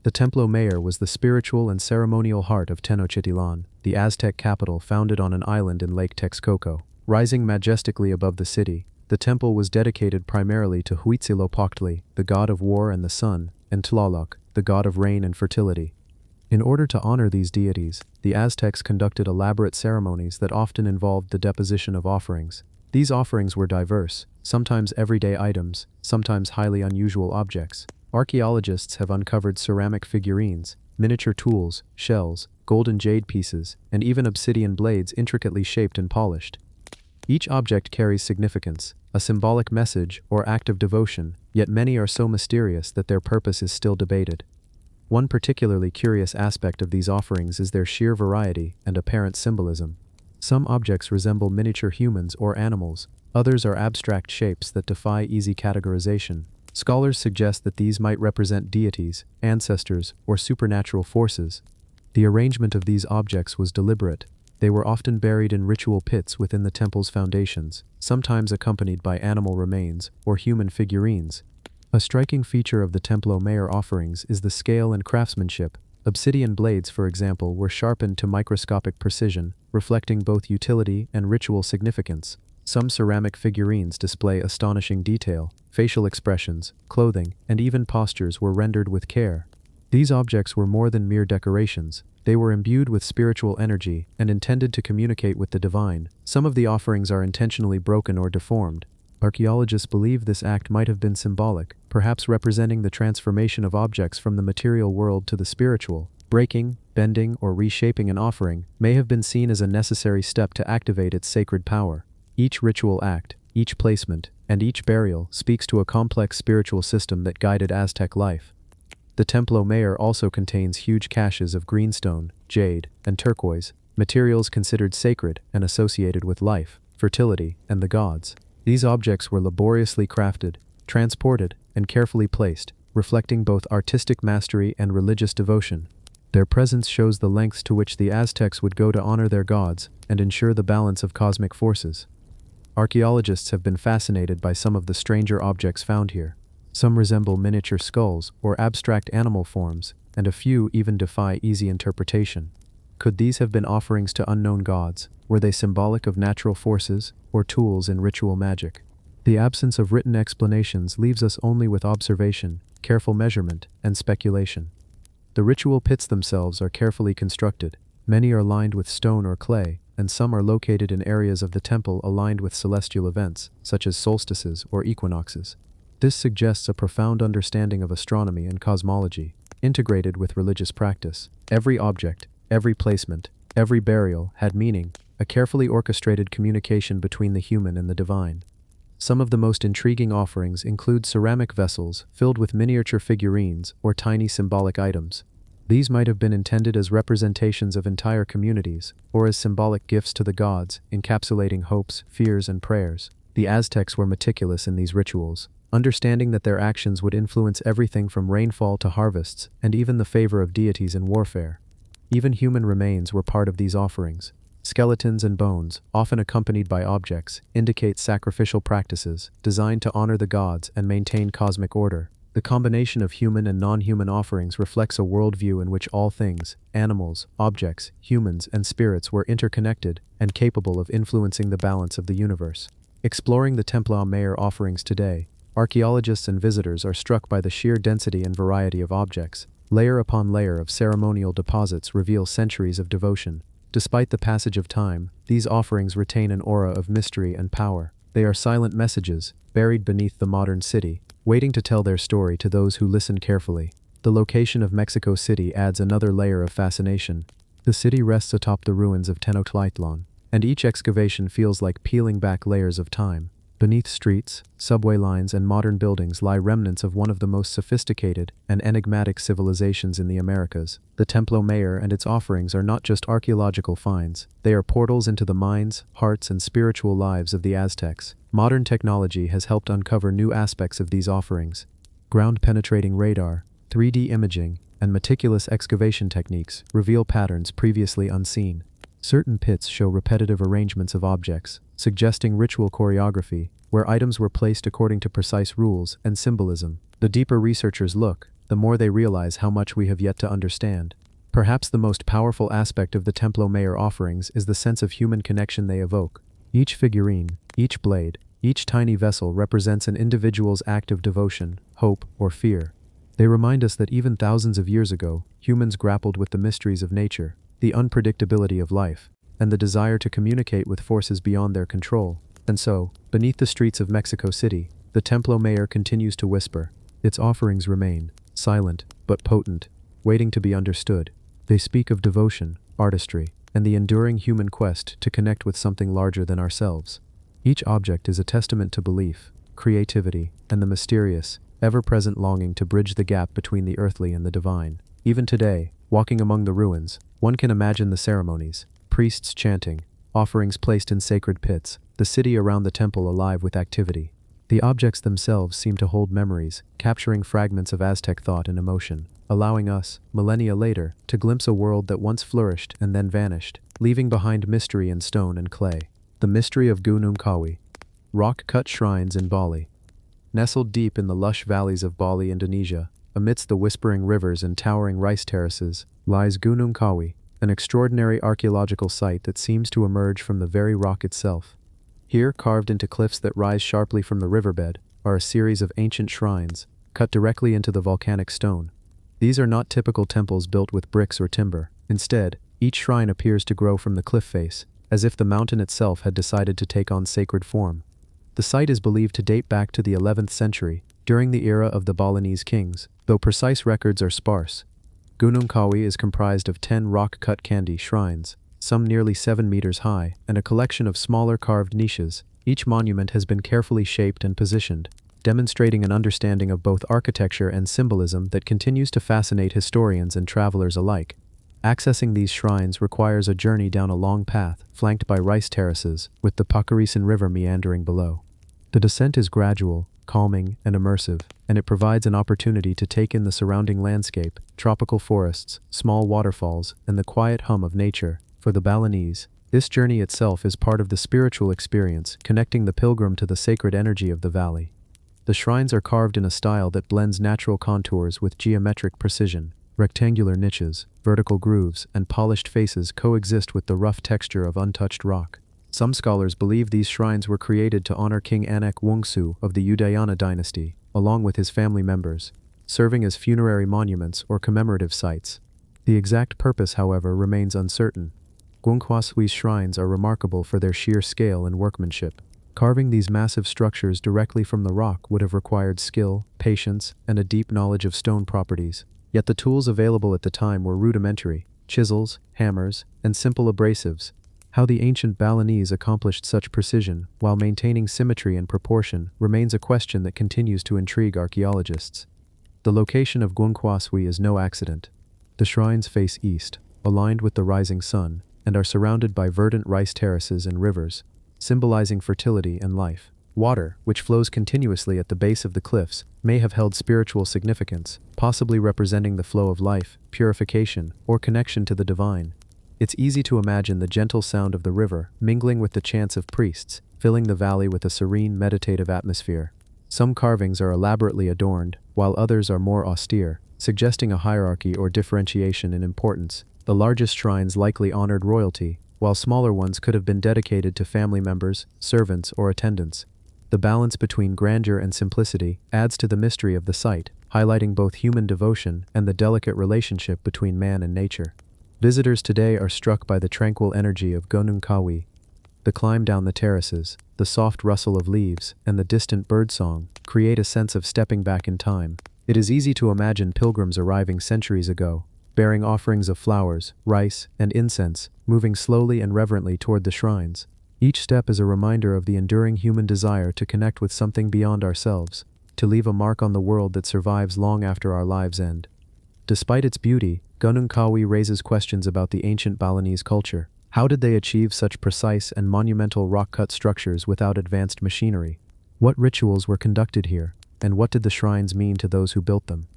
Speaker 1: The Templo Mayor was the spiritual and ceremonial heart of Tenochtitlan, the Aztec capital founded on an island in Lake Texcoco. Rising majestically above the city, the temple was dedicated primarily to Huitzilopochtli, the god of war and the sun, and Tlaloc, the god of rain and fertility. In order to honor these deities, the Aztecs conducted elaborate ceremonies that often involved the deposition of offerings. These offerings were diverse, sometimes everyday items, sometimes highly unusual objects. Archaeologists have uncovered ceramic figurines, miniature tools, shells, golden jade pieces, and even obsidian blades intricately shaped and polished. Each object carries significance, a symbolic message or act of devotion, yet many are so mysterious that their purpose is still debated. One particularly curious aspect of these offerings is their sheer variety and apparent symbolism. Some objects resemble miniature humans or animals, others are abstract shapes that defy easy categorization. Scholars suggest that these might represent deities, ancestors, or supernatural forces. The arrangement of these objects was deliberate. They were often buried in ritual pits within the temple's foundations, sometimes accompanied by animal remains or human figurines. A striking feature of the Templo Mayor offerings is the scale and craftsmanship. Obsidian blades, for example, were sharpened to microscopic precision, reflecting both utility and ritual significance. Some ceramic figurines display astonishing detail. Facial expressions, clothing, and even postures were rendered with care. These objects were more than mere decorations. They were imbued with spiritual energy and intended to communicate with the divine. Some of the offerings are intentionally broken or deformed. Archaeologists believe this act might have been symbolic, perhaps representing the transformation of objects from the material world to the spiritual. Breaking, bending, or reshaping an offering may have been seen as a necessary step to activate its sacred power. Each ritual act, each placement, and each burial speaks to a complex spiritual system that guided Aztec life. The Templo Mayor also contains huge caches of greenstone, jade, and turquoise, materials considered sacred and associated with life, fertility, and the gods. These objects were laboriously crafted, transported, and carefully placed, reflecting both artistic mastery and religious devotion. Their presence shows the lengths to which the Aztecs would go to honor their gods and ensure the balance of cosmic forces. Archaeologists have been fascinated by some of the stranger objects found here. Some resemble miniature skulls or abstract animal forms, and a few even defy easy interpretation. Could these have been offerings to unknown gods? Were they symbolic of natural forces or tools in ritual magic? The absence of written explanations leaves us only with observation, careful measurement, and speculation. The ritual pits themselves are carefully constructed. Many are lined with stone or clay, and some are located in areas of the temple aligned with celestial events, such as solstices or equinoxes. This suggests a profound understanding of astronomy and cosmology, integrated with religious practice. Every object, every placement, every burial had meaning, a carefully orchestrated communication between the human and the divine. Some of the most intriguing offerings include ceramic vessels filled with miniature figurines or tiny symbolic items. These might have been intended as representations of entire communities, or as symbolic gifts to the gods, encapsulating hopes, fears, and prayers. The Aztecs were meticulous in these rituals, understanding that their actions would influence everything from rainfall to harvests, and even the favor of deities in warfare. Even human remains were part of these offerings. Skeletons and bones, often accompanied by objects, indicate sacrificial practices designed to honor the gods and maintain cosmic order. The combination of human and non-human offerings reflects a worldview in which all things, animals, objects, humans, and spirits were interconnected and capable of influencing the balance of the universe. Exploring the Templo Mayor offerings today, archaeologists and visitors are struck by the sheer density and variety of objects. Layer upon layer of ceremonial deposits reveal centuries of devotion. Despite the passage of time, these offerings retain an aura of mystery and power. They are silent messages, buried beneath the modern city, waiting to tell their story to those who listen carefully. The location of Mexico City adds another layer of fascination. The city rests atop the ruins of Tenochtitlan, and each excavation feels like peeling back layers of time. Beneath streets, subway lines, and modern buildings lie remnants of one of the most sophisticated and enigmatic civilizations in the Americas. The Templo Mayor and its offerings are not just archaeological finds, they are portals into the minds, hearts, and spiritual lives of the Aztecs. Modern technology has helped uncover new aspects of these offerings. Ground-penetrating radar, 3D imaging, and meticulous excavation techniques reveal patterns previously unseen. Certain pits show repetitive arrangements of objects, suggesting ritual choreography, where items were placed according to precise rules and symbolism. The deeper researchers look, the more they realize how much we have yet to understand. Perhaps the most powerful aspect of the Templo Mayor offerings is the sense of human connection they evoke. Each figurine, each blade, each tiny vessel represents an individual's act of devotion, hope, or fear. They remind us that even thousands of years ago, humans grappled with the mysteries of nature, the unpredictability of life, and the desire to communicate with forces beyond their control. And so, beneath the streets of Mexico City, the Templo Mayor continues to whisper. Its offerings remain, silent but potent, waiting to be understood. They speak of devotion, artistry, and the enduring human quest to connect with something larger than ourselves. Each object is a testament to belief, creativity, and the mysterious, ever-present longing to bridge the gap between the earthly and the divine. Even today, walking among the ruins, one can imagine the ceremonies, priests chanting, offerings placed in sacred pits, the city around the temple alive with activity. The objects themselves seem to hold memories, capturing fragments of Aztec thought and emotion, allowing us, millennia later, to glimpse a world that once flourished and then vanished, leaving behind mystery in stone and clay. The mystery of Gunung Kawi. Rock-cut shrines in Bali. Nestled deep in the lush valleys of Bali, Indonesia, amidst the whispering rivers and towering rice terraces, lies Gunung Kawi, an extraordinary archaeological site that seems to emerge from the very rock itself. Here, carved into cliffs that rise sharply from the riverbed, are a series of ancient shrines, cut directly into the volcanic stone. These are not typical temples built with bricks or timber. Instead, each shrine appears to grow from the cliff face, as if the mountain itself had decided to take on sacred form. The site is believed to date back to the 11th century, during the era of the Balinese kings, though precise records are sparse. Gunung Kawi is comprised of 10 rock-cut candi shrines, some nearly 7 meters high, and a collection of smaller carved niches. Each monument has been carefully shaped and positioned, demonstrating an understanding of both architecture and symbolism that continues to fascinate historians and travelers alike. Accessing these shrines requires a journey down a long path, flanked by rice terraces, with the Pakarisan River meandering below. The descent is gradual, calming, and immersive, and it provides an opportunity to take in the surrounding landscape, tropical forests, small waterfalls, and the quiet hum of nature. For the Balinese, this journey itself is part of the spiritual experience, connecting the pilgrim to the sacred energy of the valley. The shrines are carved in a style that blends natural contours with geometric precision. Rectangular niches, vertical grooves, and polished faces coexist with the rough texture of untouched rock. Some scholars believe these shrines were created to honor King Anak Wungsu of the Udayana dynasty, along with his family members, serving as funerary monuments or commemorative sites. The exact purpose, however, remains uncertain. Gwangkwasui's shrines are remarkable for their sheer scale and workmanship. Carving these massive structures directly from the rock would have required skill, patience, and a deep knowledge of stone properties. Yet the tools available at the time were rudimentary: chisels, hammers, and simple abrasives. How the ancient Balinese accomplished such precision while maintaining symmetry and proportion remains a question that continues to intrigue archaeologists. The location of Gwangkwasui is no accident. The shrines face east, aligned with the rising sun, and are surrounded by verdant rice terraces and rivers, symbolizing fertility and life. Water, which flows continuously at the base of the cliffs, may have held spiritual significance, possibly representing the flow of life, purification, or connection to the divine. It's easy to imagine the gentle sound of the river mingling with the chants of priests, filling the valley with a serene, meditative atmosphere. Some carvings are elaborately adorned, while others are more austere, suggesting a hierarchy or differentiation in importance. The largest shrines likely honored royalty, while smaller ones could have been dedicated to family members, servants, or attendants. The balance between grandeur and simplicity adds to the mystery of the site, highlighting both human devotion and the delicate relationship between man and nature. Visitors today are struck by the tranquil energy of Gunung Kawi. The climb down the terraces, the soft rustle of leaves, and the distant birdsong create a sense of stepping back in time. It is easy to imagine pilgrims arriving centuries ago, bearing offerings of flowers, rice, and incense, moving slowly and reverently toward the shrines. Each step is a reminder of the enduring human desire to connect with something beyond ourselves, to leave a mark on the world that survives long after our lives end. Despite its beauty, Gunung Kawi raises questions about the ancient Balinese culture. How did they achieve such precise and monumental rock-cut structures without advanced machinery? What rituals were conducted here, and what did the shrines mean to those who built them?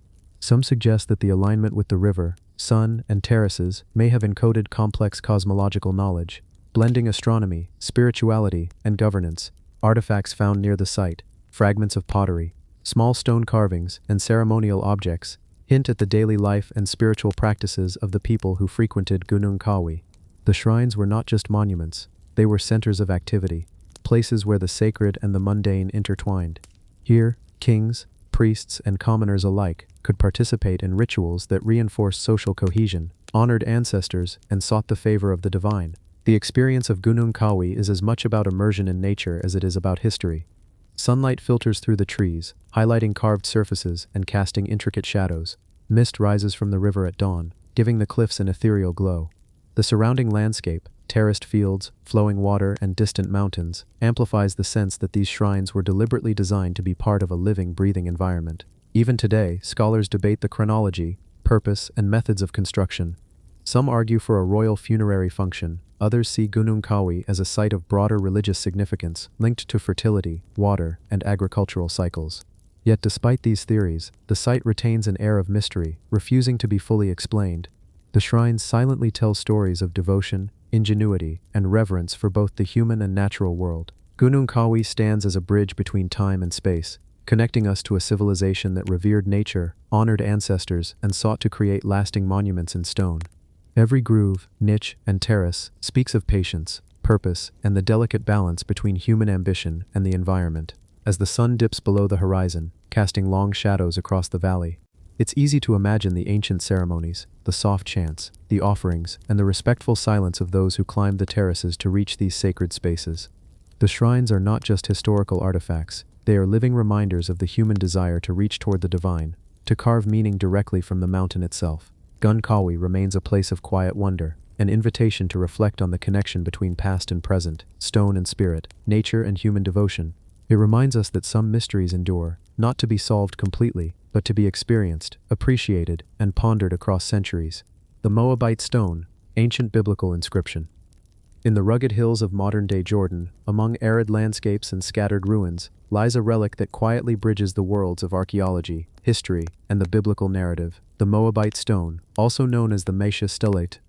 Speaker 1: Some suggest that the alignment with the river, sun, and terraces may have encoded complex cosmological knowledge, blending astronomy, spirituality, and governance. Artifacts found near the site, fragments of pottery, small stone carvings, and ceremonial objects hint at the daily life and spiritual practices of the people who frequented Gunung Kawi. The shrines were not just monuments, they were centers of activity, places where the sacred and the mundane intertwined. Here, kings, priests, and commoners alike could participate in rituals that reinforced social cohesion, honored ancestors, and sought the favor of the divine. The experience of Gunung Kawi is as much about immersion in nature as it is about history. Sunlight filters through the trees, highlighting carved surfaces and casting intricate shadows. Mist rises from the river at dawn, giving the cliffs an ethereal glow. The surrounding landscape, terraced fields, flowing water, and distant mountains, amplifies the sense that these shrines were deliberately designed to be part of a living, breathing environment. Even today, scholars debate the chronology, purpose, and methods of construction. Some argue for a royal funerary function, others see Gunung Kawi as a site of broader religious significance linked to fertility, water, and agricultural cycles. Yet despite these theories, the site retains an air of mystery, refusing to be fully explained. The shrines silently tell stories of devotion, ingenuity, and reverence for both the human and natural world. Gunung Kawi stands as a bridge between time and space, connecting us to a civilization that revered nature, honored ancestors, and sought to create lasting monuments in stone. Every groove, niche, and terrace speaks of patience, purpose, and the delicate balance between human ambition and the environment. As the sun dips below the horizon, casting long shadows across the valley, it's easy to imagine the ancient ceremonies, the soft chants, the offerings, and the respectful silence of those who climbed the terraces to reach these sacred spaces. The shrines are not just historical artifacts, they are living reminders of the human desire to reach toward the divine, to carve meaning directly from the mountain itself. Gunung Kawi remains a place of quiet wonder, an invitation to reflect on the connection between past and present, stone and spirit, nature and human devotion. It reminds us that some mysteries endure, not to be solved completely, but to be experienced, appreciated, and pondered across centuries. The Moabite stone, ancient biblical inscription. In the rugged hills of modern-day Jordan, among arid landscapes and scattered ruins, lies a relic that quietly bridges the worlds of archaeology, history, and the biblical narrative, the Moabite stone, also known as the Mesha stellate.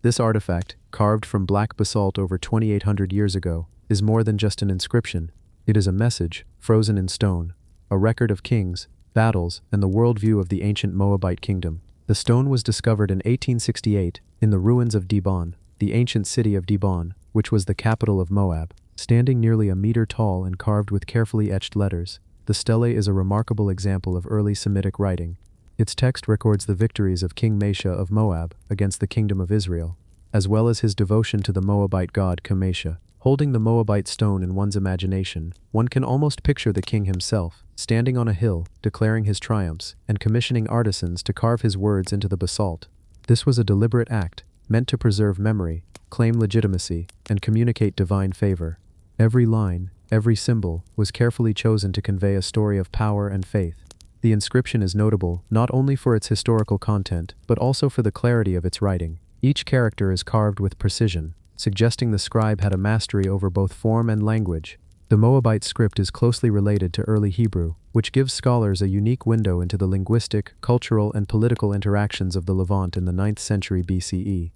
Speaker 1: This artifact, carved from black basalt over 2,800 years ago, is more than just an inscription. It is a message, frozen in stone, a record of kings, battles, and the worldview of the ancient Moabite kingdom. The stone was discovered in 1868 in the ruins of Dibon, the ancient city of Dibon, which was the capital of Moab. Standing nearly a meter tall and carved with carefully etched letters, the stele is a remarkable example of early Semitic writing. Its text records the victories of King Mesha of Moab against the kingdom of Israel, as well as his devotion to the Moabite god Kamesha. Holding the Moabite stone in one's imagination, one can almost picture the king himself, standing on a hill, declaring his triumphs, and commissioning artisans to carve his words into the basalt. This was a deliberate act, meant to preserve memory, claim legitimacy, and communicate divine favor. Every line, every symbol, was carefully chosen to convey a story of power and faith. The inscription is notable not only for its historical content, but also for the clarity of its writing. Each character is carved with precision, suggesting the scribe had a mastery over both form and language. The Moabite script is closely related to early Hebrew, which gives scholars a unique window into the linguistic, cultural, and political interactions of the Levant in the 9th century BCE.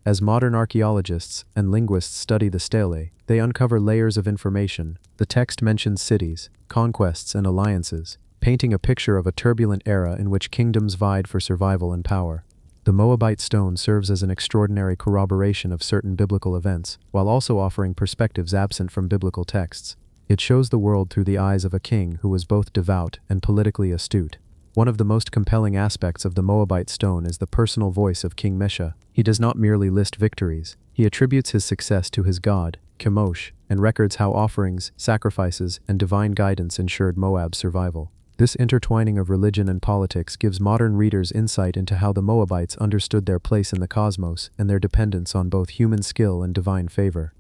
Speaker 1: As modern archaeologists and linguists study the stele, they uncover layers of information. The text mentions cities, conquests, and alliances, painting a picture of a turbulent era in which kingdoms vied for survival and power. The Moabite stone serves as an extraordinary corroboration of certain biblical events, while also offering perspectives absent from biblical texts. It shows the world through the eyes of a king who was both devout and politically astute. One of the most compelling aspects of the Moabite stone is the personal voice of King Mesha. He does not merely list victories, he attributes his success to his god, Chemosh, and records how offerings, sacrifices, and divine guidance ensured Moab's survival. This intertwining of religion and politics gives modern readers insight into how the Moabites understood their place in the cosmos and their dependence on both human skill and divine favor.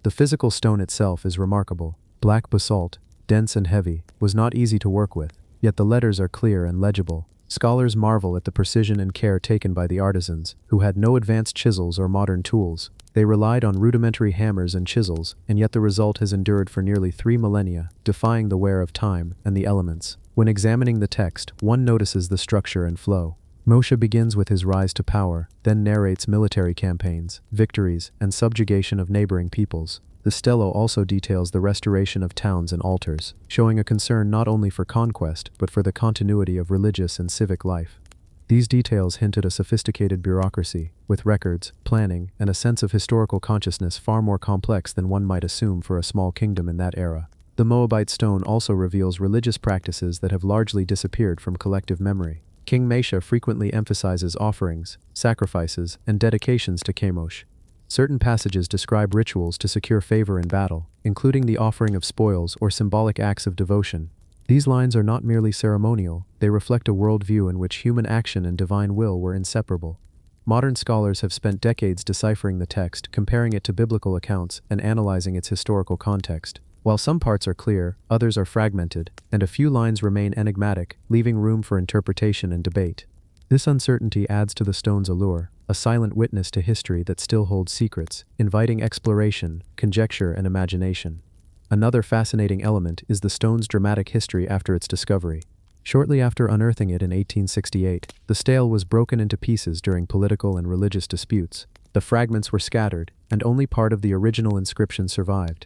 Speaker 1: The physical stone itself is remarkable. Black basalt, dense and heavy, was not easy to work with, yet the letters are clear and legible. Scholars marvel at the precision and care taken by the artisans, who had no advanced chisels or modern tools. They relied on rudimentary hammers and chisels, and yet the result has endured for nearly 3 millennia, defying the wear of time and the elements. When examining the text, one notices the structure and flow. Moshe begins with his rise to power, then narrates military campaigns, victories, and subjugation of neighboring peoples. The stele also details the restoration of towns and altars, showing a concern not only for conquest, but for the continuity of religious and civic life. These details hint at a sophisticated bureaucracy, with records, planning, and a sense of historical consciousness far more complex than one might assume for a small kingdom in that era. The Moabite stone also reveals religious practices that have largely disappeared from collective memory. King Mesha frequently emphasizes offerings, sacrifices, and dedications to Chemosh. Certain passages describe rituals to secure favor in battle, including the offering of spoils or symbolic acts of devotion. These lines are not merely ceremonial, they reflect a worldview in which human action and divine will were inseparable. Modern scholars have spent decades deciphering the text, comparing it to biblical accounts, and analyzing its historical context. While some parts are clear, others are fragmented, and a few lines remain enigmatic, leaving room for interpretation and debate. This uncertainty adds to the stone's allure, a silent witness to history that still holds secrets, inviting exploration, conjecture, and imagination. Another fascinating element is the stone's dramatic history after its discovery. Shortly after unearthing it in 1868, the stele was broken into pieces during political and religious disputes. The fragments were scattered, and only part of the original inscription survived.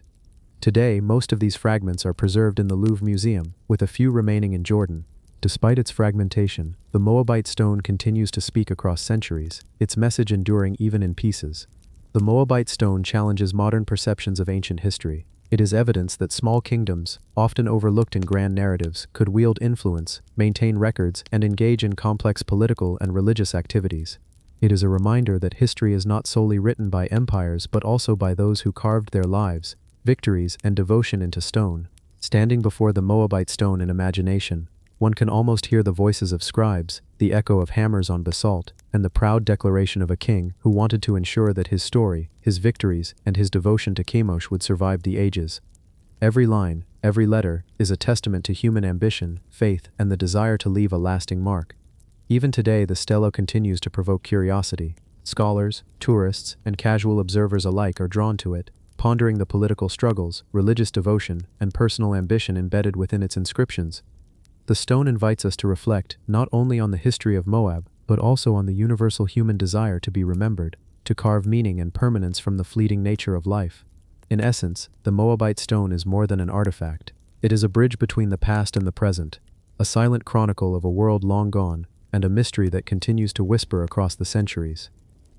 Speaker 1: Today, most of these fragments are preserved in the Louvre Museum, with a few remaining in Jordan. Despite its fragmentation, the Moabite stone continues to speak across centuries, its message enduring even in pieces. The Moabite stone challenges modern perceptions of ancient history. It is evidence that small kingdoms, often overlooked in grand narratives, could wield influence, maintain records, and engage in complex political and religious activities. It is a reminder that history is not solely written by empires but also by those who carved their lives, victories, and devotion into stone. Standing before the Moabite stone in imagination, one can almost hear the voices of scribes, the echo of hammers on basalt, and the proud declaration of a king who wanted to ensure that his story, his victories, and his devotion to Chemosh would survive the ages. Every line, every letter, is a testament to human ambition, faith, and the desire to leave a lasting mark. Even today, the stele continues to provoke curiosity. Scholars, tourists, and casual observers alike are drawn to it, pondering the political struggles, religious devotion, and personal ambition embedded within its inscriptions. The stone invites us to reflect not only on the history of Moab, but also on the universal human desire to be remembered, to carve meaning and permanence from the fleeting nature of life. In essence, the Moabite stone is more than an artifact. It is a bridge between the past and the present, a silent chronicle of a world long gone, and a mystery that continues to whisper across the centuries.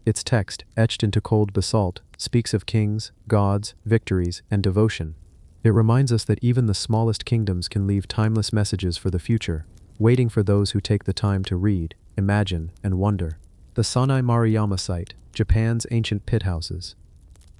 Speaker 1: Its text, etched into cold basalt, speaks of kings, gods, victories, and devotion. It reminds us that even the smallest kingdoms can leave timeless messages for the future, waiting for those who take the time to read, imagine, and wonder. The Sanai Maruyama site, Japan's ancient pit houses.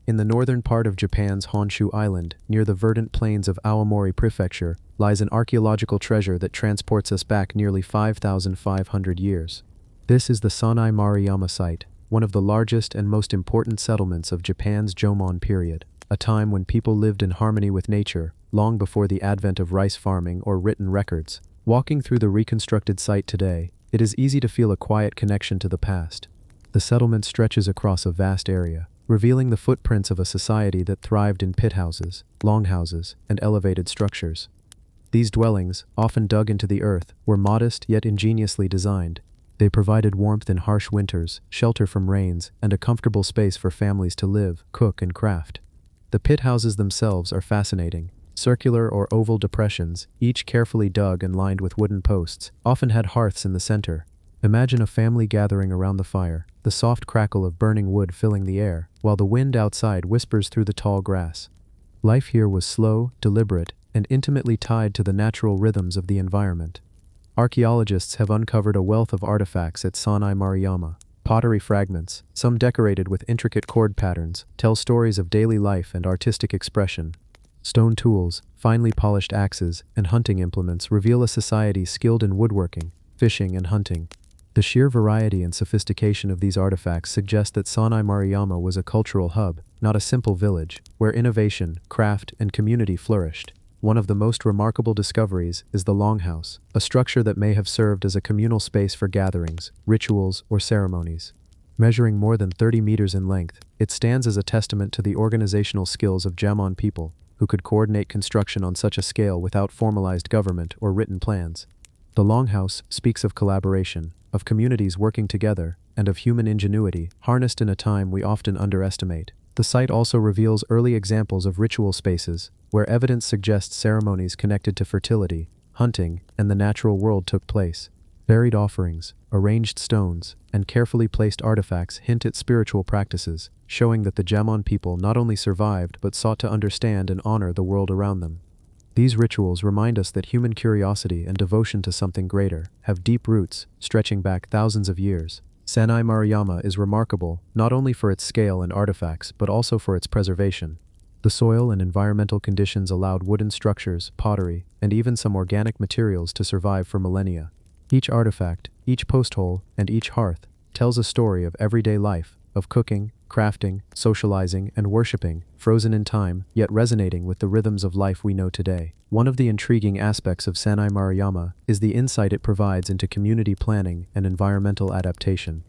Speaker 1: In the northern part of Japan's Honshu Island, near the verdant plains of Aomori Prefecture, lies an archaeological treasure that transports us back nearly 5,500 years. This is the Sanai Maruyama site, one of the largest and most important settlements of Japan's Jomon period, a time when people lived in harmony with nature, long before the advent of rice farming or written records. Walking through the reconstructed site today, it is easy to feel a quiet connection to the past. The settlement stretches across a vast area, revealing the footprints of a society that thrived in pit houses, longhouses, and elevated structures. These dwellings, often dug into the earth, were modest yet ingeniously designed. They provided warmth in harsh winters, shelter from rains, and a comfortable space for families to live, cook, and craft. The pit houses themselves are fascinating. Circular or oval depressions, each carefully dug and lined with wooden posts, often had hearths in the center. Imagine a family gathering around the fire, the soft crackle of burning wood filling the air, while the wind outside whispers through the tall grass. Life here was slow, deliberate, and intimately tied to the natural rhythms of the environment. Archaeologists have uncovered a wealth of artifacts at Sanai Maruyama. Pottery fragments, some decorated with intricate chord patterns, tell stories of daily life and artistic expression. Stone tools, finely polished axes, and hunting implements reveal a society skilled in woodworking, fishing, and hunting. The sheer variety and sophistication of these artifacts suggest that Sanai Maruyama was a cultural hub, not a simple village, where innovation, craft, and community flourished. One of the most remarkable discoveries is the Longhouse, a structure that may have served as a communal space for gatherings, rituals, or ceremonies. Measuring more than 30 meters in length, it stands as a testament to the organizational skills of Jomon people, who could coordinate construction on such a scale without formalized government or written plans. The Longhouse speaks of collaboration, of communities working together, and of human ingenuity, harnessed in a time we often underestimate. The site also reveals early examples of ritual spaces, where evidence suggests ceremonies connected to fertility, hunting, and the natural world took place. Buried offerings, arranged stones, and carefully placed artifacts hint at spiritual practices, showing that the Jomon people not only survived but sought to understand and honor the world around them. These rituals remind us that human curiosity and devotion to something greater have deep roots, stretching back thousands of years. Sanai Maruyama is remarkable not only for its scale and artifacts but also for its preservation. The soil and environmental conditions allowed wooden structures, pottery, and even some organic materials to survive for millennia. Each artifact, each post hole, and each hearth tells a story of everyday life, of cooking, crafting, socializing, and worshipping, frozen in time, yet resonating with the rhythms of life we know today. One of the intriguing aspects of Sanai Maruyama is the insight it provides into community planning and environmental adaptation.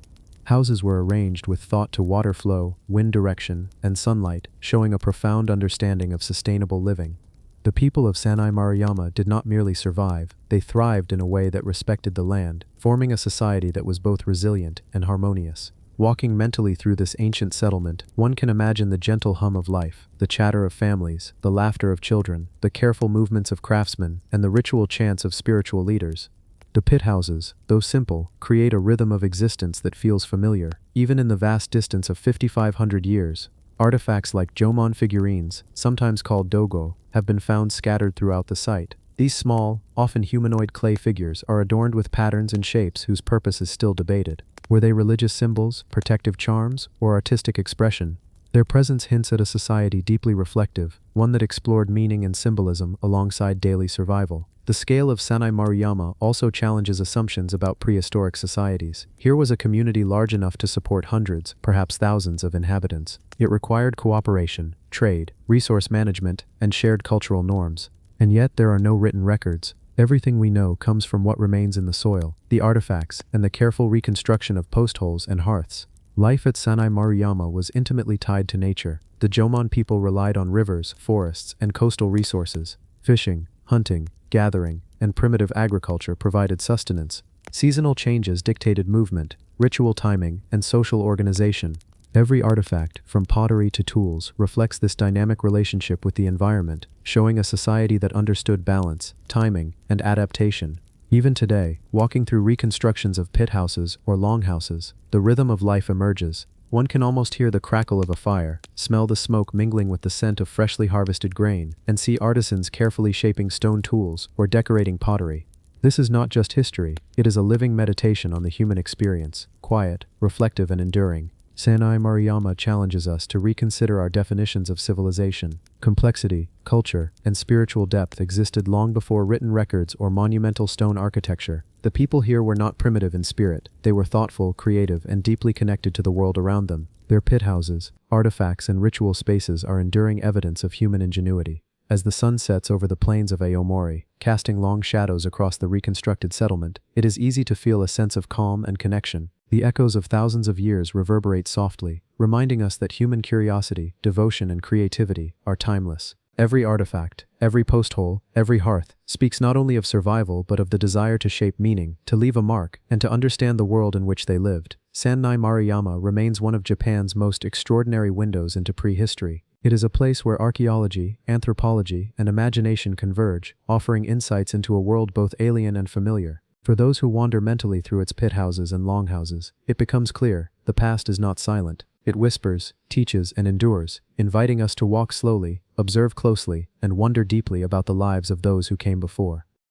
Speaker 1: Houses were arranged with thought to water flow, wind direction, and sunlight, showing a profound understanding of sustainable living. The people of Sanai Maruyama did not merely survive, they thrived in a way that respected the land, forming a society that was both resilient and harmonious. Walking mentally through this ancient settlement, one can imagine the gentle hum of life, the chatter of families, the laughter of children, the careful movements of craftsmen, and the ritual chants of spiritual leaders. The pit houses, though simple, create a rhythm of existence that feels familiar, even in the vast distance of 5,500 years. Artifacts like Jomon figurines, sometimes called dogo, have been found scattered throughout the site. These small, often humanoid clay figures are adorned with patterns and shapes whose purpose is still debated. Were they religious symbols, protective charms, or artistic expression? Their presence hints at a society deeply reflective, one that explored meaning and symbolism alongside daily survival. The scale of Sanai Maruyama also challenges assumptions about prehistoric societies. Here was a community large enough to support hundreds, perhaps thousands of inhabitants. It required cooperation, trade, resource management, and shared cultural norms. And yet there are no written records. Everything we know comes from what remains in the soil, the artifacts, and the careful reconstruction of post holes and hearths. Life at Sanai Maruyama was intimately tied to nature. The Jomon people relied on rivers, forests, and coastal resources. Fishing, hunting, gathering, and primitive agriculture provided sustenance. Seasonal changes dictated movement, ritual timing, and social organization. Every artifact, from pottery to tools, reflects this dynamic relationship with the environment, showing a society that understood balance, timing, and adaptation. Even today, walking through reconstructions of pit houses or longhouses, the rhythm of life emerges. One can almost hear the crackle of a fire, smell the smoke mingling with the scent of freshly harvested grain, and see artisans carefully shaping stone tools or decorating pottery. This is not just history, it is a living meditation on the human experience, quiet, reflective, and enduring. Sanai Maruyama challenges us to reconsider our definitions of civilization. Complexity, culture, and spiritual depth existed long before written records or monumental stone architecture. The people here were not primitive in spirit, they were thoughtful, creative, and deeply connected to the world around them. Their pit houses, artifacts, and ritual spaces are enduring evidence of human ingenuity. As the sun sets over the plains of Aomori, casting long shadows across the reconstructed settlement, it is easy to feel a sense of calm and connection. The echoes of thousands of years reverberate softly, reminding us that human curiosity, devotion, and creativity are timeless. Every artifact, every post hole, every hearth, speaks not only of survival but of the desire to shape meaning, to leave a mark, and to understand the world in which they lived. Sanai Maruyama remains one of Japan's most extraordinary windows into prehistory. It is a place where archaeology, anthropology, and imagination converge, offering insights into a world both alien and familiar. For those who wander mentally through its pit houses and longhouses, it becomes clear, the past is not silent. It whispers, teaches, and endures, inviting us to walk slowly, observe closely, and wonder deeply about the lives of those who came before.